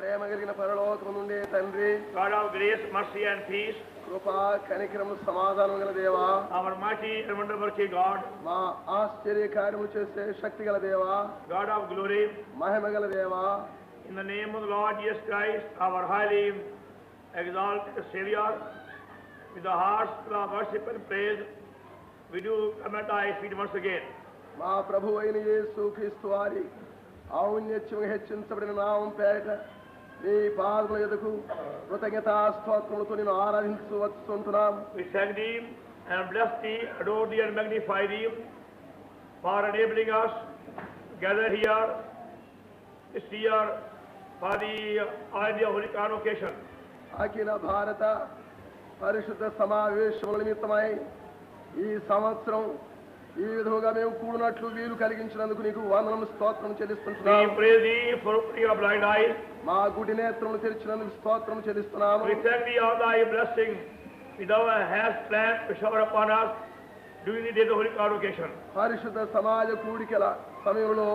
ప్రేమ కలిగిన పరలోకము నుండి తండ్రి, God of grace, mercy and peace, కృపా కనికరము సమాధానం గల దేవా, our mighty and wonderful God, మా ఆశ్చర్య కార్యము చేసే శక్తి గల దేవా, God of glory, మహిమ గల దేవా, in the name of the Lord Jesus Christ, our highly exalted Savior, with the hearts of worship and praise, we do come at thy feet once again. మా ప్రభు అయిన యేసు క్రీస్తు వారి ఔన్నత్యము హెచ్చించబడిన నామం పేరిట నీ పాదముల ఎదుకు కృతజ్ఞతా స్తోత్రములతో నిన్ను ఆరాధించు వచ్చుకుంటున్నాం. We thank thee and bless thee, adore thee and magnify thee for enabling us to gather here this year for the Holy Convocation. అఖిల భారత పరిశుద్ధ సమావేశముల నిమిత్తమై ఈ సంవత్సరం ఈ విధముగా మేము కూడినట్లు వీలు కలిగించినందుకు నీకు వందనము స్తోత్రం చెల్లిస్తున్నాము. We praise thee for opening our blind eyes. మా గుడి నేత్రములు తెరిచినందుకు స్తోత్రం చెల్లిస్తున్నాము. We thank thee all thy blessing which thou hast planned to shower upon us during the day of the Holy Convocation. పరిశుద్ధ సమాజ కూడికల సమయంలో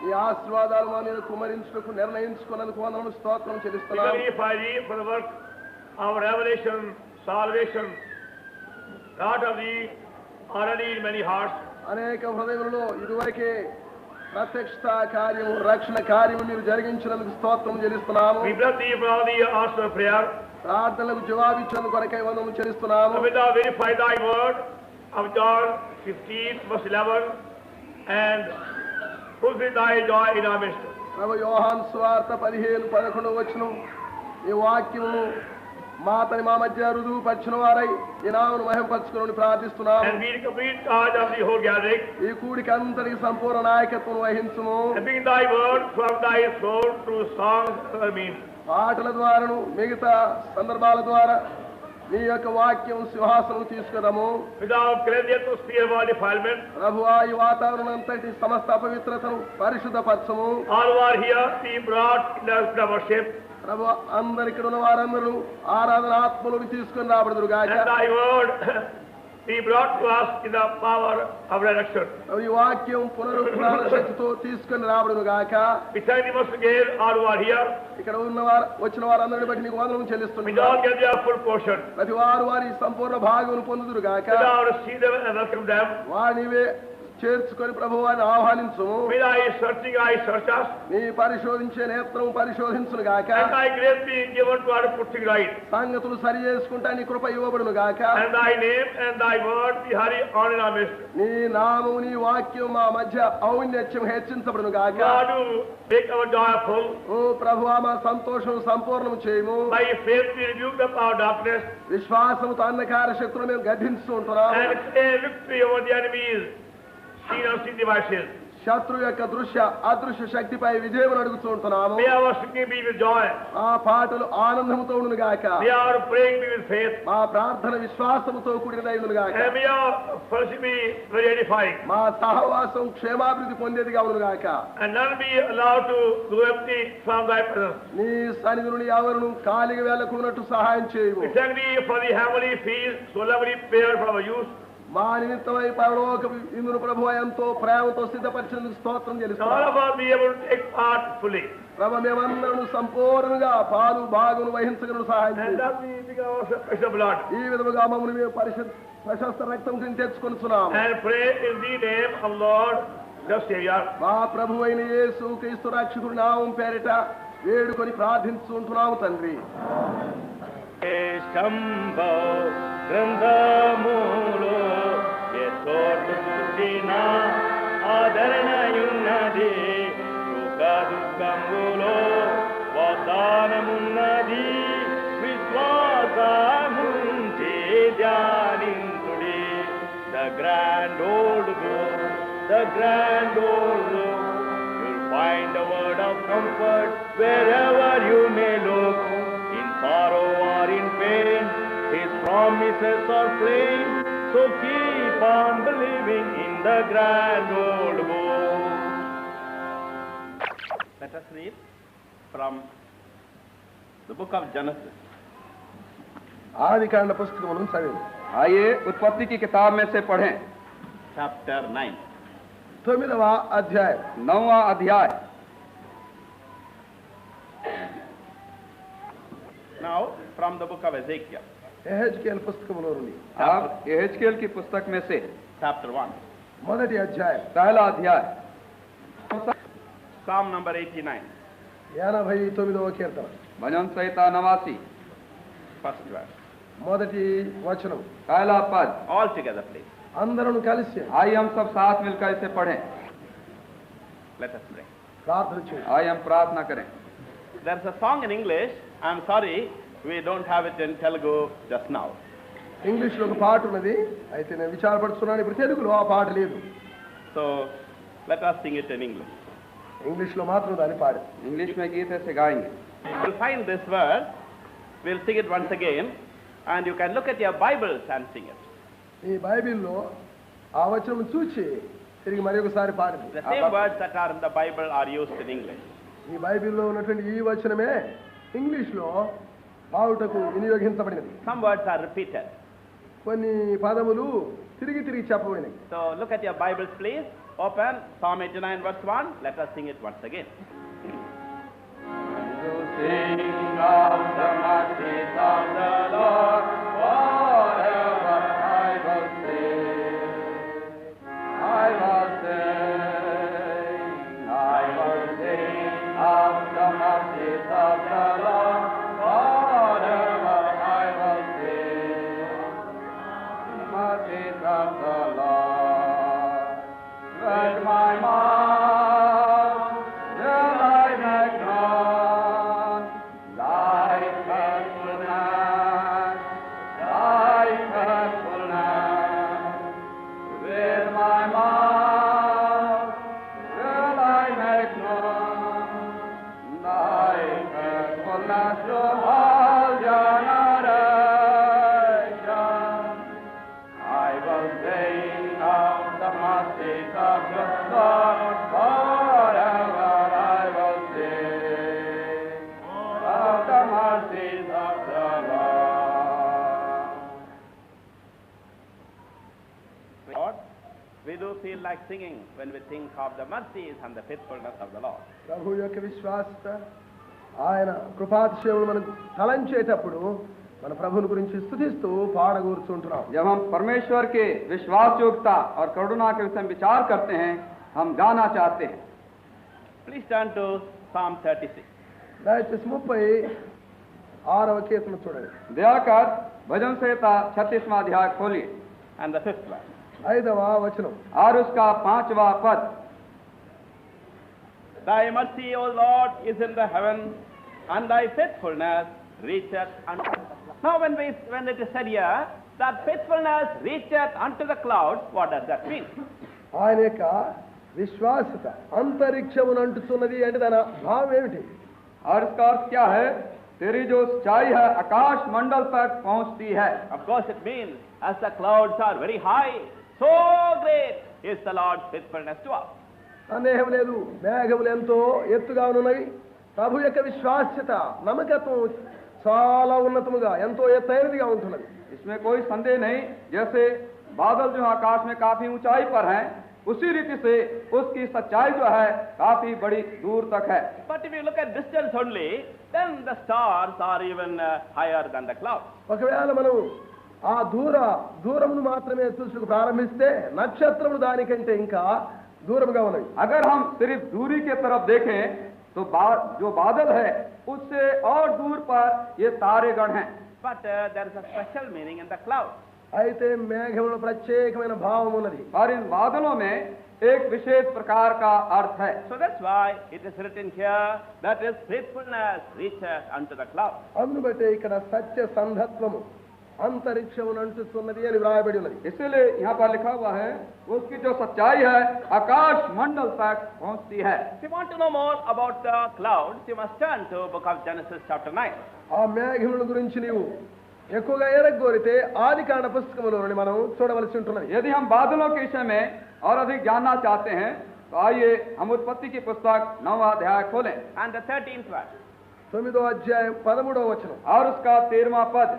ఈ ఆశీర్వాదాలు మా మీద కుమరించుటకు నిర్ణయించుకున్నందుకు వందనము స్తోత్రం We చెల్లిస్తున్నాము. magnify thee for the work of revelation, salvation, God of thee already in many hearts. అనేక హృదయములలో ఇదివరకే ప్రత్యక్ష కార్యము రక్షణ కార్యము మీరు జరిగించినందుకు స్తోత్రం చెల్లిస్తున్నాము. We bless thee for all the answer of prayer. ప్రార్థనలకు జవాబిచ్చేందుకు కొరకై వందనము చెల్లిస్తున్నాము. With thou verify thy word of John 15 verse 11 and fulfill thy joy in our midst. ప్రభు యోహాను సువార్త 15-11 వచనం ఈ వాక్యము మాతని మా మధ్య రుజువు పరిచిన వారై ఈ నామమును మహింపరచుకుని ప్రార్థిస్తున్నాము. And be the complete charge of the whole gathering. ఈ కూడిక అంతటికి సంపూర్ణ నాయకత్వం వహించుము. And bring thy word from thy soul through songs and means. పాటల ద్వారాను మిగతా సందర్భాల ద్వారా నీ యొక్క వాక్యం సింహాసనం తీసుకుదాము. Without cleansing atmosphere of all defilement. ప్రభువా ఈ వాతావరణం అంతటి సమస్త అపవిత్రతను పరిశుద్ధపరచము. All who are here be brought in the worship. ప్రభు అందరు ఇక్కడ ఉన్న వారందరూ ఆరాధన ఆత్మలోకి తీసుకుని రాబడుదురు గాక. And thy word be brought to us in the power of resurrection. ఈ వాక్యం పునరుత్థాన శక్తితో తీసుకుని రాబడును గాక. We thank thee once again all who are here. ఇక్కడ ఉన్న వారు వచ్చిన వారందరిని బట్టి నీకు వందనం We all చెల్లిస్తున్నాము. get their full portion. ప్రతి వారు వారి సంపూర్ణ భాగమును పొందుదురు గాక. May thou receive them and welcome them. వారినివే చేర్చుకొని ప్రభువాన్ని ఆహ్వానించుము. May thy searching eyes search us. నీ పరిశోధించే నేత్రం పరిశోధించును గాక. And thy grace be given to our putting right. సంగతులు సరి చేసుకుంటా నీ కృప ఇవ్వబడును గాక. And thy name and thy word be hurry on in our midst. నీ నామము నీ వాక్యం మా మధ్య ఔన్నత్యం హెచ్చించబడును గాక. God, to make our joy full. ఓ ప్రభువా మా సంతోషం సంపూర్ణము చేయము. By faith we rebuke the power of darkness విశ్వాసముతో అంధకార శక్తులు మేము గద్దించుతూ ఉంటున్నాము. and claim victory over the enemies, seen and unseen devices. శత్రు యొక్క దృశ్య అదృశ్య శక్తిపై విజయం అడుగుతూ ఉంటున్నాము. May our singing be with joy. ఆ పాటలు ఆనందముతో ఉండును గాక. May our praying be with faith. మా ప్రార్థన విశ్వాసముతో కూడినదై ఉండును గాక. And may our fellowship be very edifying. మా సహవాసం క్షేమాభివృద్ధి పొందేదిగా ఉండును గాక. And none be allowed to go empty from thy presence. నీ సన్నిధి నుండి ఎవరును ఖాళీగా వెళ్ళకున్నట్టు సహాయం చేయము. We thank thee for the heavenly feast so lovely prepared for our use. మా నిమిత్తమై పరలోక ఇందును ప్రభువు ఎంతో ప్రేమతో సిద్ధపరిచినందుకు స్తోత్రం All చెల్లిస్తున్నాము. of us be able to take part fully. ప్రభు మేమందరం సంపూర్ణంగా పాలు భాగమును వహించగలను సహాయం And చేయండి. that we become our precious blood. ఈ విధముగా మమ్మల్ని మేము ప్రశస్త రక్తం కింద తెచ్చుకొనుచున్నాము. And pray in the name of Lord the Savior. మా ప్రభు అయిన యేసు క్రీస్తు రక్షకుడి నామం పేరిట వేడుకొని ప్రార్థించుకుంటున్నాము తండ్రి. గ్రంథములో చోటు పుట్టిన ఆదరణయున్నది, సుఖ దుఃఖములో వాగ్దానమున్నది, విశ్వాసముంచి ధ్యానించుడి. The grand old book, the grand old book, you'll find a word of comfort wherever you may look. In sorrow or in pain, His promises are plain, so keep on believing in the grand old book. Let us read from the book of Genesis. ఆదికాండ పుస్తకమును చదివి आइए उत्पत्ति की किताब में से पढ़ें. Chapter 9. 9వ అధ్యాయం. 9वां अध्याय. Now, from the book of Ezekiel, యెహెజ్కేలు పుస్తకములో నుండి आप यहेजकेल की पुस्तक में से chapter 1, మొదటి అధ్యాయం पहला अध्याय Psalm number 89, 89వ కీర్తన भजन संहिता 89 first verse. మొదటి వచనం. पहला पद। All together, please. అందరం కలిసి आइए हम सब साथ मिलकर इसे पढ़ें। Let us pray. ప్రార్థన చేయండి. आइए हम प्रार्थना करें। There's a song in English. I'm sorry, we don't have it in Telugu just now. ఇంగ్లీష్లో ఒక పాట ఉన్నది, అయితే నేను విచారపడుతున్నాను, ఇప్పుడు తెలుగులో ఆ పాట లేదు. So, let us sing it in English. ఇంగ్లీష్లో మాత్రం దాన్ని పాడు. इंग्लिश में गीत ऐसे गाएंगे। You'll find this verse. We'll sing it once again, and you can look at your Bibles and sing it. ఈ బైబిల్లో ఆ వచనం చూచి తిరిగి మరి ఒకసారి పాడండి. The same words that are in the Bible are used in English. ఈ బైబిల్లో ఉన్నటువంటి ఈ వచనమే ఇంగ్లీష్లో పాడుటకు వినియోగించబడినది. Some words are repeated. కొన్ని పదములు తిరిగి తిరిగి చెప్పబడినవి. So look at your Bibles, please. Open Psalm 89 verse 1. Let us sing it once again. Sing of the mercies of the Lord, forever I will sing. I will sing, I will sing of the mercies of the Lord, forever I will sing. Mercies of the Lord, let my mouth till I make known thy faithfulness, with my mouth till I make known thy faithfulness to all generations. I will sing of the mercies of the Lord, forever I will sing of the mercies of the Lord. Lord, we do feel like singing when we think of the mercies and the faithfulness of the Lord. ప్రభు యొక్క విశ్వాసత, ఆయన కృపాతిశయములు మనం తలంచేటప్పుడు మన ప్రభుని గురించి స్తుతిస్తూ పాడగూర్చుంటున్నాం. जब हम परमेश्वर के विश्वास योग्यता और करुणा के विषय में विचार करते हैं, हम गाना चाहते हैं। Please turn to Psalm 36. దయచేసి 36వ కీర్తన చూడండి. दया कर भजन संहिता 36वां अध्याय खोलिए And the 5th verse. 5వ వచనం. और उसका 5वां पद। Thy mercy, O Lord, is in the heaven, and thy faithfulness reacheth unto the clouds. Now when it is said here that faithfulness reacheth unto the clouds, what does that mean? ఆయన యొక్క విశ్వాసత అంతరిక్షమును అంటుతున్నది అంటే దాని భావం ఏమిటి? और इसका अर्थ क्या है? तेरी जो सच्चाई है आकाश मंडल तक पहुंचती है। Of course it means as the clouds are very high, so great is the Lord's faithfulness to us. సందేహం లేదు, మేఘములు ఎంతో ఎత్తుగా ఉన్నవి. ప్రభు యొక్క విశ్వాస్యత, నమ్మకత్వం చాలా ఉన్నతముగా ఎంతో ఎత్తైనదిగా ఉంటున్నది. इसमें कोई संदेह नहीं, जैसे बादल जो आकाश में काफी ऊंचाई पर हैं, उसी रीति से उसकी सच्चाई जो है काफी बड़ी दूर तक है। But if you look at distance only, then the stars are even higher than the clouds. ఒకవేళ మనం ఆ దూరమును మాత్రమే చూసుకు ప్రారంభిస్తే నక్షత్రములు దానికంటే ఇంకా దూరముగా ఉన్నవి. अगर हम सिर्फ दूरी के तरफ देखें तो जो बादल है उससे और दूर पर ये तारेगण हैं। But there is a special meaning in the clouds. అయితే మేఘములో ప్రత్యేకమైన భావం ఉన్నది. और इन बादलों में एक विशेष प्रकार का अर्थ है। So that's why it is written here that his faithfulness reaches unto the clouds. అందును బట్టి ఇక్కడ సత్య సంధత్వము అంతరిక్షమును అంటుతున్నది అని వ్రాయబడి ఉన్నది. इसलिए यहाँ पर लिखा हुआ है उसकी जो सच्चाई है आकाश मंडल तक पहुँचती है। If you want to know more about the clouds, you must turn to book of Genesis chapter 9. ఆ మేఘముల గురించి నీవు ఎక్కువగా ఎరగోరితే ఆదికాండ పుస్తకములోని మనం చూడవలసి ఉంటున్నది. यदि हम बादलों के विषय में और अधिक जानना चाहते हैं तो आइए हम उत्पत्ति की पुस्तक 9वां अध्याय खोलें And the 13th verse. 9వ అధ్యాయం 13వ వచనం. और उसका 13वां पद।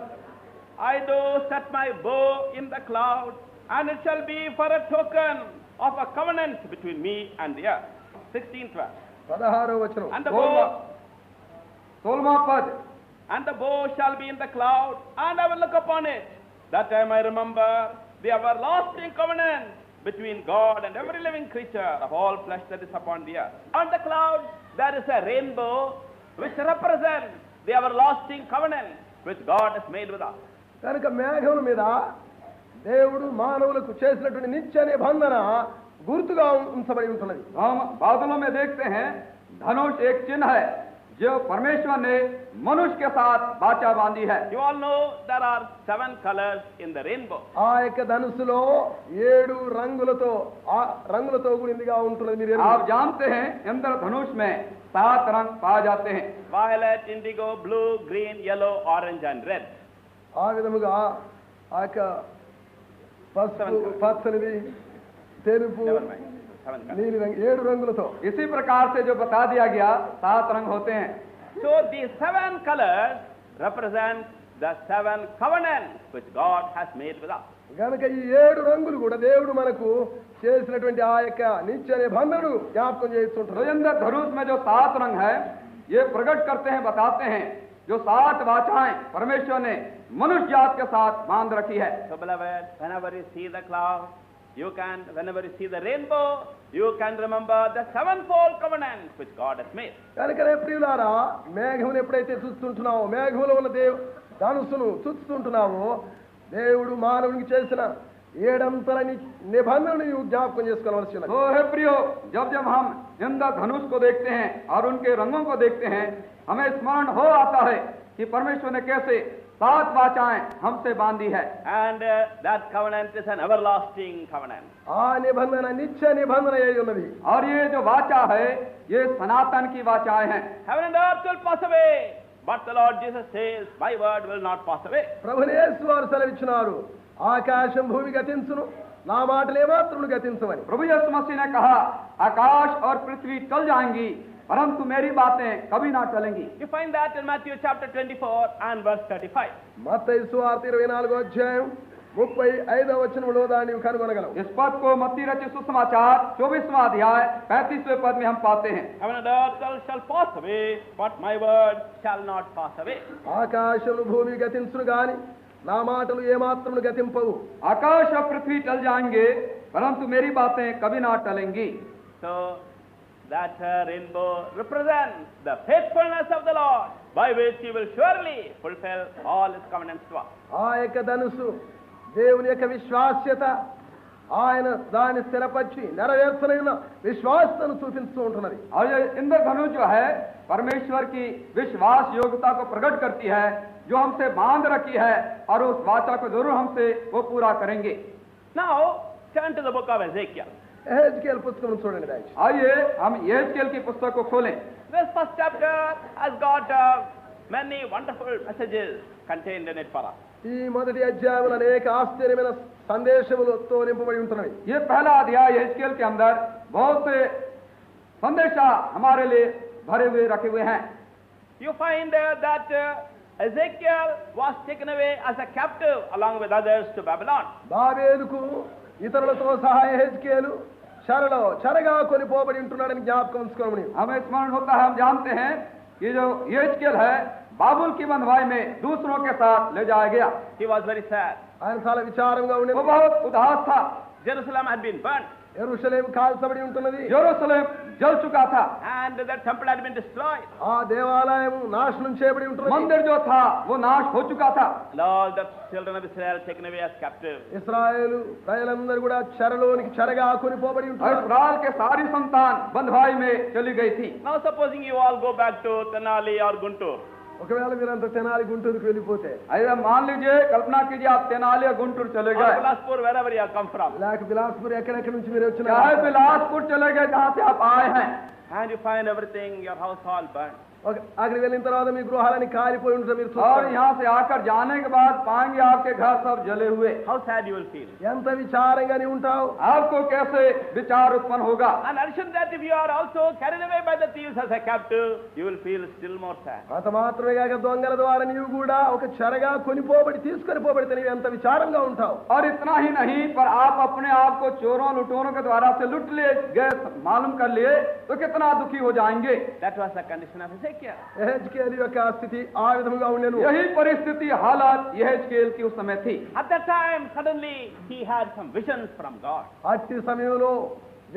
I do set my bow in the clouds, and it shall be for a token of a covenant between me and the earth. 16th verse. 16వ వచనం. And the bow, 16वां पद। and the bow shall be in the cloud, and I will look upon it. That time I remember the everlasting covenant between God and every living creature of all flesh that is upon the earth. On the cloud there is a rainbow which represents the everlasting covenant which God has made with us. కనుక మేఘముల మీద దేవుడు మానవులకు చేసినటువంటి నిత్య నిబంధన గుర్తుగా ఉంచబడి ఉంటున్నది. हम बादलों में देखते हैं धनुष एक चिन्ह है जो परमेश्वर ने मनुष्य के साथ वाचा बांधी है. You all know there are 7 colors in the rainbow. ఆ యొక్క ధనుసులో 7 రంగులతో కూడిందిగా ఉంటున్నది. మీరు आप जानते हैं इंद्रधनुष में 7 रंग पाए जाते हैं. Violet, indigo, blue, green, yellow, orange and red. ఆ విధముగా ఆ యొక్క పసుపు, పచ్చనిది, తెలుపు, Never mind. 7 colors. నీలి రంగు 7 రంగులతో. इसी प्रकार से जो बता दिया गया 7 रंग होते हैं. So these 7 colors represent the 7 covenants which God has made with us. కనుక ఈ 7 రంగులు కూడా దేవుడు మనకు చేసినటువంటి ఆ యొక్క నిత్య నిబంధనను జ్ఞాపకం तो చేస్తుంటారు. इंद्रधनुष में जो 7 रंग है ये प्रकट करते हैं, बताते हैं जो 7 वाचाएं परमेश्वर ने मनुष्य जात के साथ बांध रखी है. So beloved, whenever you see the cloud, whenever you see the rainbow, you can remember the 7-fold covenant which God has made. కనుకనే ప్రియులారా, మేఘమును ఎప్పుడైతే చూస్తుంటున్నావో, మేఘములో ఉన్న ధనుసును చూస్తుంటున్నావో, దేవుడు మానవునికి చేసిన 7 అంతల నిబంధనను నీవు జ్ఞాపకం చేసుకోవాల్సి ఉన్నది. तो हे प्रियो, जब जब हम इंद्रधनुष को देखते हैं और उनके रंगों को देखते हैं, हमें स्मरण हो आता है कि परमेश्वर ने कैसे 7 वाचाएं हमसे बांधी है. And that covenant is an everlasting covenant. ఆ నిబంధన నిత్య నిబంధన అయి ఉన్నది. और ये जो वाचा है ये सनातन की वाचाएं हैं. Heaven and earth will pass away, but the Lord Jesus says, my word will not pass away. ప్రభువుని యేసు వారు సెలవిచ్చినారు, ఆకాశం భూమి గతించును, నా మాటలు ఏమాత్రము గతించవని. प्रभु यीशु मसीह ने कहा आकाश और पृथ्वी टल जाएंगी परंतु मेरी बातें कभी ना टलेंगी. You find that in Matthew chapter 24 and verse 35. మత్తయి సువార్త 24వ అధ్యాయం 35వ వచనంలో దాన్ని కనుగొనగలం. इस पद को मत्ती रचित सुसमाचार 24वां अध्याय 35वें पद में हम पाते हैं. Heaven and earth shall pass away, but my word shall not pass away. ఆకాశమును భూమి గతించును గాని నా మాటలు ఏమాత్రము గతింపవు. आकाश और पृथ्वी टल जाएंगे परंतु मेरी बातें कभी ना टलेंगी. So that rainbow represents the faithfulness of the Lord, by which He will surely fulfill all His covenants to us. ఆ యొక్క ధనుసు దేవుని యొక్క విశ్వాస్యత, ఆయన దాన్ని స్థిరపరిచి నెరవేర్చనైన విశ్వాసతను చూపిస్తూ ఉంటున్నది. और ये इंद्रधनुष जो है परमेश्वर की विश्वास योग्यता को प्रकट करती है जो हमसे बांध रखी है और उस वाचा को जरूर हमसे वो पूरा करेंगे. Now turn to the book of Ezekiel. Ezekiel పుస్తకం చూడండి దయచేసి. आइए हम यहेजकेल की पुस्तक को खोलें. This first chapter has got many wonderful messages contained in it for us. ఈ మొదటి అధ్యాయంలో అనేక ఆశ్చర్యమైన సందేశములతో నింపబడి ఉంటున్నవి. ये पहला अध्याय यहेजकेल के अंदर बहुत से संदेशा हमारे लिए भरे हुए रखे हुए हैं. You find that Ezekiel was taken away as a captive along with others to Babylon. బాబేలుకు ఇతరులతో సహా ఎహెజ్కేలు చెరగా కొనిపోబడి ఉంటున్నాడని జ్ఞాపకం ఉంచుకోమని. हमें स्मरण होता है, हम जानते हैं कि जो यहेजकेल है बाबुल की बंधुआई में दूसरों के साथ ले जाया गया. He was very sad. ఆయన చాలా విచారంగా वो ఉండేది. बहुत उदास था. Jerusalem had been burnt యెరూషలేము కాల్చబడి ఉంటున్నది. यरूशलेम जल चुका था. and the temple had been destroyed. ఆ దేవాలయం నాశనం చేయబడి ఉంటున్నది. मंदिर जो था वो नाश हो चुका था. And all the children of Israel taken away as captives. ఇశ్రాయేలు ప్రజలందరూ కూడా చెరగా కొనిపోబడి और ఉంటున్నారు. इस्राएल के सारी संतान बंधुआई में चली गई थी. Now supposing you all go back to Tenali or Guntur. ఒకవేళ మీరంతా తెనాలి గుంటూరుకు వెళ్ళిపోతే, अरे मान लीजिए, कल्पना कीजिए आप तेनाली या गुंटूर चले Or गए, Bilaspur, wherever you have come from. లేక బిలాస్పూర్ ఎక్కడెక్కడి నుంచి మీరు వచ్చిన, चाहे बिलासपुर चले गए जहाँ से आप आए हैं, And you find everything, your house all burnt. అక్కడికి వెళ్ళిన తర్వాత మీ గృహాలని కాలిపోయి ఉంటుంది. మీరు और చూస్తారు. यहाँ से आकर जाने के बाद पाएंगे आपके घर सब जले हुए. How sad you will feel. ఎంత విచారంగా నీ ఉంటావు. आपको कैसे विचार उत्पन्न होगा. And in addition to that, if you are also carried away by the thieves as a captive, you will feel still more sad. అంత మాత్రమే కాక దొంగల ద్వారా నీవు కూడా ఒక చెరగా తీసుకొని పోబడితే నీవు ఎంత విచారంగా ఉంటావు. और इतना ही नहीं, पर आप अपने आप को चोरों लुटेरों के द्वारा से लुट लिए गए मालूम कर लिए तो कितना दुखी हो जाएंगे. That was the condition of Ezekiel. Ezekiel. యెహెజ్కేలు యొక్క స్థితి ఆ విధముగా ఉండెను. यही परिस्थिति हालात यहेजकेल की उस समय थी। At that time, suddenly he had some visions from God. అట్టి సమయంలో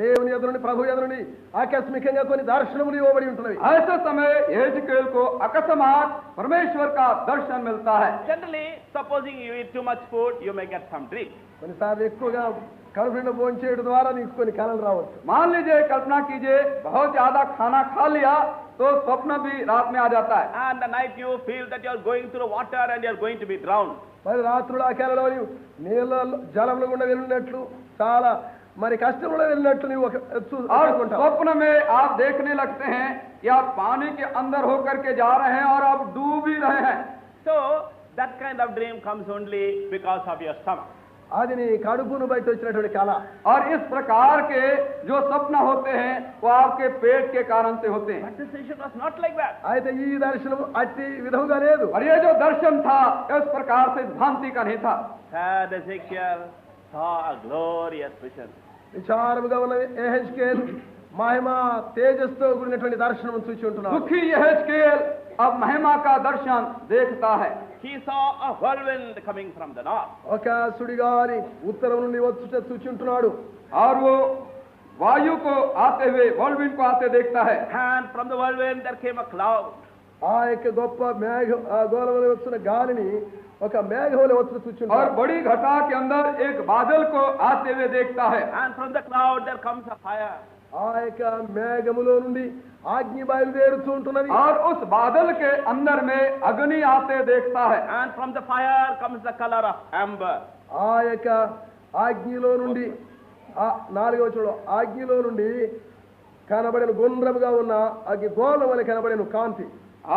దేవుని ఎదురుని ప్రభు ఎదురుని ఆకస్మికంగా కొన్ని దర్శనములు ఇవ్వబడి ఉంటున్నవి. ऐसे समय यहेजकेल को अकस्मात परमेश्वर का दर्शन मिलता है। Generally, supposing you eat too much food, you may get some dream. కొన్నిసార్లు ఎక్కువగా కడుపు నిండా భోజనం చేయడం ద్వారా నీకు కొన్ని కళలు రావచ్చు. मान लीजिए, कल्पना कीजिए, बहुत ज्यादा खाना खा लिया तो स्वप्न भी रात में आ जाता है। And the night you feel that you are going through water and you are going to be drowned. మరి రాత్రులు ఆ కళలో నీళ్ళ జలంలో గుండా వెళ్ళినట్లు చాలా మరి కష్టంలో వెళ్ళినట్లు నీవు और स्वप्न में आप देखने लगते हैं कि आप पानी के अंदर होकर के जा रहे हैं और आप डूब ही रहे हैं। So, that kind of dream comes only because of your stomach. అది నీ కడుపును బయట వచ్చినటువంటి కళ. और इस प्रकार के जो सपना होते हैं वो आपके पेट के कारण से होते हैं। But this vision was not like that. అయితే ఈ దర్శనం అట్టి విధముగా లేదు. और ये जो दर्शन था इस प्रकार से भ्रांति का नहीं था। Sad Ezekiel saw a glorious vision. విచారముగా ఉన్న యెహెజ్కేలు మహిమ తేజస్తో కూడినటువంటి దర్శనం చూచి ఉంటున్నాడు. दुखी यहेजकेल अब महिमा का दर्शन देखता है। He saw a whirlwind coming from the north. ఒక సుడిగాలి ఉత్తరం నుండి వచ్చుట చూచి ఉంటున్నాడు. और वो वायु को आते हुए वर्ल्डविंड को आते देखता है। And from the whirlwind there came a cloud. ఆ యొక్క గొప్ప మేఘం ఆ గోళంలో వచ్చిన గాలిని ఒక మేఘంలో వచ్చుట చూచి और ఉంటాడు. बड़ी घटा के अंदर एक बादल को आते हुए देखता है। And from the cloud there comes a fire. ఆ యొక్క మేఘములో నుండి అగ్ని బయలుదేరుతూ ఉంటున్నది. और उस बादल के अंदर में अग्नि आते देखता है। And from the fire comes the color of amber. ఆ యొక్క అగ్నిలో నుండి ఆ 4వ వచనంలో అగ్నిలో నుండి కనబడిన గుండ్రముగా ఉన్న అగ్ని గోళం వలె కనబడిన కాంతి.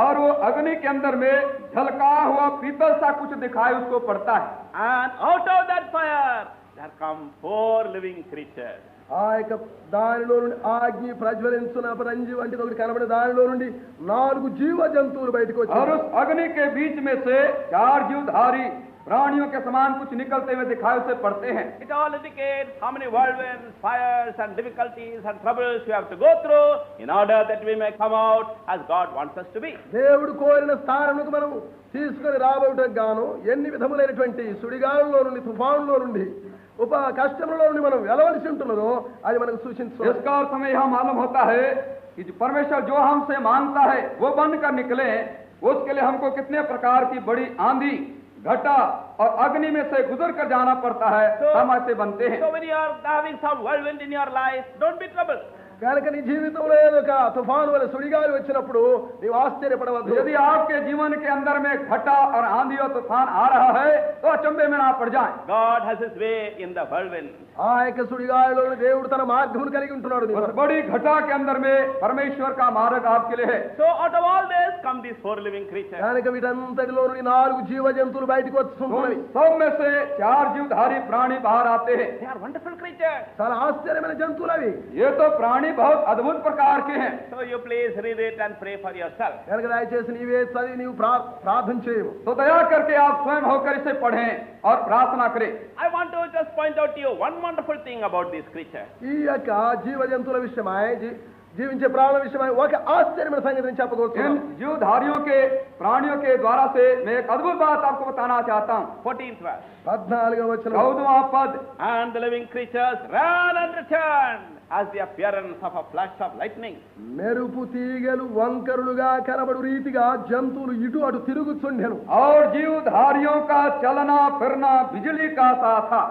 और वो अग्नि के अंदर में झलका हुआ पीतल सा कुछ दिखाई उसको पड़ता है। And out of that fire there come 4 living creatures. ఆ యొక్క దానిలో నుండి ఆ అగ్ని ప్రజ్వలించున పరంజి వంటిది ఒకటి కనబడే దానిలో నుండి 4 జీవ జంతువులు బయటకు और వచ్చాయి. उस अग्नि के बीच में से 4 जीवधारी प्राणियों के समान कुछ निकलते हुए दिखाई उसे पड़ते हैं। It all indicates how many whirlwinds, fires and difficulties and troubles we have to go through in order that we may come out as God wants us to be. దేవుడు కోరిన స్థానముకు మనం తీసుకొని రాబోటకు గాను ఎన్ని విధములైనటువంటి సుడిగాలులో నుండి తుఫానులో నుండి కష్టములలో నుండి మనం వెళ్ళవలసి ఉంటున్నదో అది మనకు సూచిస్తుంది. इसका अर्थ हमें यह मालूम होता है कि जो परमेश्वर जो हमसे मांगता है वो बनकर निकले, उसके लिए हमको कितने प्रकार की बड़ी आंधी, घटा और अग्नि में से गुजर कर जाना पड़ता है। हम ऐसे बनते हैं। So when you are having some whirlwind in your life, don't be troubled. కనుక నీ జీవితంలో ఏదో ఒక తుఫాను వల్ల సుడిగాలి వచ్చినప్పుడు నీవు ఆశ్చర్యపడవద్దు. यदि आपके जीवन के अंदर में घटा और आंधी और तूफान आ रहा है तो अचंभे में ना पड़ जाएं। God has his way in the whirlwind. ఆ యొక్క సుడిగాలిలో దేవుడు తన మార్గమును కలిగి ఉంటున్నాడు. उस बड़ी घटा के अंदर में परमेश्वर का मार्ग आपके लिए है। So out of all this come these 4 living creatures. కనుక వీటంతటిలో నుండి 4 జీవ జంతువులు బయటకు వస్తున్నాయి. सब में से 4 जीवधारी प्राणी बाहर आते हैं। They are wonderful creatures. చాలా ఆశ్చర్యమైన జంతువులు అవి. ये तो प्राणी बहुत अद्भुत प्रकार के हैं। So you please read it and pray for yourself. కనుక దయచేసి నీవే చదివి నీవు ప్రార్థన చేయము. तो दया करके आप स्वयं होकर इसे पढ़ें और प्रार्थना करें। I want to just point out to you one wonderful thing about these creatures. ఈ యొక్క జీవ జంతువుల విషయమై జీవించే ప్రాణుల విషయమై ఒక ఆశ్చర్యమైన సంగతిని इन చెప్పగలుగుతున్నాను. जीवधारियों के प्राणियों के द्वारा से मैं एक अद्भुत बात आपको बताना चाहता हूँ। 14th verse. 14వ వచనం. 14वां पद। And the living creatures ran and returned as the appearance of a flash of lightning. మెరుపు తీగలు వంకరులుగా కనబడు రీతిగా జంతువులు ఇటు అటు తిరుగుచుండెను. और जीवधारियों का चलना फिरना बिजली का सा था।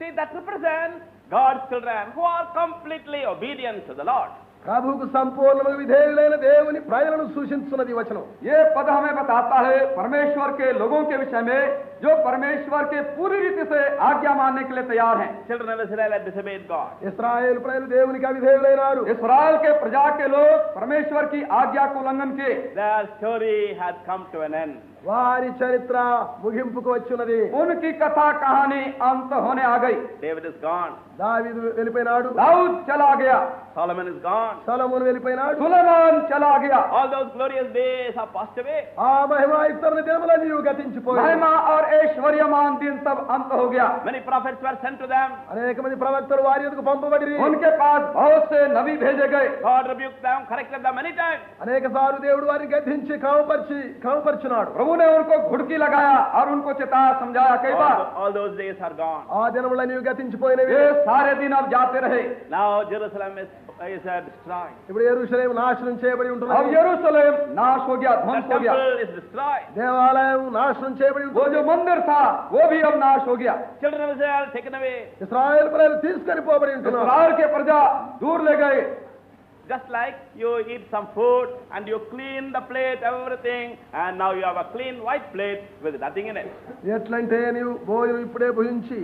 See, that represents God's children who are completely obedient to the Lord. ప్రభువుకు సంపూర్ణంగా విధేయులైన దేవుని ప్రజలను సూచిస్తున్నది ఈ వచనం. ये पद हमें बताता है परमेश्वर के लोगों के विषय में जो परमेश्वर के पूरी रीति से आज्ञा मानने के लिए तैयार हैं। Children of Israel had disobeyed God. ఇశ్రాయేలు ప్రజలు దేవునికి అవిధేయులైనారు. इस्राएल के प्रजा के लोग परमेश्वर की आज्ञा को उल्लंघन किए। Their story had come to an end. వారి చరిత్ర ముగింపుకు వచ్చినది. उनकी कथा कहानी अंत होने आ गई। David is gone. దావీదు వెళ్ళిపోయినాడు. दाऊद चला गया। Solomon is gone. సొలొమోను వెళ్ళిపోయినాడు. सुलेमान चला गया। All those glorious days are passed away. ఆ మహిమాయుక్తమైన దినములన్నీ గతించిపోయాయి. महिमा और ऐश्वर्यमान दिन सब अंत हो गया। Many prophets were sent to them. అనేక మంది ప్రవక్తలు వారి యొద్దకు పంపబడిరి. उनके पास बहुत से नबी भेजे गए। God rebuked them, corrected them many times. అనేక సార్లు దేవుడు వారిని గద్దించి క్రమపరిచినాడు. प्रभु ने उनको घुड़की लगाया और उनको चेताया, समझाया कई बार। All those days are gone. ఆ దినములన్నీ గతించిపోయినవి. ये सारे दिन अब जाते रहे। Now Jerusalem is destroyed. ఇప్పుడు యెరూషలేము నాశనం చేయబడి अब ఉంటున్నది. यरूशलेम नाश हो गया, The ध्वंस हो गया। temple is destroyed. దేవాలయం నాశనం చేయబడి वो ఉంటుంది. जो मंदिर था वो भी अब नाश हो गया। Children of Israel taken away. ఇశ్రాయేలు ప్రజలు తీసుకొని పోబడి ఉంటున్నారు. इस्राएल के प्रजा दूर ले गए। Just like you eat some food and you clean the plate, everything, and now you have a clean white plate with nothing in it. ఎట్లంటే నీవు భోజనం ఇప్పుడే భుజించి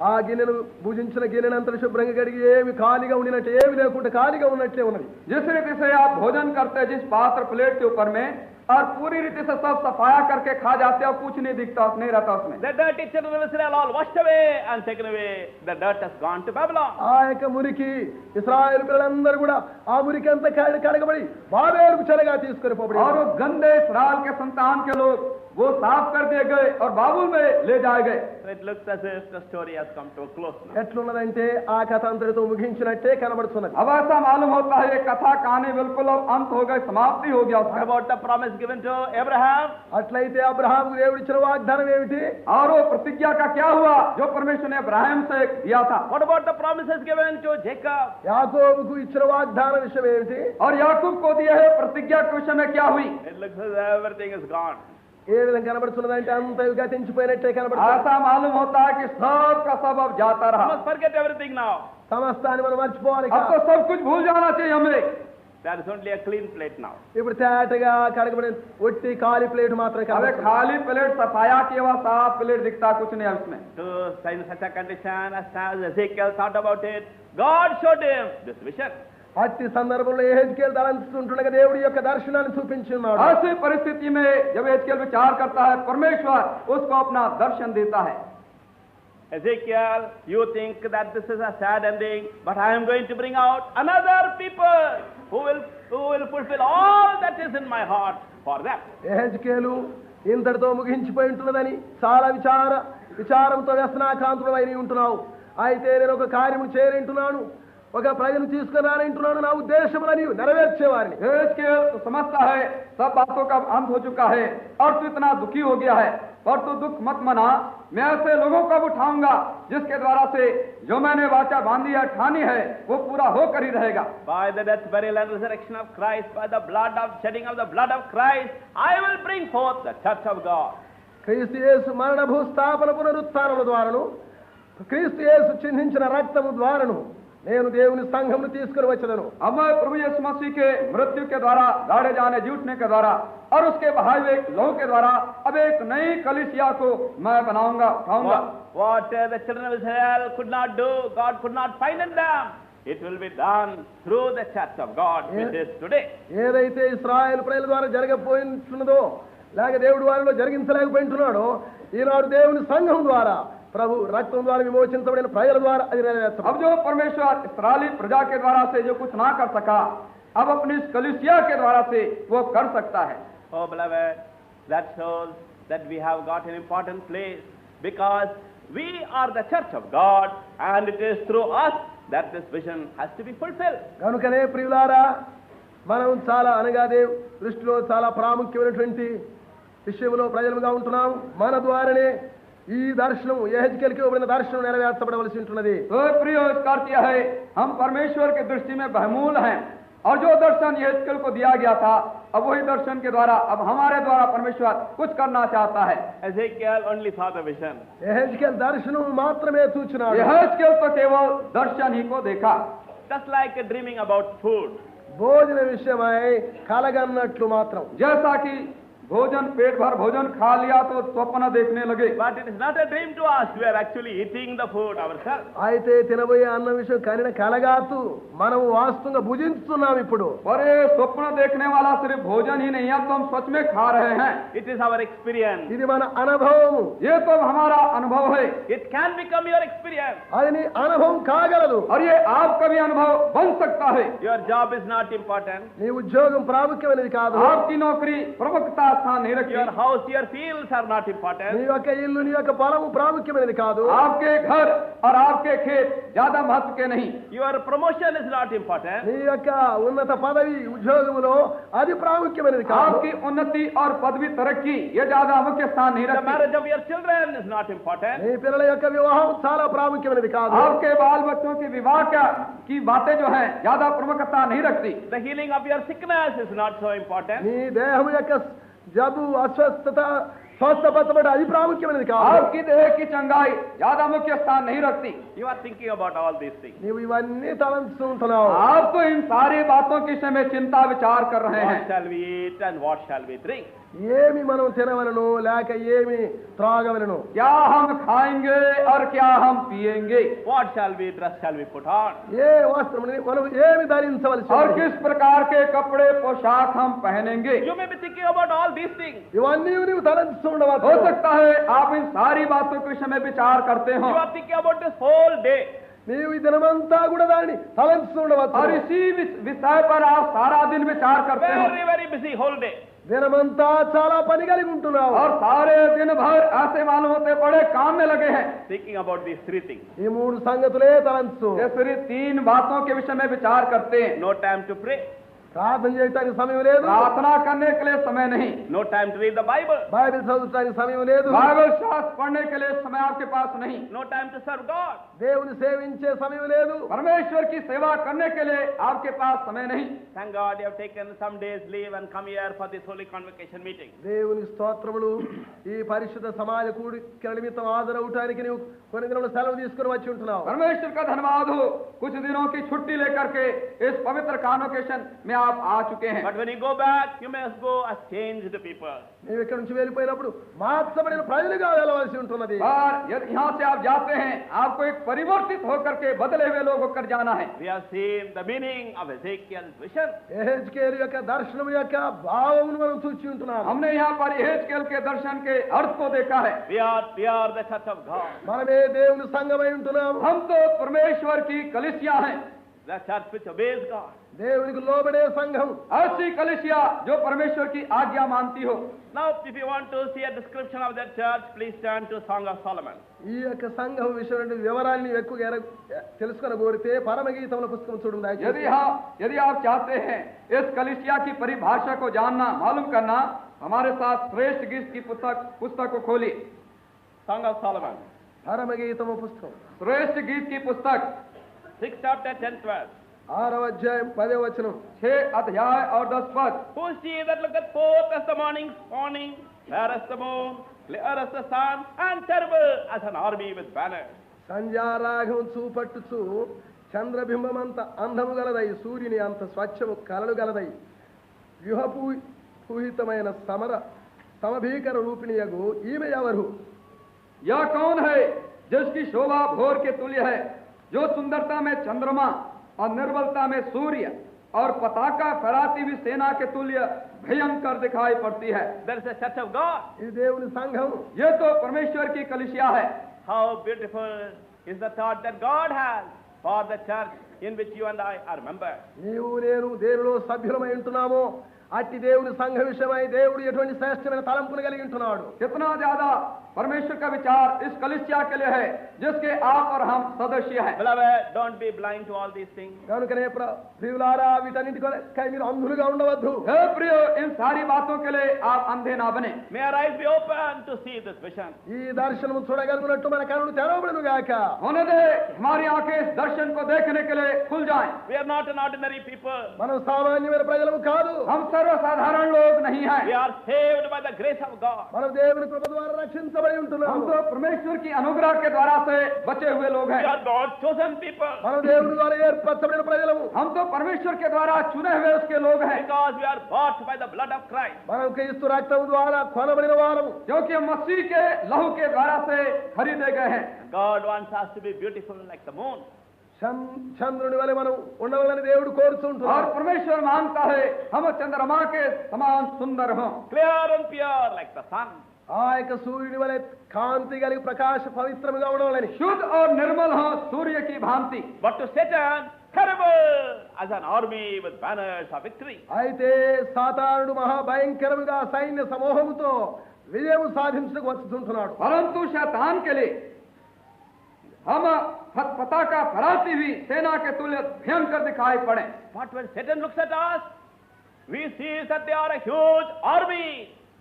ఆ గిన్నెను భుజించిన గిన్నెనంతా శుభ్రంగా కడిగి ఏమి ఖాళీగా ఉండినట్టు ఏమి లేకుండా ఖాళీగా ఉన్నట్లే ఉన్నది. जिस रीति से आप भोजन करते हैं जिस पात्र प्लेट के ऊपर में, और पूरी रीति से सब सफाया करके खा जाते और कुछ नहीं दिखता, नहीं रहता उसमें। The dirty children of Israel all washed away and taken away. The dirt has gone to Babylon. ఆ యొక్క మురికి ఇశ్రాయేలు పిల్లలందరూ కూడా ఆ మురికి అంతా కడగబడి బాబేలుకు చెరగా తీసుకొని పోబడి और वो गंदे इस्राएल के संतान के लोग वो साफ कर दिए गए और बाबुल में ले जाए गए। So it looks as if the story has come to a close now. ఎట్లున్నదంటే ఆ కథ అంతటితో ముగించినట్టే కనబడుతున్నది. अब ऐसा मालूम होता है ये कथा कहानी बिल्कुल अब अंत हो गई, समाप्ति हो गया What उसका। about the promise given to Abraham? అట్లయితే అబ్రహాముకు దేవుడు ఇచ్చిన వాగ్దానం ఏమిటి? और वो प्रतिज्ञा का क्या हुआ जो परमेश्वर ने अब्राहम से दिया था? What about the promises given to Jacob? యాకోబుకు ఇచ్చిన వాగ్దాన విషయం ఏమిటి? और याकूब को दिया है प्रतिज्ञा के विषय में क्या हुई? It looks as if everything is gone. ఏ విధంగా కనబడుతున్నదంటే అంత గతించిపోయినట్టే కనబడుతుంది. ऐसा मालूम होता है कि सब का सब अब जाता You रहा। must forget everything now. సమస్తాన్ని మనం మర్చిపోవాలి. अब तो सब कुछ भूल जाना चाहिए हमें। There is only a clean plate now. ఇప్పుడు తేటగా కడగబడిన ఒట్టి ఖాళీ ప్లేట్ మాత్రమే अबे కనబడుతుంది. खाली प्लेट सफाया किया हुआ साफ प्लेट दिखता कुछ नहीं है उसमें। To in such a condition, as Ezekiel thought about it, God showed him this vision. అట్టి సందర్భంలో యెహెజ్కేలు తలంచుతుండగా దేవుడి యొక్క దర్శనాన్ని చూపించి ఉన్నాడు. ऐसी परिस्थिति में जब एजकेल विचार करता है परमेश्वर उसको अपना दर्शन देता है। Ezekiel, you think that this is a sad ending, but I am going to bring out another people who will fulfill all that is in my heart for them. యెహెజ్కేలు ఇంతటితో ముగించిపోయి ఉంటున్నదని చాలా విచారంతో వ్యసనాకాంతుడు అయిన ఉంటున్నావు. అయితే నేను ఒక కార్యము చేరింటున్నాను, ఒక ప్రజను తీసుకుని రానంటున్నాను, నా ఉద్దేశములని నెరవేర్చేవారిని. एजकेल तो समझता है सब बातों का अंत हो चुका है और तू इतना दुखी हो गया है, पर तू दुख मत मना, मैं ऐसे लोगों को उठाऊंगा जिसके द्वारा से जो मैंने वाचा बांधी है ठानी है वो पूरा होकर ही रहेगा। By the death, burial and resurrection of Christ, by the blood of shedding of the blood of Christ, I will bring forth the church of God. క్రీస్తు యేసు మరణ భూస్థాపన పునరుత్థానముల ద్వారాను క్రీస్తు యేసు చిందించిన రక్తము ద్వారాను నేను దేవుని సంఘమును తీసుకుని వచ్చేదను. अब मैं प्रभु यीशु मसीह के मृत्यु के द्वारा गाड़े जाने जी उठने के द्वारा और उसके बहाए हुए लहू के द्वारा अब एक नई कलीसिया को मैं बनाऊंगा, उठाऊंगा। What the children of Israel could not do, God could not find in them. It will be done through the church of God, which is today. ఏదైతే ఇశ్రాయేలు ప్రజల ద్వారా జరగబోతున్నదో లేక దేవుడు వారిలో జరిగించలేకపోయింటున్నాడో ఈనాడు దేవుని సంఘం ద్వారా ప్రభు రక్తం ద్వారా విమోచించబడిన ప్రజల ద్వారా అది నెరవేర్చబడింది. अब जो परमेश्वर इस्राएली प्रजा के द्वारा से जो कुछ ना कर सका अब अपनी इस कलीसिया के द्वारा से वो कर सकता है। Oh beloved, that shows that we have got an important place because we are the church of God and it is through us that this vision has to be fulfilled. కనుకనే ప్రియులారా మనం చాలా అనగా దేవు దృష్టిలో చాలా ప్రాముఖ్యమైనటువంటి విషయంలో ప్రజలుగా ఉంటున్నాం. మన ద్వారానే ఈ దర్శనం యెహెజ్కేలుకి ఇవ్వబడిన దర్శనం నెరవేర్చబడవలసి ఉంటున్నది. तो प्रिय इसका अर्थ यह है हम परमेश्वर की दृष्टि में बहुमूल हैं और जो दर्शन यहेजकेल को दिया गया था अब वही दर्शन के द्वारा अब हमारे द्वारा परमेश्वर कुछ करना चाहता है। Ezekiel only saw the vision. యెహెజ్కేలు దర్శనం మాత్రమే చూచినాడు. यहेजकेल तो केवल दर्शन ही को देखा। Just like dreaming about food. భోజన విషయమై కలగన్నట్లు మాత్రం. जैसा कि भोजन पेट भर भोजन खा लिया तो स्वप्न देखने लगे, But it is not a dream to us. We are actually eating the food ourselves. అయితే తినబోయే అన్న విషయం కనిన కలగాతు మనం వాస్తవంగా భుజిస్తున్నాం ఇప్పుడు. पर ये स्वप्न देखने वाला सिर्फ भोजन ही नहीं है, तो हम सच में खा रहे हैं। It is our experience. ఇది మన అనుభవము. ये तो हमारा अनुभव है It can become your experience. అది నీ అనుభవం కాగలదు. और ये आपका भी अनुभव बन सकता है। Your job is not important. నీ ఉద్యోగం ప్రాముఖ్యమైనది కాదు. आपकी नौकरी प्रमुखता स्थान नहीं रखती। Your house, your fields are not important. నీ యొక్క ఇల్లు నీ యొక్క పొలము ప్రాముఖ్యమైనది కాదు. आपके घर और आपके खेत ज्यादा महत्व के नहीं। Your promotion is not important. నీ యొక్క ఉన్నత పదవి ఉద్యోగములో అది ప్రాముఖ్యమైనది కాదు. आपकी उन्नति और पदवी तरक्की ये ज्यादा मुख्य स्थान नहीं The रखती। marriage of your children is not important. నీ పిల్లల యొక్క వివాహం చాలా ప్రాముఖ్యమైనది కాదు. आपके बाल बच्चों के विवाह की बातें जो हैं ज्यादा प्रमुखता नहीं रखती। The healing of your sickness is not so important. నీ దేహం యొక్క జబ్బు అస్వస్థత స్వస్థపరచబడి అది ప్రాముఖ్యమైనది కాదు. आपकी देह की चंगाई ज्यादा मुख्य स्थान नहीं रखती। You are thinking about all these things. నీవు ఇవన్నీ తలంచుకుంటున్నావు. आप तो इन सारी बातों के विषय में चिंता विचार कर रहे What हैं। shall we eat and what shall we drink? ఏమి మనం తినవలను లేక ఏమి త్రాగవలను, क्या हम खाएंगे और क्या हम पिएंगे, What shall we dress shall we put on? ఏ వస్త్రముని మనం ఏమి ధరించవలసి और ఉన్నది? किस प्रकार के कपड़े पोशाक हम पहनेंगे। You may be thinking about all these things. ఇవన్నీ నీవు తలంచుకుండవచ్చు. हो सकता है आप इन सारी बातों के विषय में विचार करते हो You are thinking about this whole day. నీవు ఈ దినమంతా కూడా దాన్ని తలంచుకుండవచ్చు. और इसी विषय पर आप सारा दिन विचार करते हो Very, very busy whole day. దినమంతా చాలా పని కలిగి ఉంటున్నావు. और सारे दिन भर ऐसे मालूम होते बड़े काम में लगे हैं। Thinking about these three things. ఈ మూడు సంగతులే తలంచు. ये सिर्फ 3 बातों के विषय में विचार करते हैं। No time to pray. ప్రార్థన చేయడానికి సమయం లేదు, प्रार्थना करने के लिए समय नहीं, No time to read the Bible. Bible చదవడానికి సమయం లేదు, बाइबल शास्त्र पढ़ने के लिए समय आपके पास नहीं, No time to serve God. దేవుని సేవించే సమయం లేదు. परमेश्वर की सेवा करने के लिए आपके पास समय नहीं। Thank God you have taken some days leave and come here for this holy convocation meeting. దేవుని స్తోత్రములు. ఈ పరిశుద్ధ సమాజ కూడిక నిమిత్తం హాజరవటానికి నీవు కొన్ని దినములు సెలవు తీసుకుని వచ్చి ఉంటున్నావు. परमेश्वर का धन्यवाद हो, कुछ दिनों की छुट्टी लेकर के इस पवित्र कॉन्वोकेशन में आप आ चुके हैं। But when you go back, you must go as changed people. నీవు ఇక్కడి నుంచి వెళ్ళిపోయినప్పుడు మార్చబడిన ప్రజలుగా వెళ్ళవలసి ఉంటున్నది. और यदि यहाँ से आप जाते हैं, आपको एक परिवर्तित होकर के बदले हुए लोग होकर जाना है। We have seen the meaning of Ezekiel's vision. Ezekiel యొక్క దర్శనం యొక్క భావమును మనం చూచి ఉంటున్నాం. हमने यहाँ पर यहेजकेल के दर्शन के अर्थ को देखा है। We are the church of God. మనమే దేవుని సంఘమై ఉంటున్నాం. हम तो परमेश्वर की कलिसिया हैं, The church which obeys God. దేవునికి లోబడే సంఘం. ऐसी कलिसिया जो परमेश्वर की आज्ञा मानती हो। Now, if you want to see a description of that church, please turn to Song of Solomon. ఈ యొక్క సంఘం విషయం వివరాన్ని ఎక్కువగా తెలుసుకొని కోరితే పరమగీతముల పుస్తకం చూడండి దయచేసి. यदि आप चाहते हैं इस कलिसिया की परिभाषा को जानना, मालूम करना, हमारे साथ श्रेष्ठ गीत की पुस्तक को खोलिए। Song of Solomon. పరమగీతము పుస్తకం श्रेष्ठ गीत की पुस्तक 6th chapter, 10th verse. 6వ అధ్యాయం 10వ వచనం. 6 अध्याय और 10 पद। Who is he that looketh forth as the morning's morning, fair as the moon, clear as the sun, and terrible as an army with banners? Sandhyaragam చూపట్టుచు చంద్రబింబమంత అందము గలదై, సూర్యుని అంత స్వచ్ఛము కలలు గలదై, వ్యూహపూహితమైన సమభీకర రూపిణియగు ఈమె ఎవరు? यह कौन है जिसकी शोभा भोर के तुल्य है, जो सुंदरता में चंद्रमा और निर्बलता में सूर्य और पताका फहराती हुई सेना के तुल्य भयंकर दिखाई पड़ती है। There is a church of God. ఇది దేవుని సంఘం. ये तो परमेश्वर की कलिसिया है। How beautiful is the thought that God has for the church in which you and I are members. నీవు నేను దేవులో సభ్యులమై ఉంటున్నామో అట్టి దేవుని సంఘ విషయమై దేవుడు ఎటువంటి శ్రేష్టమైన తలంపును కలిగి ఉంటున్నాడు. कितना ज्यादा परमेश्वर का विचार इस कलिसिया के लिए है जिसके आप और हम सदस्य हैं। Beloved, don't be blind to all these things. కనుకనే ప్రియులారా వీటన్నిటికై మీరు అంధులుగా ఉండవద్దు. हे प्रियो, इन सारी बातों के लिए आप अंधे ना बने। May our eyes be open to see this vision. ఈ దర్శనము చూడగలుగునట్టు మన కన్నులు తెరవబడును గాక. होने दे हमारी आंखें इस दर्शन को देखने के लिए खुल जाएं। We are not an ordinary people. మనం సామాన్యమైన ప్రజలము కాదు. हम सर्वसाधारण लोग नहीं हैं। We are saved by the grace of God. మనం దేవుని కృప ద్వారా రక్షించబడి हम ఉంటున్నాము. तो परमेश्वर की अनुग्रह के द्वारा से बचे हुए लोग We हैं। are God's chosen people. మనం దేవుని ద్వారా ఏర్పరచబడిన ప్రజలము. हम तो परमेश्वर के द्वारा चुने हुए उसके लोग हैं, Because we are bought by the blood of Christ. మనం క్రీస్తు రక్తము ద్వారా కొనబడిన వారము. क्योंकि मसीह के लहू के द्वारा से खरीदे गए हैं। God wants us to be beautiful like the moon. చంద్రుని వలె మనం ఉండవాలని దేవుడు और కోరుతుంటున్నాడు. परमेश्वर मांगता है हम चंद्रमा के समान सुंदर हों। Clear and pure like the sun. ఆ యొక్క సూర్యుని వలె కాంతి కలిగి ప్రకాశ పవిత్రముగా ఉండవాలని. शुद्ध और निर्मल हो सूर्य की भांति। But to Satan, terrible as an army with banners of victory. అయితే సాతానుడు మహాభయంకరముగా సైన్య సమూహముతో విజయం సాధించడానికి వస్తుంటున్నాడు. परंतु शैतान के लिए हम पताका फहराती हुई सेना के तुल्य भयंकर दिखाई पड़े. But when Satan looks at us, we see that they are a huge army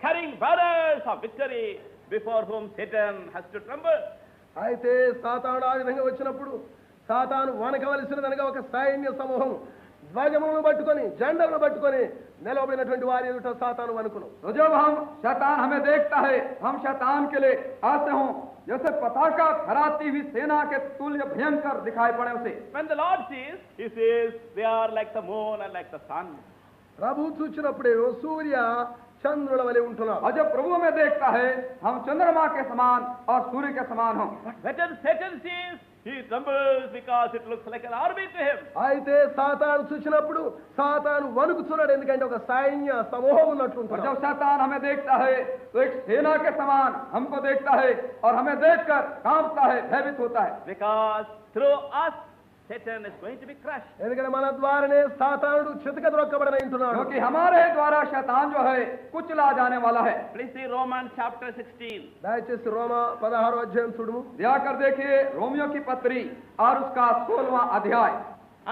carrying banners of victory before whom Satan has to tremble. అయితే సాతానుడు ఆ విధంగా వచ్చినప్పుడు సాతాను వణకవలసినదనగా ఒక సైన్య సమూహం ధ్వజములను పట్టుకొని జెండాలను పట్టుకొని నిలబడినటువంటి వారి ఎదుట సాతాను వణుకును. तो जब हम शैतान हमें देखता है, हम शैतान के लिए आते हों जैसे पताका फहराती हुई सेना के तुल्य भयंकर दिखाई पड़े उसे. When the Lord sees, he says they are like the moon and like the sun. ప్రభు చూచినప్పుడే సూర్య చంద్రుల వలె ఉంటున్నారు. और जब प्रभु हमें देखता है हम चंद्रमा के समान और सूर्य के समान हों. When Satan sees, he trembles because it looks like an army to him. అయితే సాతాను చూసినప్పుడు సాతాను వణుకుతున్నాడు, ఎందుకంటే ఒక సైన్య సమూహం और ఉన్నట్లుంటాడు. जब शैतान हमें देखता है तो एक सेना के समान हमको देखता है और हमें देखकर कांपता है, भयभीत होता है. Because through us, Satan is going to be crushed. ఎందుకంటే మన ద్వారానే సాతానుడు చితకద్రొక్కబడన ఉంటున్నాడు. क्योंकि हमारे द्वारा शैतान जो है कुचला जाने वाला है. Please see Romans chapter 16. దయచేసి రోమా 16వ అధ్యాయం చూడుము. दया कर देखिए रोमियो की पत्री और उसका 16वां अध्याय.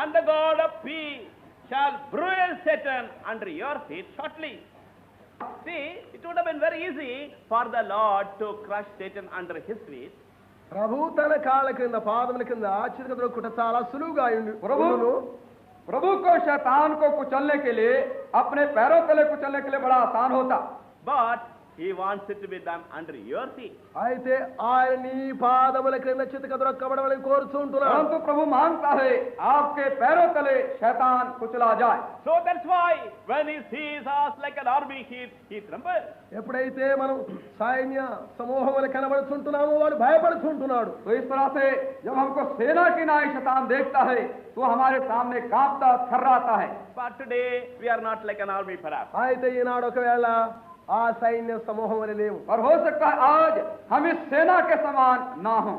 And the God of peace shall bruise Satan under your feet shortly. See, it would have been very easy for the Lord to crush Satan under his feet. ప్రభు తన కాళ్ళ కింద పాదముల కింద చితకద్రొక్కుట చాలా సులువుగా प्रभु प्रभु को शैतान को कुचलने के लिए अपने पैरों तले कुचलने के लिए बड़ा आसान होता. But he wants it to be done under your feet. అయితే ఆయన నీ పాదముల క్రింద చితకద్రొక్కబడమని కోరుచుంటున్నాడు. परंतु प्रभु मांगता है आपके पैरों तले शैतान कुचला जाए. So that's why when he sees us like an army, he trembles. ఎప్పుడైతే మనం సైన్య సమూహములు కనబడుతుంటున్నామో వాడు భయపడుతుంటున్నాడు. तो इस तरह से जब हमको सेना की नाई शैतान देखता है तो हमारे सामने कांपता थर्राता है. But today we are not like an army perhaps. అయితే ఈనాడు ఒకవేళ ఆ సైన్య సమూహం వలె లేవు. और हो सकता है आज हम इस सेना के समान ना हो.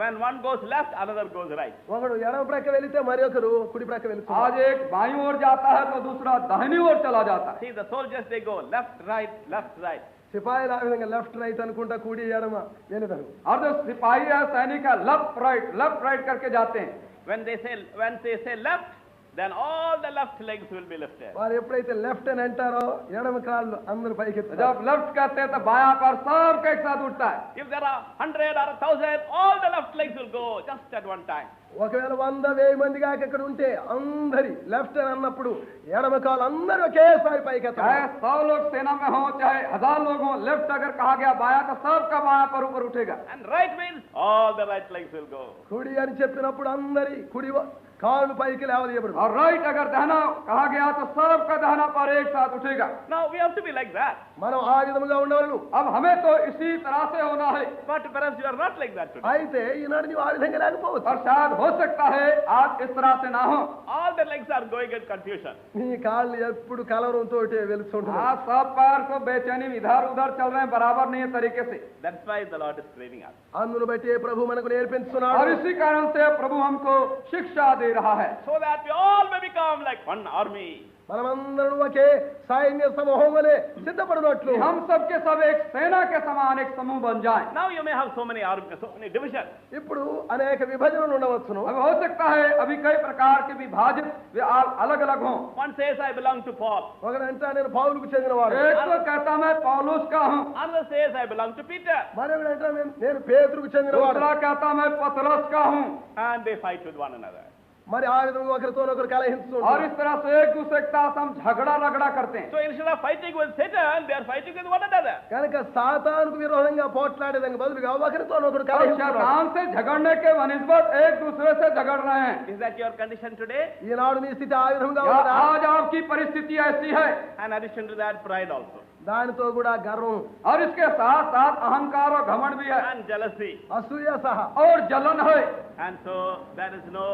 When one goes left, another goes right. ఒకడు ఎడమ ప్రక్క వెళితే మరి ఒకరు కుడి ప్రక్క వెళుతారు. आज एक बाईं ओर जाता है तो दूसरा दाहिनी ओर चला जाता है. See, the soldiers, they go left, right, left, right. సిపాయిలు ఆ విధంగా లెఫ్ట్ రైట్ అనుకుంటా కుడి ఎడమ వెళుతారు. और जो सिपाही है सैनिक है लेफ्ट राइट करके जाते हैं. When they say left, then all the left legs will be lifted. వారు ఎప్పుడైతే లెఫ్ట్ అని అంటారో ఎడమ కాళ్ళు అందరూ పైకి ఎత్తుతారు. जब लेफ्ट कहते हैं तो बायां पर सबका एक साथ उठता है. If there are 100 or 1,000, all the left legs will go just at one time. ఒకవేళ 100,000 మంది కాక ఇక్కడ ఉంటే అందరి లెఫ్ట్ అని అన్నప్పుడు ఎడమ కాలు అందరూ ఒకేసారి పైకి ఎత్తారు. चाहे 100 लोग सेना में हो चाहे 1000 लोग हो, लेफ्ट अगर कहा गया बायां तो सबका बायां पर ऊपर उठेगा. And right means all the right legs will go. కుడి అని చెప్పినప్పుడు అందరి కుడి కాళ్ళు పైకి లేవదీయబడు. और राइट अगर दहना कहा गया तो सबका दहना पर एक साथ उठेगा. Now we have to be like that. మనం ఆ విధముగా ఉండవలను. अब हमें तो इसी तरह से होना है. But perhaps you are not like that today. అయితే ఈనాడు నీవు ఆ విధంగా లేకపోవచ్చు. और शायद हो सकता है आज इस तरह से ना हो. All the legs are going in confusion. నీ కాళ్ళు ఎప్పుడు కలవరంతో వెలుస్తుంటున్నాయి. आज सब पैर को बेचैनी इधर उधर चल रहे हैं बराबर नहीं है तरीके से. That's why the Lord is training us. అందును బట్టి ప్రభు మనకు నేర్పిస్తున్నాడు. और इसी कारण से प्रभु हमको शिक्षा दे रहा है. So that we all may become like one army. మనమందరం ఒకే సైన్య సమూహం వలె సిద్ధపడినట్లు कि हम सब के सब एक सेना के समान एक समूह बन जाएं. Now you may have so many armies, so many divisions. ఇప్పుడు అనేక విభజనలు ఉండవచ్చును. अब हो सकता है अभी कई प्रकार के विभाजित वे अलग अलग हों. One says, I belong to Paul. ఒకడంటే నేను పౌలుకు చెందినవాడు. एक तो कहता मैं पौलुस का हूँ. Another says, I belong to Peter. మరొకడంటే నేను పేతురుకు చెందినవాడు. दूसरा कहता मैं पतरस का हूँ. And they fight with one another. మరి ఆ విధంగా ఒకరితోనొకరు కలహిస్తూ और इस तरह से एक दूसरे के साथ हम झगड़ा रगड़ा करते हैं. So instead of fighting with Satan, they are fighting with one another. కనుక సాతానుకు విరోధంగా పోట్లాడేదానికి బదులుగా ఒకరితోనొకరు और కలహిస్తున్నారు. शैतान से झगड़ने के बनिस्बत एक दूसरे से झगड़ रहे हैं. Is that your condition today? ఈనాడు మీ స్థితి ఆ విధంగా या ఉన్నదా? आज आपकी परिस्थिति ऐसी है. And in addition to that, pride also. దానితో కూడా గర్వం, और इसके साथ साथ अहंकार और घमंड भी है. And jealousy. అసూయ సహా. और जलन है. And so there is no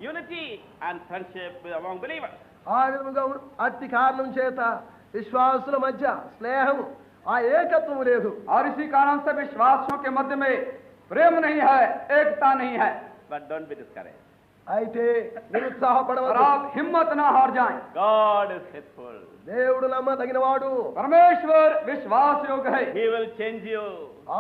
unity and friendship among believers. ఆ విధముగా అట్టి కారణం చేత విశ్వాసుల మధ్య స్నేహం ఆ ఏకత్వం లేదు. और इसी कारण से विश्वासियों के मध्य में प्रेम नहीं है, एकता नहीं है. But don't be discouraged. అయితే और నిరుత్సాహపడవద్దు. आप हिम्मत ना हार जाएं। God is faithful. దేవుడు నమ్మదగినవాడు. परमेश्वर विश्वास योग्य है। He will change you.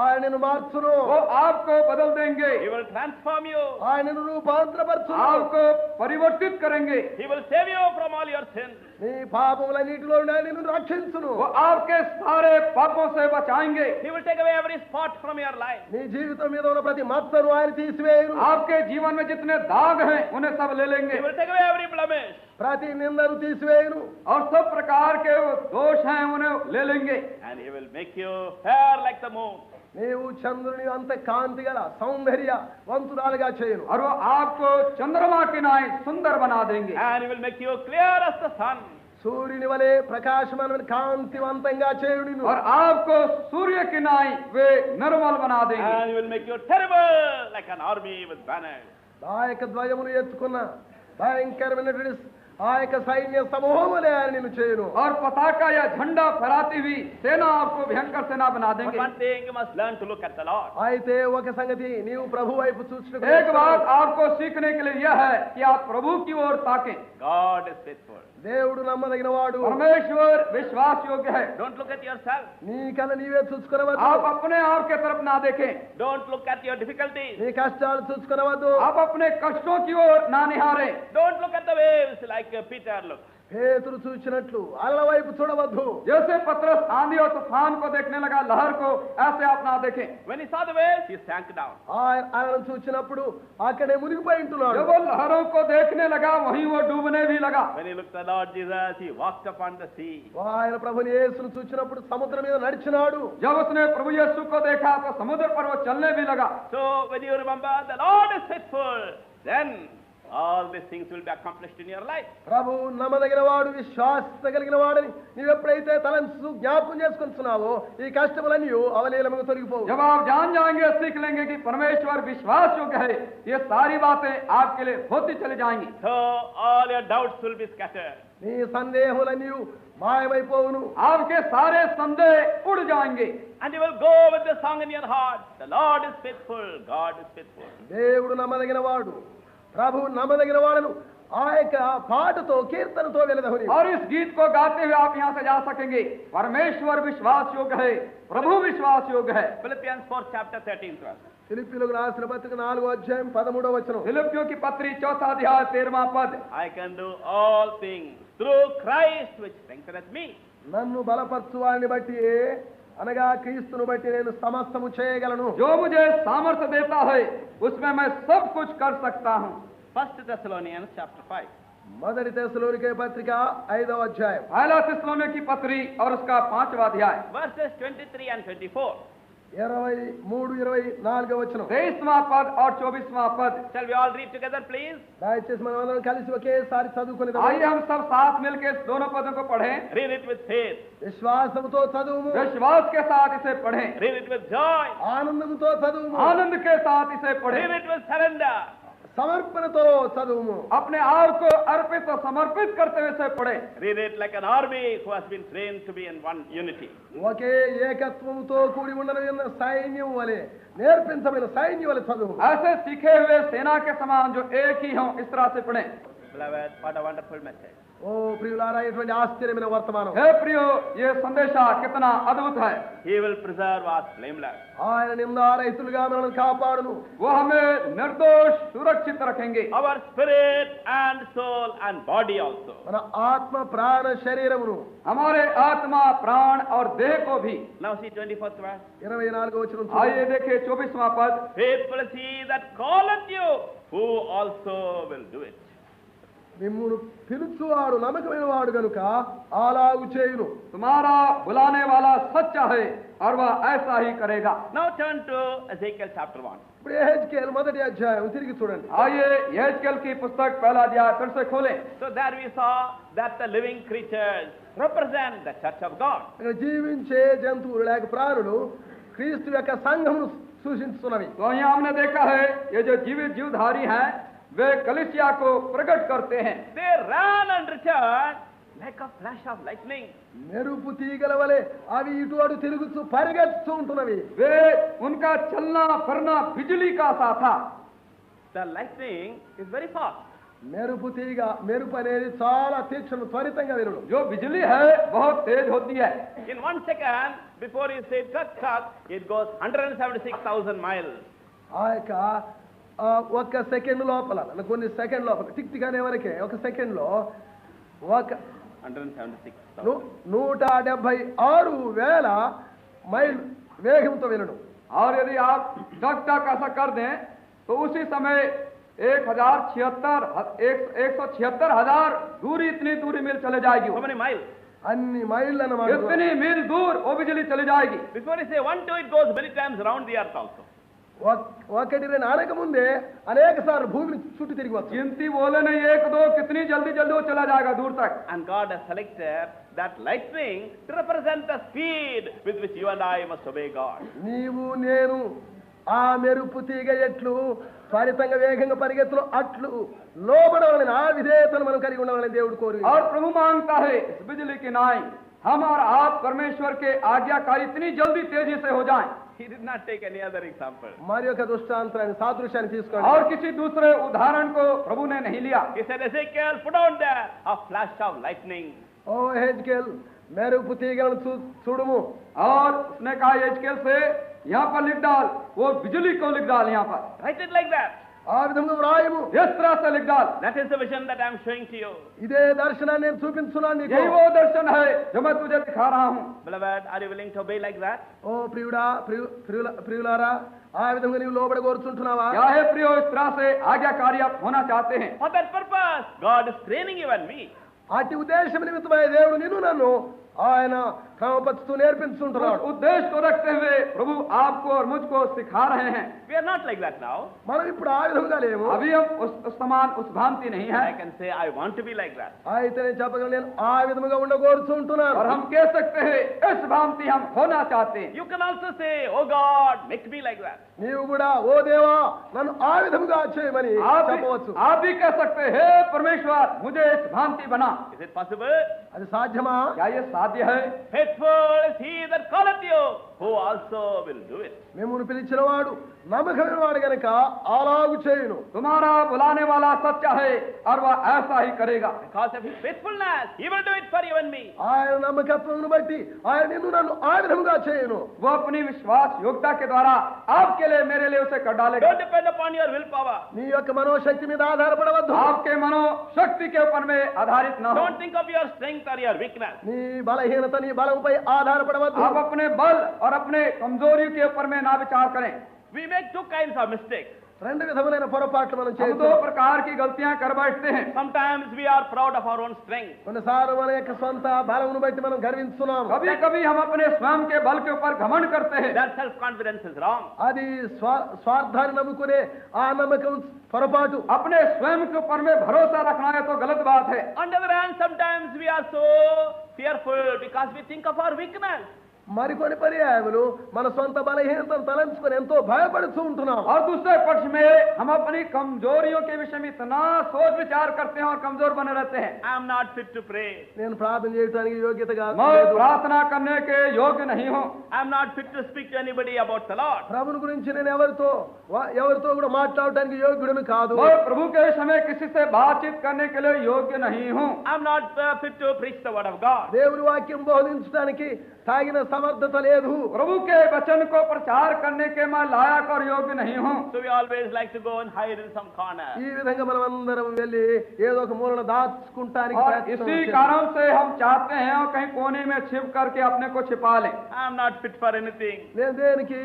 ఆయనను మార్చును. वो आपको बदल देंगे, He will transform you. ఆయనను రూపాంతరపరచును. आपको परिवर्तित करेंगे। He will save you from all your sins. నీ పాపములన్నిటిలో నిన్ను రక్షించును. वो आपके सारे पापों से बचाएंगे। He will take away every spot from your life. నీ జీవితం మీద ఉన్న ప్రతి మచ్చను ఆయన తీసివేయును. आपके जीवन में जितने दाग हैं उन्हें सब ले लेंगे, He will take away every blemish. ప్రతి నిందను తీసివేయును. और सब प्रकार के वो दोष हैं उन्हें ले लेंगे। And He will make you fair like the moon. నీవు చంద్రుని అంత కాంతి గల సౌందర్యవంతురాలుగా చేయును. और वो आपको चंद्रमा की नाई सुंदर बना देंगे। And He will make you clear as the sun. సూర్యుని వలె ప్రకాశమైన కాంతివంతంగా చేయును నిన్ను. और आपको सूर्य की नाई वे निर्मल बना देंगे। And He will make you terrible like an army with banners. ఆ యొక్క ధ్వజమును ఎత్తుకున్న భయంకరమైనటువంటి ఆ యొక్క సైన్య సమూహములే ఆయన నిన్ను చేయును. और पताका या झंडा फहराती हुई सेना आपको भयंकर सेना बना But देंगे। one thing you must learn to look at the Lord. అయితే ఒక సంగతి నీవు ప్రభు వైపు చూచుటకు एक बात आपको सीखने के लिए यह है कि आप प्रभु की ओर ताकें। God is faithful. దేవుడు నమ్మదగినవాడు. परमेश्वर विश्वास योग्य है। Don't look at yourself. నీ కల నీవే చూసుకునవద్దు. आप अपने आप के तरफ ना देखें। Don't look at your difficulties. నీ కష్టాలు చూసుకునవద్దు. आप अपने कष्टों की ओर ना निहारें। Don't look at the waves like Peter looked. పేతురు చూచినట్లు అలల వైపు చూడవద్దు. जैसे पतरस आंधी और तूफान को देखने लगा, लहर को, ऐसे आप ना देखें। When he saw the waves, he sank down. అలలను చూచినప్పుడు అక్కడే మునిగిపోయి ఉంటున్నాడు. जब वो लहरों को देखने लगा वहीं वो डूबने भी लगा। When he looked at the Lord Jesus, he walked upon the sea. ఆయన ప్రభుని యేసును చూచినప్పుడు సముద్రం మీద నడిచినాడు. जब उसने प्रभु यीशु को देखा तो समुद्र पर वो चलने भी लगा। So when you remember the Lord is faithful, then all these things will be accomplished in your life. ప్రభు నమ్మదగిన వాడు, విశ్వాసత కలిగిన వాడని నీవు ఎప్పుడైతే తలంచు జ్ఞాపకం చేసుకుంటున్నావో ఈ కష్టములన్నీ అవలీలముగా తొలగిపోవు. जब आप जान जाएंगे, सीख लेंगे कि परमेश्वर विश्वास योग्य है, ये सारी बातें आपके लिए होती चली जाएंगी। So all your doubts will be scattered. నీ సందేహములన్నీ మాయమైపోవును. आपके सारे संदेह उड़ जाएंगे। And you will go with the song in your heart. The Lord is faithful. God is faithful. దేవుడు నమ్మదగిన వాడు, ప్రభు నమ్మదగిన వాడను ఆ యొక్క పాటతో కీర్తనతో వెళదహుని. और इस गीत को गाते हुए आप यहाँ से जा सकेंगे। परमेश्वर विश्वास योग्य है, प्रभु विश्वास योग्य है। Philippians 4 chapter 13 verse. ఫిలిప్పీయులకు రాసిన పత్రిక 4వ అధ్యాయం 13వ వచనం. फिलिप्पियों की पत्री 4 अध्याय 13वां पद। I can do all things through Christ which strengtheneth me. నన్ను బలపరచు వారిని బట్టి అనగా క్రీస్తును బట్టి నేను సమస్తము చేయగలను. जो मुझे सामर्थ्य देता है उसमें मैं सब कुछ कर सकता हूँ। 1 Thessalonians chapter 5. మొదటి తెస్సలోనికే పత్రిక 5వ అధ్యాయం पहला थिस्सलुनीके की पत्री और उसका 5वां अध्याय Verses 23 and 24. 23-24వ వచనం. 23वां पद और 24वां पद। Shall we all read together, please? దయచేసి మనం అందరం కలిసి ఒకేసారి చదువుకునేదాం. आइए हम सब साथ मिलकर इस दोनों पदों को पढ़ें। Read it with faith. విశ్వాసముతో చదువుము, विश्वास के साथ इसे पढ़ें, Read it with joy. ఆనందముతో చదువుము, आनंद के साथ इसे Read पढ़ें, it with surrender. సమర్పణతో చదువుము. अपने आप को अर्पित और समर्पित करते हुए इसे पढ़ें। Read it like an army who has been trained to be in one unity. ఒకే ఏకత్వముతో కూడి ఉండన సైన్యం వలె నేర్పించబడిన సైన్యం వలె చదువు. ऐसे सीखे हुए सेना के समान जो एक ही हों, इस तरह से पढ़ें। Beloved, what a wonderful message. ఓ ప్రియులారా, ఇటువంటి ఆశ్చర్యమైన వర్తమానం. हे प्रियो, ये संदेशा कितना अद्भुत है। He will preserve us blameless. ఆయన నిందారహితులుగా మనల్ని కాపాడును. वो हमें निर्दोष सुरक्षित रखेंगे। Our spirit and soul and body also. మన ఆత్మ, ప్రాణ, శరీరమును. हमारे आत्मा, प्राण और देह को भी। Now see 24th verse. 24వ వచనం. आइए देखिए 24वां पद। Faithful is he that calleth you, who also will do it. మిమ్మును పిలుచువాడు నమ్మకమైన వాడు గనుక అలాగు చేయును. तुम्हारा बुलाने वाला सच्चा है और वह ऐसा ही करेगा। Now turn to Ezekiel chapter 1. ఇప్పుడు యెహెజ్కేలు మొదటి అధ్యాయం తిరిగి చూడండి. आइए यहेजकेल की पुस्तक पहला अध्याय फिर से खोलें। So there we saw that the living creatures represent the church of God. ఇక్కడ జీవించే జంతువులు లేక ప్రాణులు క్రీస్తు యొక్క సంఘమును సూచిస్తున్నవి. तो यहाँ हमने देखा है ये जो जीवित जीवधारी हैं वे कलीसिया को प्रकट करते हैं। They ran and returned like a flash of lightning. మెరుపు తీగల వలె అవి ఇటు అటు తిరుగుతూ పరిగెత్తుతూ ఉంటున్నవి. वे उनका चलना फिरना बिजली का सा था। the lightning is very fast. మెరుపు తీగ మెరుపు అనేది చాలా తీక్షణ త్వరితంగా వెలుడు. जो बिजली है बहुत तेज होती है. In 1 second, before you say tuck tuck, it goes 176,000 miles. ఆ యొక్క ఒక్క సెకండ్ లోపల కొన్ని సెకండ్ లోపల టిక్ టిక్ అనే వరకే ఒక సెకండ్ లో ఒక 176,000. 176,000 మైల్ వేగంతో వెలుడు. और यदि आप टक टक ऐसा कर दें तो उसी समय 176,000 दूरी, इतनी दूरी मील चले जाएगी. How many miles? అన్ని మైళ్ళు అన్నమాట. इतनी मील दूर वो बिजली चली जाएगी. Before you say 1, 2, it goes many times around the earth also. ఒకటి రెండు అనక ముందే అనేక సార్లు భూమిని చుట్టూ తిరిగి వస్తుంది. गिनती बोले नहीं 1, 2, कितनी जल्दी जल्दी वो चला जाएगा दूर तक. And God has selected that lightning to represent the speed with which you and I must obey God. నీవు నేను ఆ మెరుపు తీగ ఎట్లు త్వరితంగా వేగంగా పరిగెత్తులు అట్లు లోబడవాలని ఆ విధేయతను మనం కలిగి ఉండవాలని దేవుడు కోరి. और प्रभु मांगता है इस बिजली की नाई हम और आप परमेश्वर के आज्ञाकारी इतनी जल्दी तेजी से हो जाएं. He did not take any other example. మరి యొక్క దృష్టాంతాన్ని సాదృశ్యాన్ని తీసుకోండి. और किसी दूसरे उदाहरण को प्रभु ने नहीं लिया. He said, Ezekiel, put on there a flash of lightning. ఓ హెజ్కేల్ మెరుపు తీగలను చూడుము. और उसने कहा एजकेल से यहाँ पर लिख डाल, वो बिजली को लिख डाल यहाँ पर. Write it like that. ఆ విధంగా వ్రాయము. इस तरह से लिख डाल. That is the vision that I am showing to you. ఇదే దర్శనాన్ని నేను చూపించున్నాను నీకు. यही वो दर्शन है जो मैं तुझे दिखा रहा हूँ. Beloved, are you willing to obey like that? ఓ ప్రియుడా ప్రియులారా ఆ విధంగా నీవు లోబడి కోరుచుంటున్నావా? क्या है प्रियो, इस तरह से आज्ञाकारी आप होना चाहते हैं? For that purpose, God is training you and me. అట్టి ఉద్దేశం నిమిత్తమై దేవుడు నిన్ను నన్ను ఆయన క్రమపరుస్తూ నేర్పించుంటున్నాడు. उस उद्देश्य को रखते हुए प्रभु आपको और मुझको सिखा रहे हैं. We are not like that now. మనం ఇప్పుడు ఆ విధంగా లేము. अभी हम उस समान उस भांति नहीं है. I can say, I want to be like that. అయితే నేను చెప్పగలను నేను ఆ విధంగా ఉండగోరుచుంటున్నాను. और हम कह सकते हैं इस भांति हम होना चाहते हैं. You can also say, oh God, make me like that. నీవు కూడా ఓ దేవా నన్ను ఆ విధంగా చేయమని చెప్పవచ్చు. आप भी कह सकते हैं हे परमेश्वर मुझे इस भांति बना. Is it possible? అది సాధ్యమా? क्या ये साध्य है? Faithful is he that calleth you, who also will do it. మిమ్మును పిలిచిన వాడు నమ్మకమైన వాడు గనక అలాగు చేయును. तुम्हारा बुलाने वाला सच्चा है और वह ऐसा ही करेगा. Because of his faithfulness, he will do it for you and me. ఆయన నమ్మకత్వమును బట్టి ఆయన నిన్ను నన్ను ఆ విధంగా చేయును. वो अपनी विश्वास योग्यता के द्वारा आपके लिए मेरे लिए उसे कर डालेगा. Don't depend upon your willpower. నీ యొక్క మనోశక్తి మీద ఆధారపడవద్దు. आपके मनोशक्ति के ऊपर में आधारित न हो. Don't think of your strength or your weakness. నీ బలహీనత నీ బలంపై ఆధారపడవద్దు. आप अपने बल और अपने कमजोरियों के ऊपर में ना विचार करें. We make two kinds of mistakes. రెండు విధములైన పొరపాట్లు మనం हम చేస్తాం. दो प्रकार की गलतियां कर बैठते हैं. Sometimes we are proud of our own strength. కొన్నిసార్లు మన యొక్క సొంత బలమును బట్టి మనం గర్విస్తున్నాం. कभी कभी हम अपने स्वयं के बल के ऊपर घमंड करते हैं. That self-confidence is wrong. అది స్వార్థాన్ని నమ్ముకునే ఆ నమ్మకం పొరపాటు. अपने स्वयं के ऊपर में भरोसा रखना है तो गलत बात है. On the other hand, sometimes we are so fearful because we think of our weakness. మరికొన్ని పర్యాయములు మన సొంత బలహీనతను తలంచుకొని ఎంతో భయపడుతూ ఉంటున్నాం. और दूसरे पक्ष में हम अपनी कमजोरियों के विषय में इतना सोच विचार करते हैं और कमजोर बने रहते हैं. I am not fit to pray. నేను ప్రార్థన చేయడానికి యోగ్యతగా मैं లేదు. प्रार्थना करने के योग्य नहीं हूँ. I am not fit to speak to anybody about the Lord. ప్రభుని గురించి నేను ఎవరితో కూడా మాట్లాడటానికి యోగ్యుడను కాదు. मैं प्रभु के विषय में किसी से बातचीत करने के लिए योग्य नहीं हूँ. I am not fit to preach the word of God. దేవుని వాక్యం బోధించడానికి తాగిన సమర్థత లేదు. प्रभु के वचन को प्रचार करने के मैं लायक और योग्य नहीं हूँ. So we always like to go and hide in some corner. ఈ విధంగా మనం అందరం వెళ్ళి ఏదో ఒక మూలన దాచుకుంటానికి और ప్రయత్నం इसी చేస్తాం. कारण से हम चाहते हैं और कहीं कोने में छिप करके अपने को छिपा लें. I am not fit for anything. నేను దేనికి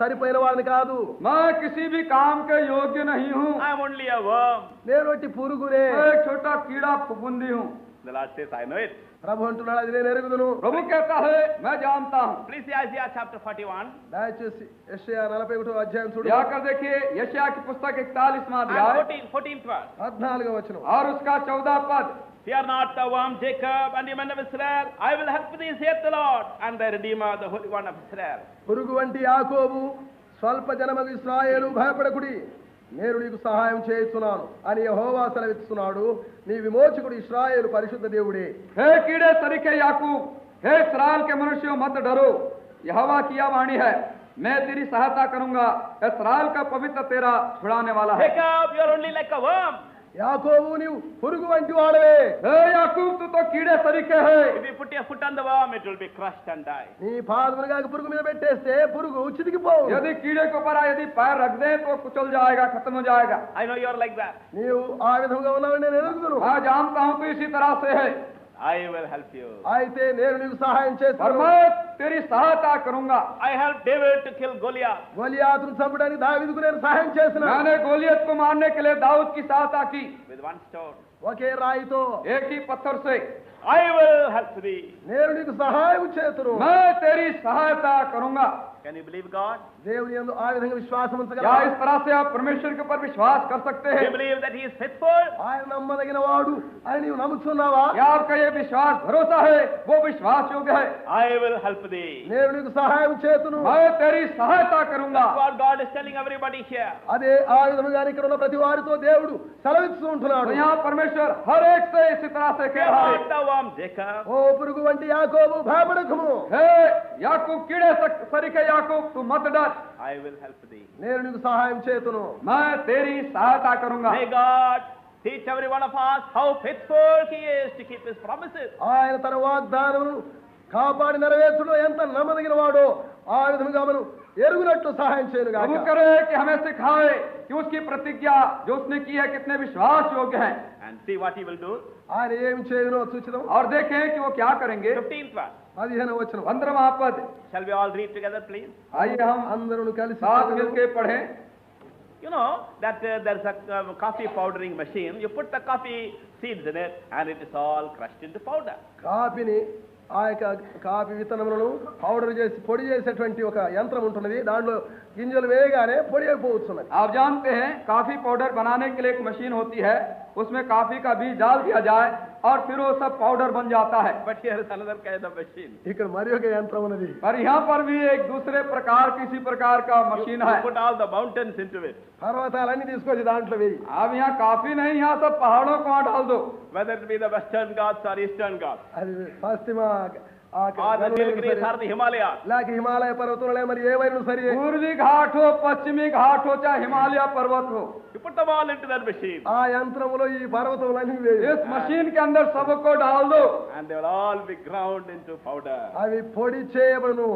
సరిపోయిన వాడిని కాదు. मैं किसी भी काम के योग्य नहीं हूँ. I am only a worm. నేను ఒకటి పురుగునే. मैं एक छोटा कीड़ा फफूंदी हूँ. The Lord says, I know it. ప్రభు అంటున్నాడు అది నేను ఎరుగుదును. प्रभु कहता है मैं जानता हूँ. Please see Isaiah chapter 41. దయచేసి యెషయా 41వ అధ్యాయం చూడండి. जाकर देखिए यशायाह की पुस्तक 41वां And अध्याय 14th verse. 14వ వచనం. और उसका 14 पद. Fear not, thou worm Jacob, and the men of Israel. I will help thee, saith the Lord, and thy Redeemer, the Holy One of Israel. పురుగు వంటి యాకోబు స్వల్ప జనమగు ఇశ్రాయేలు భయపడకుడి నేను నీకు సహాయం చేస్తున్నాను అని యెహోవా సెలవిస్తున్నాడు. నీ విమోచకుడు ఇశ్రాయేలు పరిశుద్ధ దేవుడే. हे कीड़े सरीखे याकूब, हे इस्राएल के मनुष्यों मत डरो, यहोवा की यह वाणी है, मैं तेरी सहायता करूंगा, इस्राएल का पवित्र तेरा छुड़ाने वाला है। Jacob, you are only like a worm. యాకోబు నీవు పురుగు వంటి వాడవే. हे याकूब, तू तो कीड़े सरीखे है। If you put your foot on the worm, it will be crushed and die. నీ పాదములు కాక పురుగు మీద పెట్టేస్తే పురుగు చితికిపోవు. यदि कीड़े के ऊपर यदि पैर रख दे तो कुचल जाएगा, खत्म हो जाएगा। I know you are like that. నీవు ఆ విధంగా ఉన్నావని నేను ఎరుగుదును. मैं जानता हूं तू इसी तरह से है, I will help you. అయితే నేను నీకు సహాయం और చేస్తాను. मैं तेरी सहायता करूंगा। I helped David to kill Goliath. గొలియాతును చంపడానికి దావీదుకు నేను సహాయం చేసిన. मैंने गोलियत को मारने के लिए दाऊद की सहायता की, With one stone. ఒకే రాయితో एक ही पत्थर से। I will help thee. నేను నీకు సహాయం చేతును. मैं तेरी सहायता करूंगा। Can you believe God? దేవుని యందు ఆ విధంగా విశ్వాసం क्या ఉంచగలరా? इस तरह से आप परमेश्वर के ऊपर विश्वास कर सकते Do you हैं? believe that he is faithful? ఆయన నమ్మదగిన వాడు అని నీవు నమ్ముతున్నావా? क्या आपका ये विश्वास भरोसा है, वो विश्वास योग्य है? I will help thee. నేను నీకు సహాయం చేతును. मैं तेरी सहायता करूंगा। That's what God is telling everybody here. అదే ఆ విధంగా ఇక్కడ ఉన్న ప్రతి వారితో దేవుడు సెలవిస్తూ ఉంటున్నాడు. तो यहाँ परमेश्वर हर एक से इसी तरह से Fear कह रहा है, not thou worm, Jacob. ఓ పురుగు వంటి యాకోబు భయపడకుము. हे याकूब, कीड़े सरीखे याकूब, तू मत डर, I will help thee. నేను నీకు సహాయం చేతును. मैं तेरी सहायता करूंगा। May God teach every one of us how faithful he is to keep his promises. ఆయన తన వాగ్దానమును కాపాడి నెరవేర్చులో ఎంత నమ్మదగిన వాడో ఆ విధంగా మనం ఎరుగునట్లు సహాయం చేయను प्रभु గాక. करे कि हमें सिखाए कि उसकी प्रतिज्ञा जो उसने की है कितने विश्वास योग्य है, And see what he will do. ఆయన ఏమి చేయునో చూచిదాం. और देखें कि वो क्या करेंगे। 15th verse. 15వ వచనం. 15वां पद, Shall we all read together, please? आइए हम అందరూ కలిసి साथ చదువుదాం. मिलके पढ़ें। You know that there's a coffee powdering machine. You put the coffee seeds in it, and it is all crushed into powder. కాఫీని ఆ యొక్క కాఫీ విత్తనములను పౌడర్ చేసి పొడి చేసేటువంటి ఒక యంత్రం ఉంటున్నది. దాంట్లో గింజలు వేయగానే పొడి అయిపోతున్నది. आप जानते हैं काफी पाउडर बनाने के लिए एक मशीन होती है, उसमें काफी का बीज डाल दिया जाए और फिर वो सब पाउडर बन जाता है। But here is another kind of machine. ఇక్కడ మరి ఒక యంత్రం ఉన్నది. पर यहाँ पर भी एक दूसरे प्रकार किसी प्रकार का मशीन You है। put all the mountains into it. పర్వతాలన్నీ తీసుకొచ్చి దాంట్లో వేయి. अब यहाँ काफी नहीं, यहाँ सब पहाड़ों को वहाँ डाल दो। Whether it be the Western Ghats or Eastern Ghats, అది పశ్చిమ ఆ or the Nilgiris or the Himalayas. లేక హిమాలయ పర్వతంలో మరి ఏమైనా సరే पूर्वी घाट हो, पश्चिमी घाट हो, चाहे हिमालय पर्वत हो, You put them all into that machine, ఆ యంత్రములో ఈ పర్వతములన్నీ వేయి. इस मशीन के अंदर सबको डाल दो and they will all be ground into powder. అవి పొడి చేయబడును.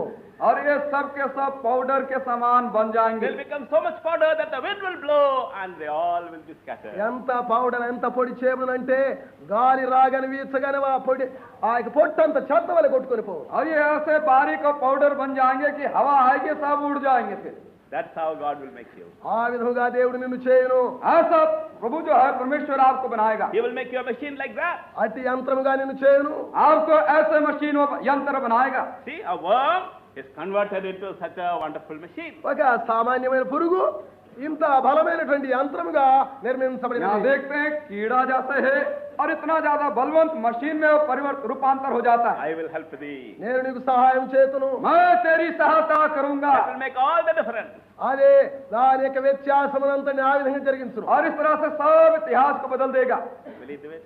और ये सब के सब पाउडर के समान बन जाएंगे। They'll become so much powder that the wind will blow and they all will be scattered. ఎంత పౌడర్ ఎంత పొడి చేయబడును అంటే గాలి రాగానే వీచగానే ఆ పొడి ఆ యొక్క పొట్టంత చెత్త వల్ల కొట్టుకొని పోవు. और ये ऐसे बारीक और पाउडर बन जाएंगे कि हवा आएगी सब उड़ जाएंगे। फिर That's how God will make you. ఆ విధముగా దేవుడు నిన్ను చేయును. ऐसा प्रभु जो है परमेश्वर आपको बनाएगा, He will make you a machine like that. అట్టి యంత్రముగా నిన్ను చేయును. आपको ऐसे मशीन यंत्र बनाएगा। See, a worm is converted into such a wonderful machine. ఒక సామాన్యమైన పురుగు ఇంత బలమైనటువంటి యంత్రముగా यहाँ నిర్మించబడినది. देखते हैं कीड़ा जैसे है और इतना ज्यादा बलवंत मशीन में वो रूपांतर हो जाता है। I will help thee. నేను నీకు సహాయం చేతును. मैं तेरी सहायता करूंगा। That will make all the difference. అదే దాని యొక్క వ్యత్యాసమునంతని ఆ విధంగా జరిగించును. और इस तरह से सब इतिहास को बदल देगा। Will he do it?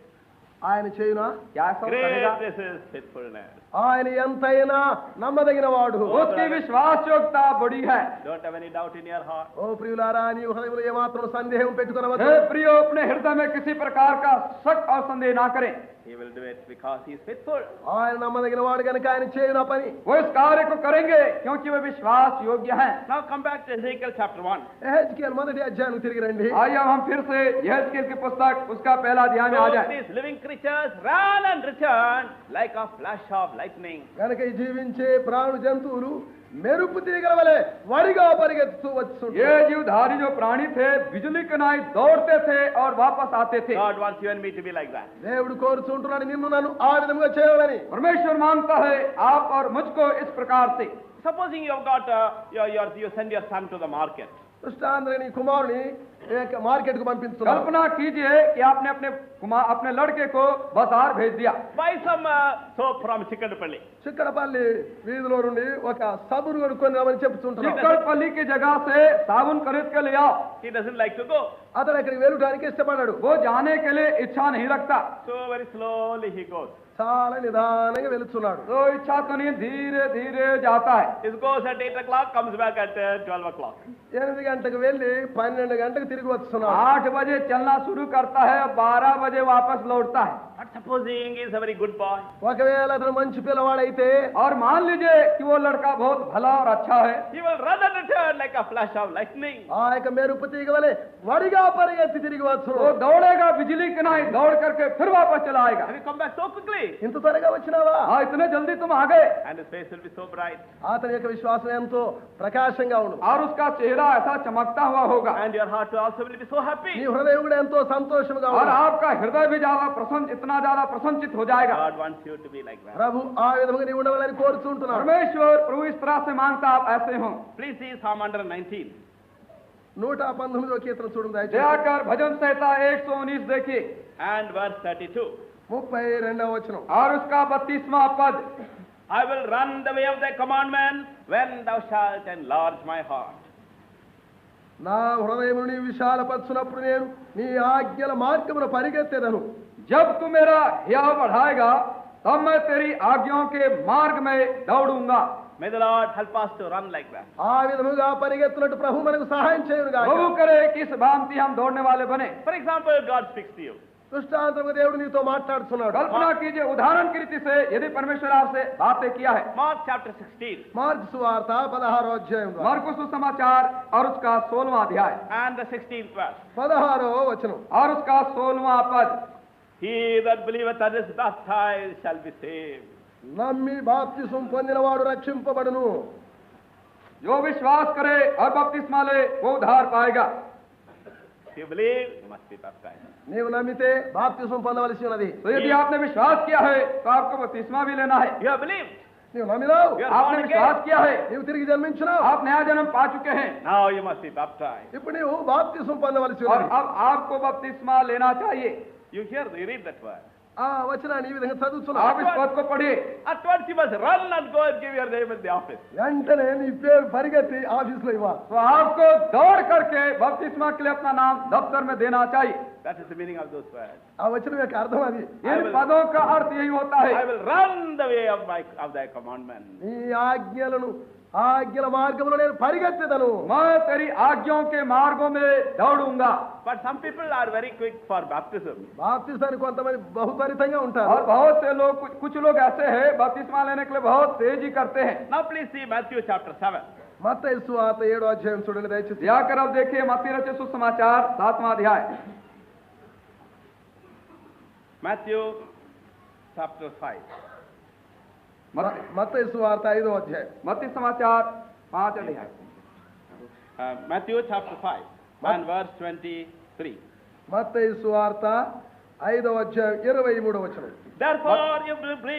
ఆయన చేయునా? क्या सब करेगा? Great, this is faithfulness. ఆయన ఎంతైనా నమ్మదగిన వాడు. उसकी विश्वास योग्यता बड़ी है। Don't have any doubt in your heart. ఓ ప్రియులారా, నీ హృదయంలో ఏమాత్రం సందేహం పెట్టుకొనవద్దు. हे प्रियो, अपने हृदय में किसी प्रकार का शक और संदेह ना करें। He will do it because he is faithful. ఆయన నమ్మదగిన వాడు కనుక ఆయన చేయున పని. वो इस कार्य को करेंगे क्योंकि वे विश्वास योग्य हैं। Now come back to Ezekiel chapter 1. Ezekiel మొదటి అధ్యాయం తిరిగి రండి. आइए अब हम फिर से यहेजकेल की पुस्तक उसका पहला अध्याय में आ So जाए। these living creatures ran and returned like a flash of lightning. కనుక ఈ జీవించే ప్రాణు జంతువులు మెరుపు తీగల వలె వడిగా పరిగెత్తుతూ వచ్చుంటాయి. ये जीवधारी जो प्राणी थे बिजली के नाई दौड़ते थे और वापस आते थे। God wants you and me to be like that. దేవుడు కోరుచుంటున్నాడు నిన్ను నన్ను ఆ విధంగా చేయాలని. परमेश्वर मांगता है आप और मुझको इस प्रकार से। Supposing you have got you send your son to the market. దృష్టాంతరం నీ కుమారుని మార్కెట్ కు పంపిస్తున్నావు. कल्पना कीजिए कि आपने अपने लड़के को बाजार भेज दिया। Buy some soap from Chikadapalli. Chikkadpally వీధిలో నుండి ఒక సబ్బును కొనుక్కొని రమ్మని చెప్తుంటున్నావు. चिकड़पल्ली की जगह से साबुन खरीद के ले आओ। He doesn't like to go. అతను అక్కడికి వెళ్ళడానికి ఇష్టపడ్డాడు. वो जाने के लिए इच्छा नहीं रखता। So very slowly he goes. చాలా నిదానంగా వెళుతున్నాడు. तो इच्छा तो नहीं, धीरे धीरे जाता है. It goes at 8 o'clock, comes back at 12 o'clock. 8 గంటలకు వెళ్ళి 12 గంటకు తిరిగి వస్తున్నాడు. 8 बजे चलना शुरू करता है, 12 बजे वापस लौटता है. But supposing he is a very good boy, ఒకవేళ అతను మంచి పిల్లవాడైతే, और मान लीजिए कि वो लड़का बहुत भला और अच्छा है, he will run and return like a flash of lightning. ఆ యొక్క మెరుపు తీగ వలె వడిగా పరిగెత్తి తిరిగి వచ్చును. वो दौड़ेगा बिजली की नहीं, दौड़ करके फिर वापस चला आएगा. Have you come back so quickly? ఇంత త్వరగా వచ్చినావా? हाँ, इतने जल्दी तुम आ गए. And his face will be so bright. అతని యొక్క విశ్వాసం ఎంతో ప్రకాశంగా ఉండు. और उसका चेहरा ऐसा चमकता हुआ होगा. And your heart also will be so happy. నీ హృదయం కూడా ఎంతో సంతోషంగా और ఉండు. आपका हृदय भी ज्यादा प्रसन्न, इतना ज्यादा प्रसन्नचित हो जाएगा. God wants you to be like that. ప్రభు ఆ విధంగా నీవు ఉండవాలని కోరుతుంటున్నాడు. परमेश्वर प्रभु इस तरह से मांगता आप ऐसे हो. Please see Psalm 119. 119వ కీర్తన చూడండి దయచేసి. दयाकर भजन संहिता 119 देखिए And verse 32. 32వ వచనం. और उसका 32वां पद. I will run the way of thy commandment when thou shalt enlarge my heart. నా హృదయమును నీ విశాలపరచునప్పుడు నేను నీ ఆజ్ఞల మార్గమున పరిగెత్తెదను. जब तू मेरा हिया बढ़ाएगा तब मैं तेरी आज्ञाओं के मार्ग में दौड़ूंगा. May the Lord help us to run like that. ఆ విధముగా పరిగెత్తునట్టు ప్రభు మనకు సహాయం చేయును గాక. प्रभु करे कि इस भांति हम दौड़ने वाले बने. For example, God speaks to you. దృష్టాంతముగా దేవుడు నీతో మాట్లాడుతున్నాడు. कल्पना कीजिए उदाहरण की रीति से यदि परमेश्वर आपसे बातें किया है. Mark chapter 16 మార్కు సువార్త 16వ అధ్యాయం ద్వారా मरकुस सुसमाचार और उसका 16वां अध्याय and the 16th verse. 16వ వచనం. और उसका 16वां पद. He that believeth and is baptized shall be saved. నమ్మి బాప్తిసం పొందినవాడు రక్షింపబడును. जो विश्वास करे और बपतिस्मा ले वो उद्धार पाएगा. If you believe, you must be baptized. నీవు నమ్మితే బాప్తిసం పొందవలసి ఉన్నది. तो यदि आपने विश्वास किया है तो आपको बपतिस्मा भी लेना है. You have believed. నీవు నమ్మినావు, You are आपने born विश्वास again. किया है, నీవు తిరిగి జన్మించినావు. आप नया जन्म पा चुके हैं. Now you must be baptized. ఇప్పుడు నీవు బాప్తిసం పొందవలసి और ఉన్నది. अब आपको बपतिस्मा लेना चाहिए. You read that word. ఆ వచనాన్ని ఈ విధంగా చదువుతున్నావు. आप इस पद को पढ़िए. At once you must run and go and give your name in the office. వెంటనే నీ పేరు పరిగెత్తి ఆఫీసులో ఇవ్వాలి. तो आपको दौड़ करके बपतिस्मा के लिए अपना नाम दफ्तर में देना चाहिए. That is the meaning of those words. ఆ వచనం యొక్క అర్థం అది. इन पदों का अर्थ यही होता I है. will run the way of thy commandment. నీ ఆజ్ఞల మార్గంలో నేను పరిగెత్తెదను. मैं तेरी आज्ञाओं के मार्गों में दौड़ूंगा. But some people are very quick for baptism. బాప్తిసానికి కొంతమంది బహుత్వరితంగా ఉంటారు. और बहुत से लोग कुछ लोग ऐसे हैं बपतिस्मा लेने के लिए बहुत तेजी करते हैं. Now please see Matthew chapter 7. మత్తయి సువార్త 7వ అధ్యాయం చూడండి దయచేసి. जाकर अब देखिए मत्ती रचित सुसमाचार 7वां अध्याय. Matthew chapter 5. మత్తయి సువార్త 5వ అధ్యాయం. मत्ती समाचार 5 अध्याय. Matthew chapter 5 and verse 23. మత్తయి సువార్త 5వ అధ్యాయం 23వ వచనం. Therefore,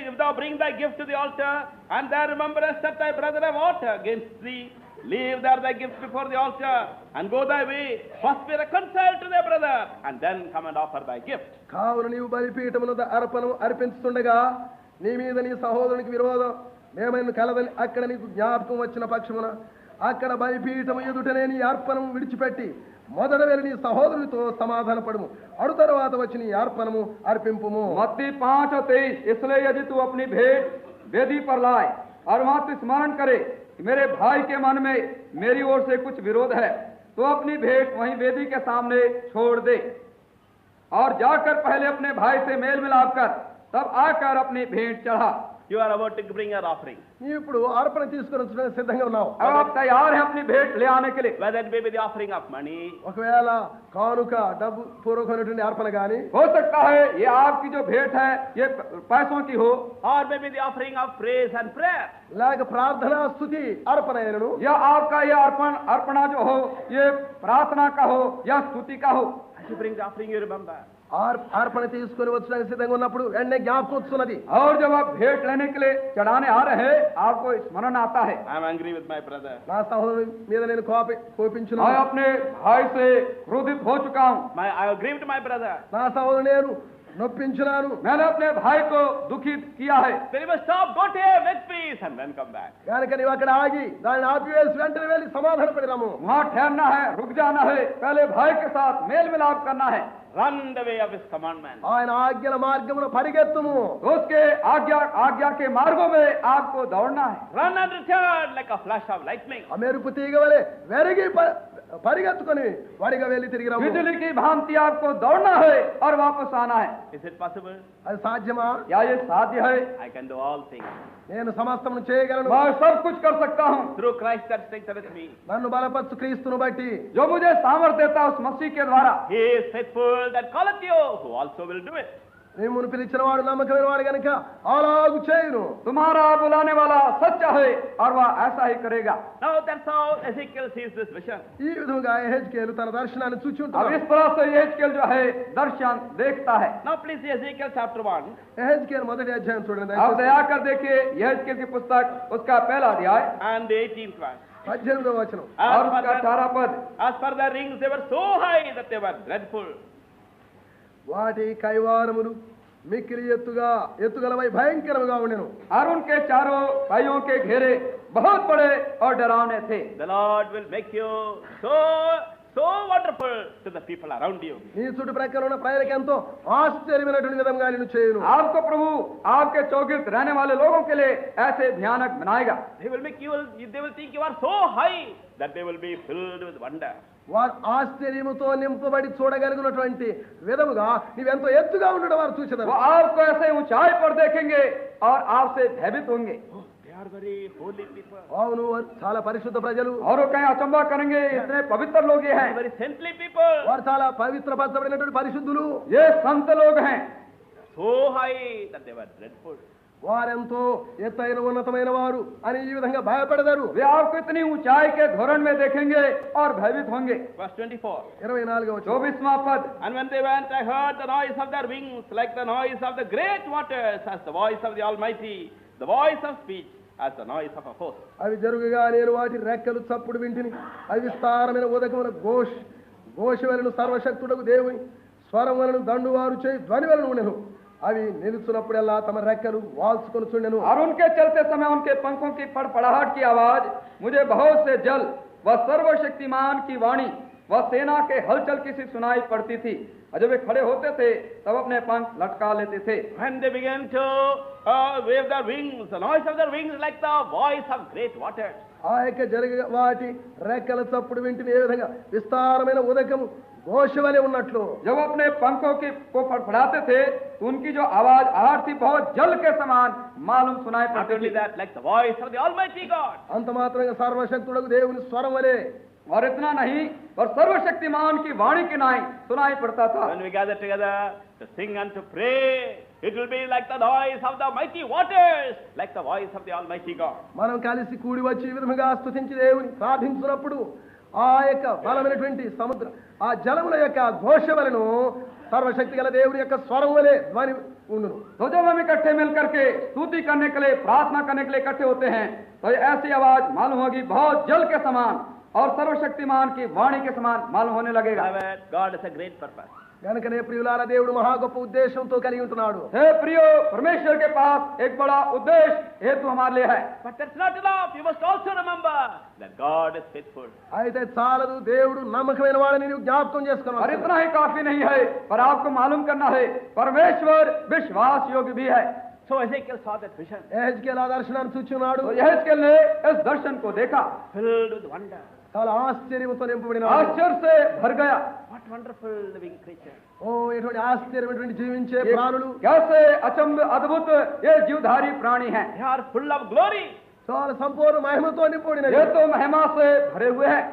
if thou bring thy gift to the altar, and thou rememberest that thy brother have ought against thee, leave there thy gift before the altar, and go thy way. First be reconciled to thy brother, and then come and offer thy gift. కావున నీవు బలిపీఠమున అర్పణం అర్పించుతుండగా నీ మీద నీ సహోదరునికి విరోధం మేమైనా కలదని అక్కడ నీకు జ్ఞాపకం వచ్చిన పక్షమున అక్కడ బలిపీఠము ఎదుటనే నీ అర్పణము విడిచిపెట్టి మొదట వెళ్ళి నీ సహోదరునితో సమాధాన పడుము, అడు తర్వాత వచ్చి నీ అర్పణము అర్పింపుము. मत्ती 5 और 23. इसलिए यदि तू अपनी भेंट वेदी पर लाए और वहां तू स्मरण करे कि मेरे भाई के मन में मेरी ओर से कुछ विरोध है, तो अपनी भेंट वहीं वेदी के सामने छोड़ दे और जाकर पहले अपने भाई से मेल मिलाप कर तब आकर अपनी भेंट चढ़ा. You are about to bring your offering. నీవు ఇప్పుడు అర్పణ తీసుకొని వచ్చడానికి సిద్ధంగా ఉన్నావు. अब आप तैयार हैं अपनी भेंट ले आने के लिए. Whether it may be the offering of money, ఒకవేళ కానుక డబ్బు పూర్వకమైనటువంటి అర్పణ గాని, हो सकता है ये आपकी जो भेंट है ये पैसों की हो, or maybe the offering of praise and prayer. లేక ప్రార్థన స్తుతి అర్పణ అయినను, या आपका ये अर्पणा जो हो ये प्रार्थना का हो या स्तुति का हो. As you bring the offering, you remember. అర్పణ తీసుకొని వచ్చడానికి సిద్ధంగా ఉన్నప్పుడు వెంటనే జ్ఞాపకం వస్తున్నది. और जब आप भेंट लेने के लिए चढ़ाने आ रहे हैं आपको स्मरण आता है, I am angry with my brother. నా సహోదరుని మీద నేను కోపించును, मैं अपने भाई से क्रोधित हो चुका हूँ, I have grieved my brother. నా సహోదరుని నేను నొప్పించున్నాను, मैंने अपने भाई को दुखित किया है. Then you must stop, go to him, make peace, and then come back. కనుక నీవు అక్కడ ఆగి దాన్ని ఆపివేసి వెంటనే వెళ్ళి సమాధాన పడినాము. वहाँ ठहरना है, रुक जाना है, पहले भाई के साथ मेल मिलाप करना है. run the way of His commandments. ఆయన ఆజ్ఞల మార్గమున పరిగెత్తుము. उसके आज्ञा के मार्गों में आपको दौड़ना है. Run and return like a flash of lightning. ఆ మెరుపు తీగ వలె వెరిగి పరిగెత్తుకొని వాడిగా వెళ్ళి తిరిగి రావు. बिजली की भांति आपको दौड़ना है और वापस आना है. Is it possible? అది సాధ్యమా? क्या ये साध्य है? I can do all things నేను సమస్తమును చేయగలను मैं सब कुछ कर सकता हूँ through Christ that strengtheneth me. నన్ను బలపరచు క్రీస్తును బట్టి. जो मुझे सामर्थ्य देता उस मसीह के द्वारा. He is faithful that calleth you, who also will do it. మిమ్మును పిలిచిన వాడు నమ్మకమైన వాడు గనుక అలాగు చేయును. तुम्हारा बुलाने वाला सच्चा है और वह ऐसा ही करेगा. Now that's how Ezekiel sees this vision. ఈ విధంగా యెహెజ్కేలు తన దర్శనాన్ని अब చూచుంటాడు. इस तरह से यहेजकेल जो है दर्शन देखता है. Now please see Ezekiel chapter 1. యెహెజ్కేలు మొదటి అధ్యాయం చూడండి. आप दया कर देखिए यहेजकेल की पुस्तक उसका पहला अध्याय And the 18th verse. 18వ వచనం. और उसका 18 पद. As per the rings, they were so high that they were dreadful. వాటి కైవారములు మిక్కిలి ఎత్తుగలవై భయంకరముగా ఉండెను. और उनके चारों भाइयों के घेरे बहुत बड़े और डरावने थे. The Lord will make you so wonderful to the people around you. నీ చుట్టూ ప్రక్కల ఉన్న ప్రజలకు ఎంతో ఆశ్చర్యమైనటువంటి విధంగా నిన్ను చేయును. आपको प्रभु आपके चौगिर्द रहने वाले लोगों के लिए ऐसे भयानक बनाएगा. They will think you are so high that they will be filled with wonder. వారు ఆశ్చర్యముతో నింపబడి చూడగలిగినటువంటి విధముగా నీవెంతో ఎత్తుగా ఉండడం వారు वो చూచెదరు. आपको ऐसे ऊंचाई पर देखेंगे और आपसे भयभीत होंगे. They are very holy people. అవును చాలా పరిశుద్ధ ప్రజలు. और वो कहीं अचंबा करेंगे इतने पवित्र लोग ये हैं. Very saintly people. వారు చాలా పవిత్రపరచబడినటువంటి పరిశుద్ధులు. ये संत लोग हैं. So high that they were dreadful. వారెంతో ఎత్తైన ఉన్నతమైన వారు అని ఈ విధంగా భయపడతారు. वे आपको इतनी ऊंचाई के धोरण में देखेंगे और भयभीत होंगे. Verse 24. 24వ వచనం. 24वां पद. And when they went, I heard the noise of their wings, like the noise of the great waters, as the voice of the Almighty, the voice of speech, as the noise of a host. అవి జరుగుగా నేను వాటి రెక్కలు చప్పుడు వింటిని. అవి విస్తారమైన ఉదకమున ఘోష వలన సర్వశక్తుడకు దేవుని స్వరం వలన దండువారు చేయి ధ్వని వలన ఉండెను. అవి నిలుచున్నప్పుడల్లా తమ రెక్కలు వాల్చుకొని చుండెను. और उनके चलते समय उनके पंखों की फड़फड़ाहट की आवाज मुझे बहुत से जल व सर्वशक्तिमान की वाणी व सेना के हलचल की सी सुनाई पड़ती थी. और जब वे खड़े होते थे तब अपने पंख लटका लेते थे. When they began to wave their wings, the noise of their wings like the voice of great waters. ఆ యొక్క జరిగే వాటి రెక్కల చప్పుడు వింటిని ఏ విధంగా విస్తారమైన ఉదకము ఘోష వలె ఉన్నట్లు. जब वो अपने पंखों को फड़फड़ाते थे तो उनकी जो आवाज आहट थी बहुत जल के समान मालूम सुनाई Not पड़ती only थी. that, like the voice of the Almighty God. అంత మాత్రంగా సర్వశక్తుడకు దేవుని స్వరం వలె. और इतना नहीं और सर्वशक्तिमान की वाणी की नाई सुनाई पड़ता था. When we gather together to sing and to pray, it will be like the noise of the mighty waters, like the voice of the Almighty God. మనం కలిసి కూడి వచ్చి ఈ విధంగా స్తుతించి దేవుని ప్రార్థించినప్పుడు ఆ యొక్క బలమైనటువంటి సముద్ర ఆ జలముల యొక్క ఘోష వలెను సర్వశక్తి గల దేవుని యొక్క స్వరం వలె ధ్వని ఉండును. तो जब हम इकट्ठे मिल करके स्तुति करने के लिए प्रार्थना करने के लिए इकट्ठे होते हैं तो ये ऐसी आवाज मालूम होगी बहुत जल के समान और सर्वशक्तिमान की वाणी के समान मालूम होने लगेगा. Beloved, God has a great purpose. కనుకనే ప్రియులారా దేవుడు మహా గొప్ప ఉద్దేశంతో కలిగి ఉంటున్నాడు. हे प्रियो परमेश्वर के पास एक बड़ा उद्देश्य हेतु हमारे लिए है. But that's not enough. You must also remember that God is faithful. అయితే చాలదు, దేవుడు నమ్మకమైన వాడని నీవు జ్ఞాపకం और చేసుకోవాలి. इतना ही काफी नहीं है पर आपको मालूम करना है परमेश्वर विश्वास योग्य भी है. So Ezekiel saw that vision, యెహెజ్కేలు ఆ దర్శనాన్ని చూచున్నాడు. तो यहेजकेल ने इस दर्शन को देखा, filled with wonder. చాలా ఆశ్చర్యంతో నింపబడిన आश्चर्य से भर गया. What wonderful living creature. ఓ ఎటువంటి ఆశ్చర్యమైనటువంటి జీవించే ये ప్రాణులు, कैसे अचंभ अद्भुत ये जीवधारी प्राणी हैं. They are full of glory. చాలా సంపూర్ణ మహిమతో నింపబడినవి. ये तो महिमा से भरे हुए हैं.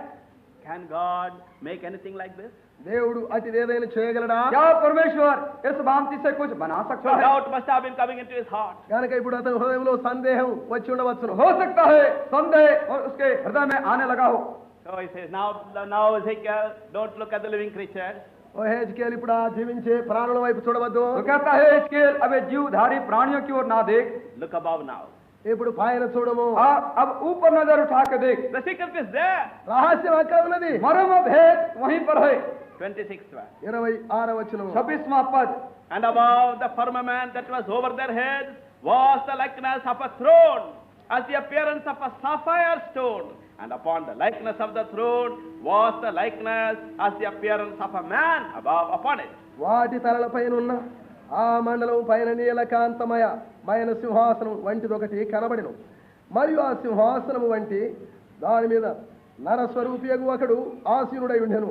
Can God make anything like this? దేవుడు అతిదేదైనా చేయగలడా? क्या परमेश्वर इस भांति से कुछ बना So सकता है? doubt must have been coming into his heart. కనుక ఇప్పుడు అతని హృదయంలో సందేహం వచ్చి ఉండవచ్చును. हो सकता है संदेह और उसके हृदय में आने लगा हो. So he says, now Ezekiel, don't look at the living creature. ఓ యెహెజ్కేలు ఇప్పుడు ఆ జీవించే ప్రాణుల వైపు చూడవద్దు. तो कहता है यहेजकेल अब ये जीवधारी प्राणियों की ओर ना देख, Look above now. ఇప్పుడు పైన చూడము. अब ऊपर नजर उठा के देख. The secret is there. రహస్యం అక్కడ ఉన్నది. मर्म भेद वहीं पर है. 26th verse. 26వ వచనము. 26वां पद. And above the firmament that was over their heads was the likeness of a throne, as the appearance of a sapphire stone. And upon the likeness of the throne was the likeness as the appearance of a man above upon it. వాటి తలలపైనున్న ఆ మండలం పైన నీలకాంతమయమైన సింహాసనం వంటిదొకటి కనబడెను. మరియు ఆ సింహాసనము వంటి దాని మీద నరస్వరూపియగు ఒకడు ఆసీనుడై ఉండెను.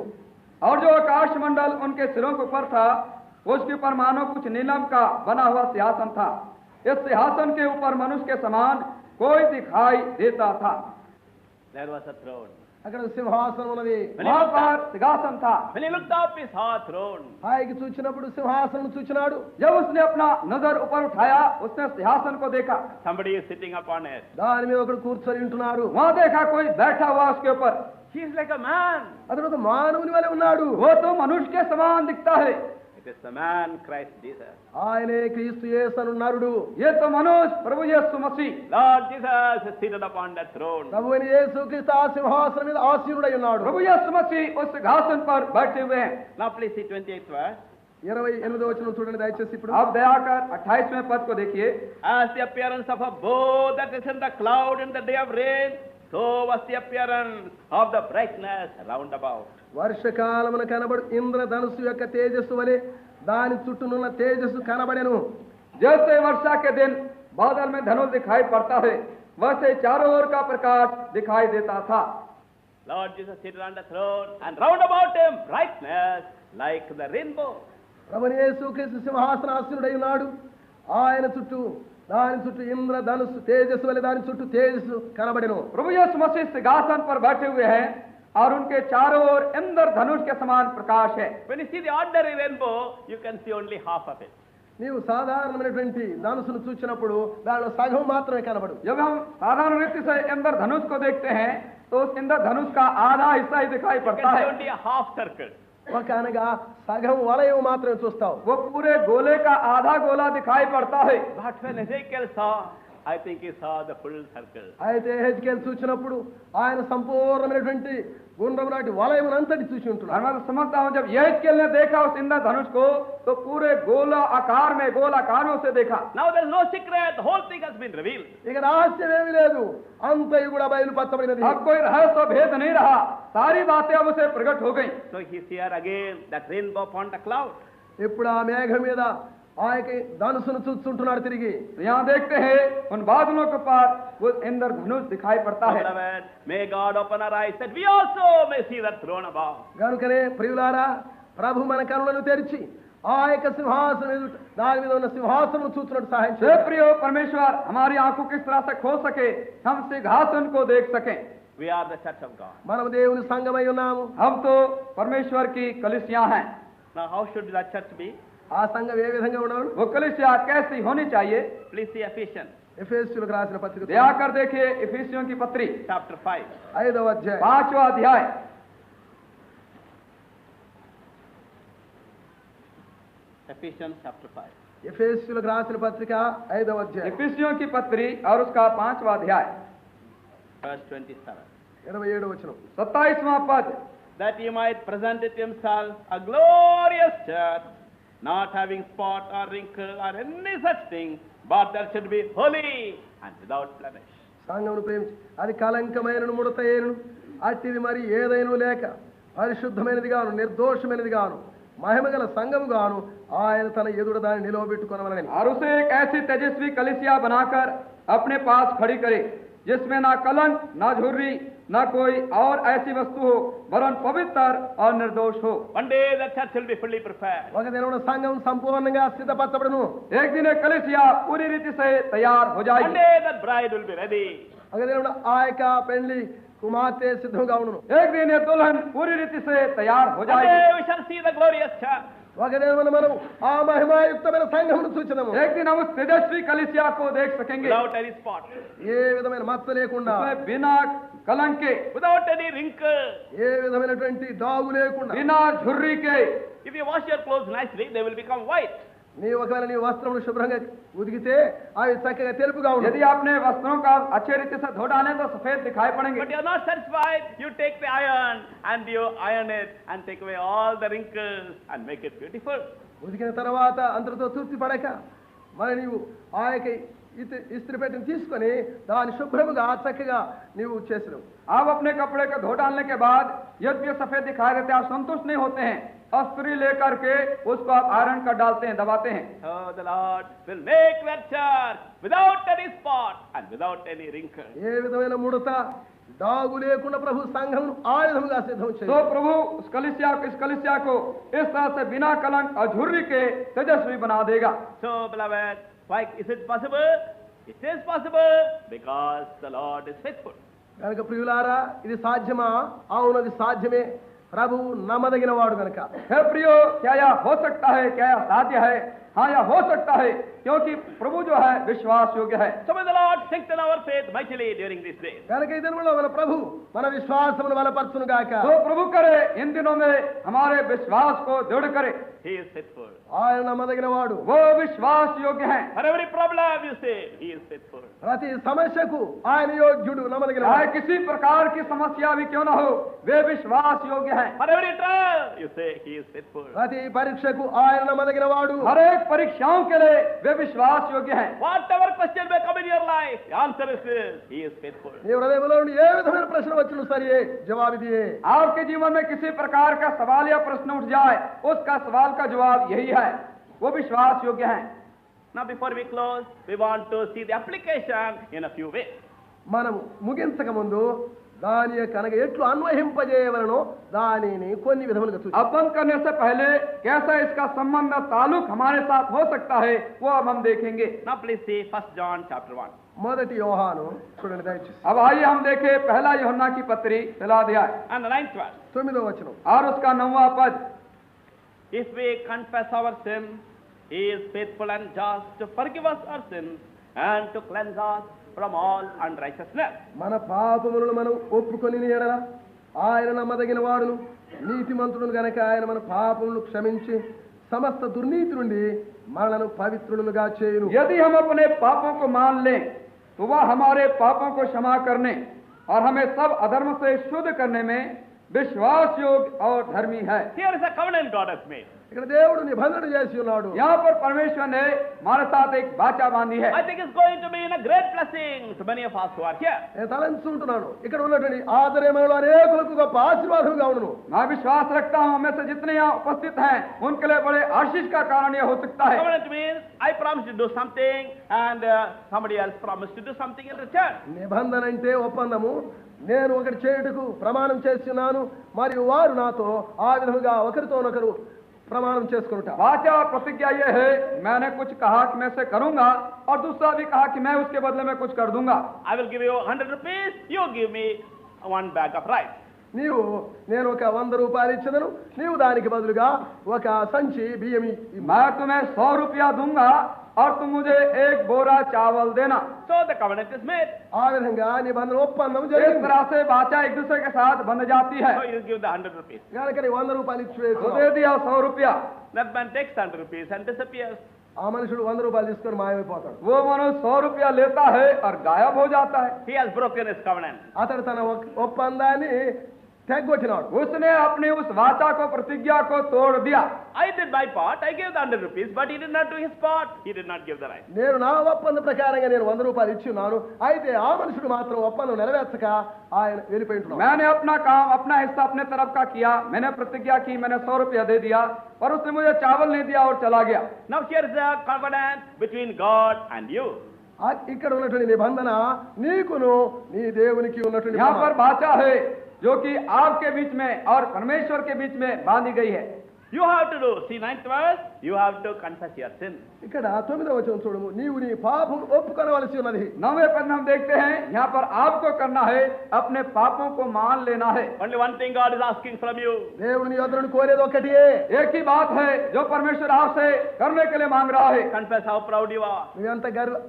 और जो आकाश मंडल उनके सिरों के ऊपर था, उसके ऊपर मानो कुछ नीलम का बना हुआ सिंहासन था. इस सिंहासन के ऊपर मनुष्य के समान कोई दिखाई देता था. There was a throne. అక్కడ సింహాసనం ఉన్నది. वहां पर सिंहासन था. When he looked up, he saw a throne. పైకి చూచినప్పుడు సింహాసనం చూచినాడు. जब उसने अपना नजर ऊपर उठाया, उसने सिंहासन को देखा. Somebody is sitting upon it. దాని మీద ఒకడు కూర్చొని ఉంటున్నాడు. वहां देखा कोई बैठा हुआ उसके ऊपर. He is like a man. అతడు ఒక మానవుని వలె ఉన్నాడు. वो तो मनुष्य के समान दिखता है. It is the man Christ Jesus. ఆయనే క్రీస్తు యేసు నరుడు. ये तो मनुष्य प्रभु यीशु मसीह. Lord Jesus is seated upon that throne. ప్రభువైన యేసుక్రీస్తు ఆ సింహాసనం మీద ఆసీనుడై ఉన్నాడు. प्रभु यीशु मसीह उस सिंहासन पर बैठे हुए हैं. Now please see 28th verse. 28వ వచనం చూడండి దయచేసి ఇప్పుడు. आप दयाकर 28वें पद को देखिए. As the appearance of a bow that is in the cloud in the day of rain, so was the appearance of the brightness round about. వర్షకాలమున కనబడు ఇంద్రధనుస్సు యొక్క తేజస్సు వలె దాని చుట్టూనున్న తేజస్సు కనబడెను. जैसे वर्षा के दिन बादल में धनुष दिखाई पड़ता है, वैसे चारों ओर का प्रकाश दिखाई देता था. Lord Jesus seated on the throne, and round about him brightness like the rainbow. ప్రభువైన యేసుక్రీస్తు సింహాసనాసీనుడై ఉన్నాడు. ఆయన చుట్టూ దాని చుట్టూ ఇంద్రధనుస్సు తేజస్సు వలె దాని చుట్టూ తేజస్సు కనబడెను. प्रभु यीशु मसीह सिंहासन पर बैठे हुए हैं और उनके चारों ओर इंद्रधनुष के समान प्रकाश है. When you see the ordinary rainbow, you can see only half of it. నీవు సాధారణమైనటువంటి ధనుసును చూచినప్పుడు దానిలో సగం మాత్రమే కనబడు. जब हम साधारण रीति से इंद्रधनुष को देखते हैं तो उस इंद्रधनुष का आधा हिस्सा ही दिखाई You पड़ता can see है. only a half circle. ఒక అనగా సగం వలయం మాత్రమే చూస్తావు. वो पूरे गोले का आधा गोला दिखाई पड़ता है. But when Ezekiel saw, I think he saw the full circle. అయితే హెజ్కేల్ చూచినప్పుడు ఆయన సంపూర్ణమైనటువంటి గుండ్రము నాటి వలయం అంతటి చూసి और ఉంటున్నాడు. मैं तो समझता हूँ जब यहेजकेल ने देखा उस इंद्रधनुष को तो पूरे गोला आकार में गोलाकारों से देखा. Now there is no secret, the whole thing has been revealed. ఇక రహస్యం ఏమీ లేదు, అంతయు కూడా బయలుపరచబడినది. अब कोई रहस्य भेद नहीं रहा, सारी बातें अब उसे प्रकट हो गई. So he is here again, that rainbow upon the cloud. ఇప్పుడు ఆ మేఘం మీద ఆ యొక్క ధనుసును చూస్తుంటున్నాడు తిరిగి. तो यहाँ देखते हैं उन बादलों के पास वो इंद्रधनुष दिखाई पड़ता है. Beloved, may God open our eyes that we also may see that throne above. కనుకనే ప్రియులారా, ప్రభు మన కనులను తెరిచి ఆ యొక్క సింహాసనం ఎదుట దాని మీద ఉన్న సింహాసనం చూస్తున్నట్టు సహాయం हे చేయండి. प्रियो परमेश्वर, हमारी आंखों किस तरह से खो सके, हम सिंहासन को देख सकें. We are the church of God. మనం దేవుని సంఘమై ఉన్నాము. हम तो परमेश्वर की कलिसिया हैं. Now how should that church be? ఆ సంఘం ఏ విధంగా ఉండాలి? वो कलिसिया कैसी होनी चाहिए? Please see Ephesians ఎఫెసీయులకు రాసిన పత్రిక दया कर देखिए इफिसियों की पत्री chapter 5. 5వ అధ్యాయం 5वां अध्याय. Ephesians chapter 5. ఎఫెసీయులకు రాసిన పత్రిక 5వ అధ్యాయం इफिसियों की पत्री और उसका 5वां अध्याय Verse 27. 27వ వచనం. 27वां पद. That he might present it himself a glorious church, not having spot or wrinkle or any such thing, but that should be holy and without blemish. సంఘమును ప్రేమించి అది కలంకమైనను ముడతయ్యను అట్టిది మరి ఏదైనా లేక పరిశుద్ధమైనది గాను నిర్దోషమైనది గాను మహిమగల సంఘము గాను ఆయన తన ఎదుట దాన్ని నిలవబెట్టుకొనవలెను. और उसे एक ऐसी तेजस्वी कलिसिया बनाकर अपने पास खड़ी करे जिसमें ना कलंक ना झुर्री ना कोई और ऐसी वस्तु हो, वरन पवित्र और निर्दोष हो. One day the church will be fully prepared. ఒక దినమున సంఘం సంపూర్ణంగా సిద్ధపరచబడును. एक दिन एक कलिसिया पूरी रीति से तैयार हो One जाएगी. day that bride will be ready. ఒక దినమున ఆ యొక్క పెళ్లి కుమార్తె సిద్ధంగా ఉండును. एक दिन ये दुल्हन पूरी रीति से तैयार हो One जाएगी. day we shall see the glorious church. ఒక దినమున మనం ఆ మహిమాయుక్తమైన సంఘమును చూచెదము. एक दिन हम उस तेजस्वी कलिसिया को देख सकेंगे, Without any spot, ఏ విధమైన మచ్చ లేకుండా, उसमें बिना कलंक के, without any wrinkle. ఏ విధమైనటువంటి డాగు లేకుండా. बिना झुर्री के. If you wash your clothes nicely, they will become white. ఒకవేళ నీ వస్త్రమును శుభ్రంగా ఉదికితే అవి చక్కగా తెలుపుగా यदि ఉంటాయి. आपने वस्त्रों का अच्छे रीति से धो डालें तो सफेद दिखाई पड़ेंगे. But you are not satisfied. You take the iron and you iron it and take away all the wrinkles and make it beautiful. ఉదికిన తర్వాత అంతటితో తృప్తి పడక మరి నీవు ఆ యొక్క ఇస్త్రీ పెట్టిని తీసుకొని దాని శుభ్రముగా చక్కగా నీవు చేసినవు. आप अपने कपड़े को धो डालने के बाद यद्यपि सफेद दिखाई देते हैं, आप संतुष्ट नहीं होते हैं, अस्त्री लेकर के उसको आप आयरन कर डालते हैं, दबाते हैं. Oh, the Lord will make that church without any spot and without any wrinkle. ఏ విధమైన ముడత డాగు లేకుండా ప్రభు సంఘం ఆ విధముగా సిద్ధం तो చేయి. प्रभु इस कलीसिया को इस तरह से बिना कलंक और झुर्री के तेजस्वी बना देगा. So, beloved, why is it possible? It is possible because the Lord is faithful. కనుక ప్రియులారా ఇది సాధ్యమా? అవునది సాధ్యమే. ప్రభువు నమ్మదగిన వాడు కనుక. हे प्रियो, क्या यह हो सकता है? क्या यह साध्य है? हाँ, यह हो सकता है क्योंकि प्रभु जो है विश्वास योग्य है. So may the Lord strengthen our faith mightily during these days. కనుక ఈ దినములో మన ప్రభు మన విశ్వాసమును బలపరచును గాక. तो प्रभु करे इन दिनों में हमारे विश्वास को दृढ़ करे. He is faithful. ఆయన నమ్మదగిన వాడు. वो विश्वास योग्य है. For every problem you say, He is faithful. ప్రతి సమస్యకు ఆయన యోగ్యుడు, నమ్మదగిన चाहे వాడు. किसी प्रकार की समस्या भी क्यों न हो, वे विश्वास योग्य है. For every trial you say, He is faithful. ప్రతి పరీక్షకు ఆయన నమ్మదగిన వాడు. हर एक परीक्षाओं के लिए वे विश्वास योग्य है. Whatever question may come in your life, the answer is this, He is faithful. నీ హృదయంలో నుండి ఏ విధమైన ప్రశ్న వచ్చిన సరే జవాబిదియే. आपके जीवन में किसी प्रकार का सवाल या प्रश्न उठ जाए, उसका सवाल का जवाब यही है, वो विश्वास योग्य है. Now before we close, we want to see the application in a few ways. మనము ముగించక ముందు దాని యొక్క అనగా ఎట్లు అన్వయింపజేయవలనో దానిని కొన్ని విధములుగా చూద్దాం. अब बंद करने से पहले कैसा इसका संबंध ताल्लुक हमारे साथ हो सकता है, वो अब हम देखेंगे. Now please see 1 John chapter 1. మొదటి యోహాను చూడండి దయచేసి. अब आइए हम देखें पहला यूहन्ना की पत्री पहला अध्याय And the 9th verse. 9వ వచనం. और उसका 9वां पद. If we confess our sins, He is faithful and just to forgive us our sins and to cleanse us from all unrighteousness. మన పాపములను మనం ఒప్పుకొని ఎడల ఆయన నమ్మదగిన వాడును నీతిమంతుడును గనక ఆయన మన పాపములను క్షమించి సమస్త దుర్నీతి నుండి మనలను పవిత్రులుగా చేయును. यदि हम अपने पापों को मान लें तो वह हमारे पापों को क्षमा करने और हमें सब अधर्म से शुद्ध करने में विश्वास योग्य और धर्मी है. Here is a covenant God has made. ఇక్కడ దేవుడు నిబంధన చేసి ఉన్నాడు. यहाँ पर परमेश्वर ने हमारे साथ एक वाचा बांधी है. I think it's going to be in a great blessing to many of us who are here. నేను తలంచుకుంటున్నాను ఇక్కడ ఉన్నటువంటి ఆదరేమలో అనేకులకు గొప్ప ఆశీర్వాదంగా ఉండును. मैं विश्वास रखता हूँ हमें से जितने यहाँ उपस्थित हैं उनके लिए बड़े आशीष का कारण यह हो सकता है. Covenant means I promise to do something and somebody else promised to do something in return. నిబంధన అంటే ఒప్పందము. నేను ఒకటి చేయుటకు ప్రమాణం చేస్తున్నాను మరియు వారు నాతో ఆ విధముగా ఒకరితోనొకరు ప్రమాణం చేసుకుంటా. वाचा और प्रतिज्ञा ये है, मैंने कुछ कहा कि मैं से करूंगा और दूसरा भी कहा कि मैं उसके बदले में कुछ कर दूंगा. I will give you 100 rupees, you give me 1 bag of rice. నేను ఒక 100 రూపాయలు ఇచ్చదను, నీవు దానికి బదులుగా ఒక సంచి బియ్యం ఇవ్వు. मैं तुम्हें 100 रुपया दूंगा और तुम मुझे 1 बोरा चावल देना. So the covenant is made. ఆ విధంగా నిబంధన ఒప్పందం इस జరిగింది. तरह से वाचा एक दूसरे के साथ बंध जाती है. So you give the 100 rupees. కనుక నీ 100 రూపాయలు तो ఇచ్చి दे दिया 100 रुपया. That man takes 100 rupees and disappears. ఆ మనుషుడు 100 రూపాయలు తీసుకొని మాయమైపోతాడు. वो मनुष्य 100 रुपया लेता है और गायब हो जाता है. He has broken his covenant. అతడు తన ఒప్పందాన్ని తెగొట్టినాడు. उसने अपनी उस वाचा को प्रतिज्ञा को तोड़ दिया. I did my part, I gave the 100 rupees, but he did not do his part. He did not give the rice. నేను నా ఒప్పంద ప్రకారంగా నేను 100 రూపాయలు ఇచ్చి ఉన్నాను. అయితే ఆ మనుషుడు మాత్రం ఒప్పందం నెరవేర్చక ఆయన వెళ్ళిపోయింటున్నాడు. मैंने अपना काम अपना हिस्सा अपने तरफ का किया, मैंने प्रतिज्ञा की, मैंने 100 रुपया दे दिया पर उसने मुझे चावल नहीं दिया और चला गया. Now here is a covenant between God and you. ఇక్కడ ఉన్నటువంటి నిబంధన నీకును నీ దేవునికి ఉన్నటువంటి यहाँ पर वाचा है जो कि आपके बीच में और परमेश्वर के बीच में बांधी गई है. You have to do, see 9th verse, you have to confess your sin. ఇక్కడ 9వ వచనం చూడము, నీవు నీ పాపం ఒప్పుకొనవలసి ఉన్నది. 9वें पद में हम देखते हैं यहाँ पर आपको करना है, अपने पापों को मान लेना है. Only one thing God is asking from you. దేవుడు నీ వద్ద నుండి కోరేది ఒక్కటియే. एक ही बात है जो परमेश्वर आपसे करने के लिए मांग रहा है. Confess how proud you are. నువ్వెంత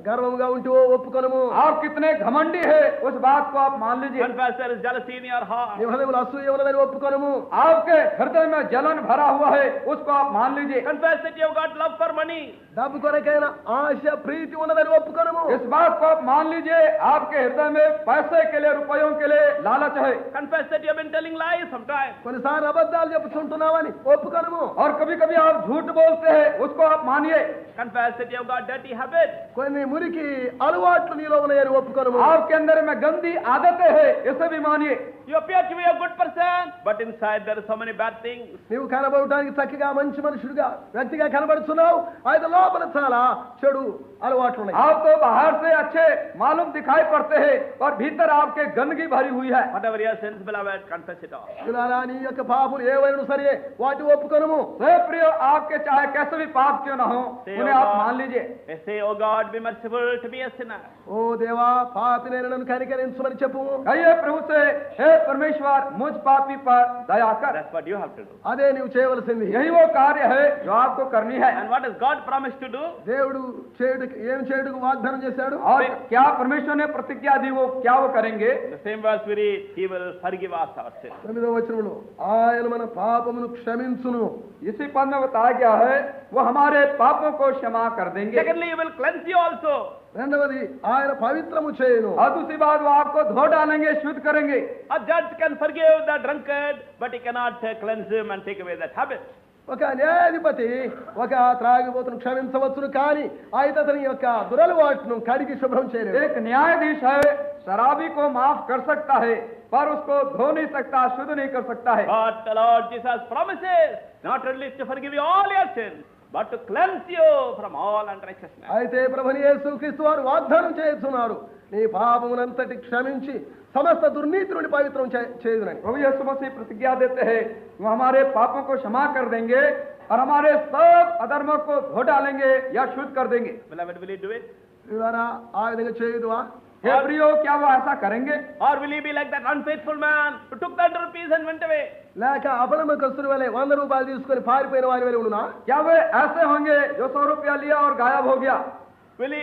గర్వంగా ఉంటూ ఒప్పుకొనము. आप कितने घमंडी है उस बात को आप मान लीजिए. Confess there is jealousy in your heart. నీ హృదయంలో అసూయ ఉన్నదని ఒప్పుకొనము. आपके हृदय में जलन भरा हुआ है उसको आप मान लीजिए। Confess that you have got love for money. డబ్బు కొరకైన ఆశ ప్రీతి ఉన్నదని ఒప్పుకొనము. इस बात को आप मान लीजिए, आपके हृदय में पैसे के लिए, रुपयों के लिए लालच है। Confess that you have been telling lies sometimes. కొన్నిసార్లు అబద్ధాలు చెప్పుకుంటున్నావని ఒప్పుకొనము. और कभी कभी आप झूठ बोलते हैं, उसको आप मानिए। Confess that you have got dirty habits. కొన్ని మురికి అలవాట్లు నీలో ఉన్నాయని ఒప్పుకొనము. आपके अंदर में गंदी आदतें हैं, इसे भी मानिए। You appear to be a good person, but inside there are so many bad things. నీవు కనబడటానికి చక్కగా మంచి మనుషుడిగా వ్యక్తిగా కనబడుతున్నావు, అయితే లోపల చాలా చెడు అలవాట్లు ఉన్నాయి. आप तो बाहर से अच्छे मालूम दिखाई पड़ते हैं, और भीतर आपके गंदगी भरी हुई है। Whatever your sins, beloved, confess it all. పిల్లారా, నీ యొక్క పాపములు ఏవైనా సరే వాటి ఒప్పుకొనము. हे प्रिय, आपके चाहे कैसे भी पाप क्यों ना हो, उन्हें आप मान लीजिए। Say, oh God, be merciful to be a sinner. ఓ దేవా, పాపినైన నన్ను కనికరించమని చెప్పు. कहिए प्रभु से, हे परमेश्वर, मुझ पापी पर दया कर। That's what you have to do. అదే నీవు చేయవలసింది. यही वो कार्य है जो आपको करनी है। And what does God promise to do? దేవుడు ఏం చేయుటకు వాగ్దానం చేశాడు? और क्या परमेश्वर ने प्रतिज्ञा दी, वो क्या वो करेंगे? The same verse we read, He will forgive us our sins. 9వ వచనంలో ఆయన మన పాపమును క్షమించును. इसी पद में बताया गया है, वो हमारे पापों को क्षमा कर देंगे। Secondly, He will cleanse you also. రెండవది ఆయన పవిత్రము చేయును. और दूसरी बात, वो आपको धो डालेंगे, शुद्ध करेंगे। A judge can forgive the drunkard, but he cannot cleanse him and take away that habit. ఒక న్యాయాధిపతి ఒక త్రాగుబోతును క్షమించవచ్చును, కానీ అయితే అతని యొక్క దురలవాటును కడిగి శుభ్రం చేయలేడు. एक न्यायाधीश है, शराबी को माफ कर सकता है, पर उसको धो नहीं सकता, शुद्ध नहीं कर सकता है। But the Lord Jesus promises not only to forgive you all your sins, but to cleanse you from all unrighteousness. అయితే ప్రభుని యేసుక్రీస్తు వారు వాగ్దానం చేస్తున్నారు, నీ పాపమునంతటి క్షమించి సమస్త దుర్నీతి నుండి పవిత్రం చేయుదునని. प्रभु यीशु मसीह प्रतिज्ञा देते हैं, वो हमारे पापों को क्षमा कर देंगे और हमारे सब अधर्मों को धो डालेंगे या शुद्ध कर देंगे। Beloved, will you do it? ద్వారా ఆ విధంగా చేయుదువా? हे प्रियो, क्या वो ऐसा करेंगे? Or will you be like that unfaithful man who took the 100 rupees and went away? లేక అపనమ్మకస్తుల వలె 100 రూపాయలు తీసుకొని పారిపోయిన వారి వలె ఉండునా? क्या वे ऐसे होंगे जो 100 रुपया लिया और गायब हो गया? Will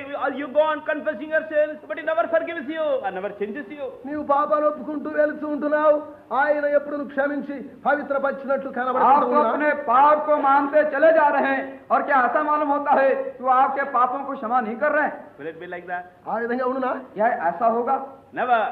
you go on confessing your sins, but he never forgives you and never changes you? నీవు పాపాలు ఒప్పుకుంటూ వెళుతూ ఉంటున్నావు, ఆయన ఎప్పుడు క్షమించి పవిత్రపరిచినట్లు आप కనబడుతూ तो अपने पाप को मानते चले जा रहे हैं, और क्या ऐसा मालूम होता है कि वो आपके पापों को क्षमा नहीं कर रहे हैं? Will it be like that? ఆ విధంగా ఉండునా? क्या ऐसा होगा? Never.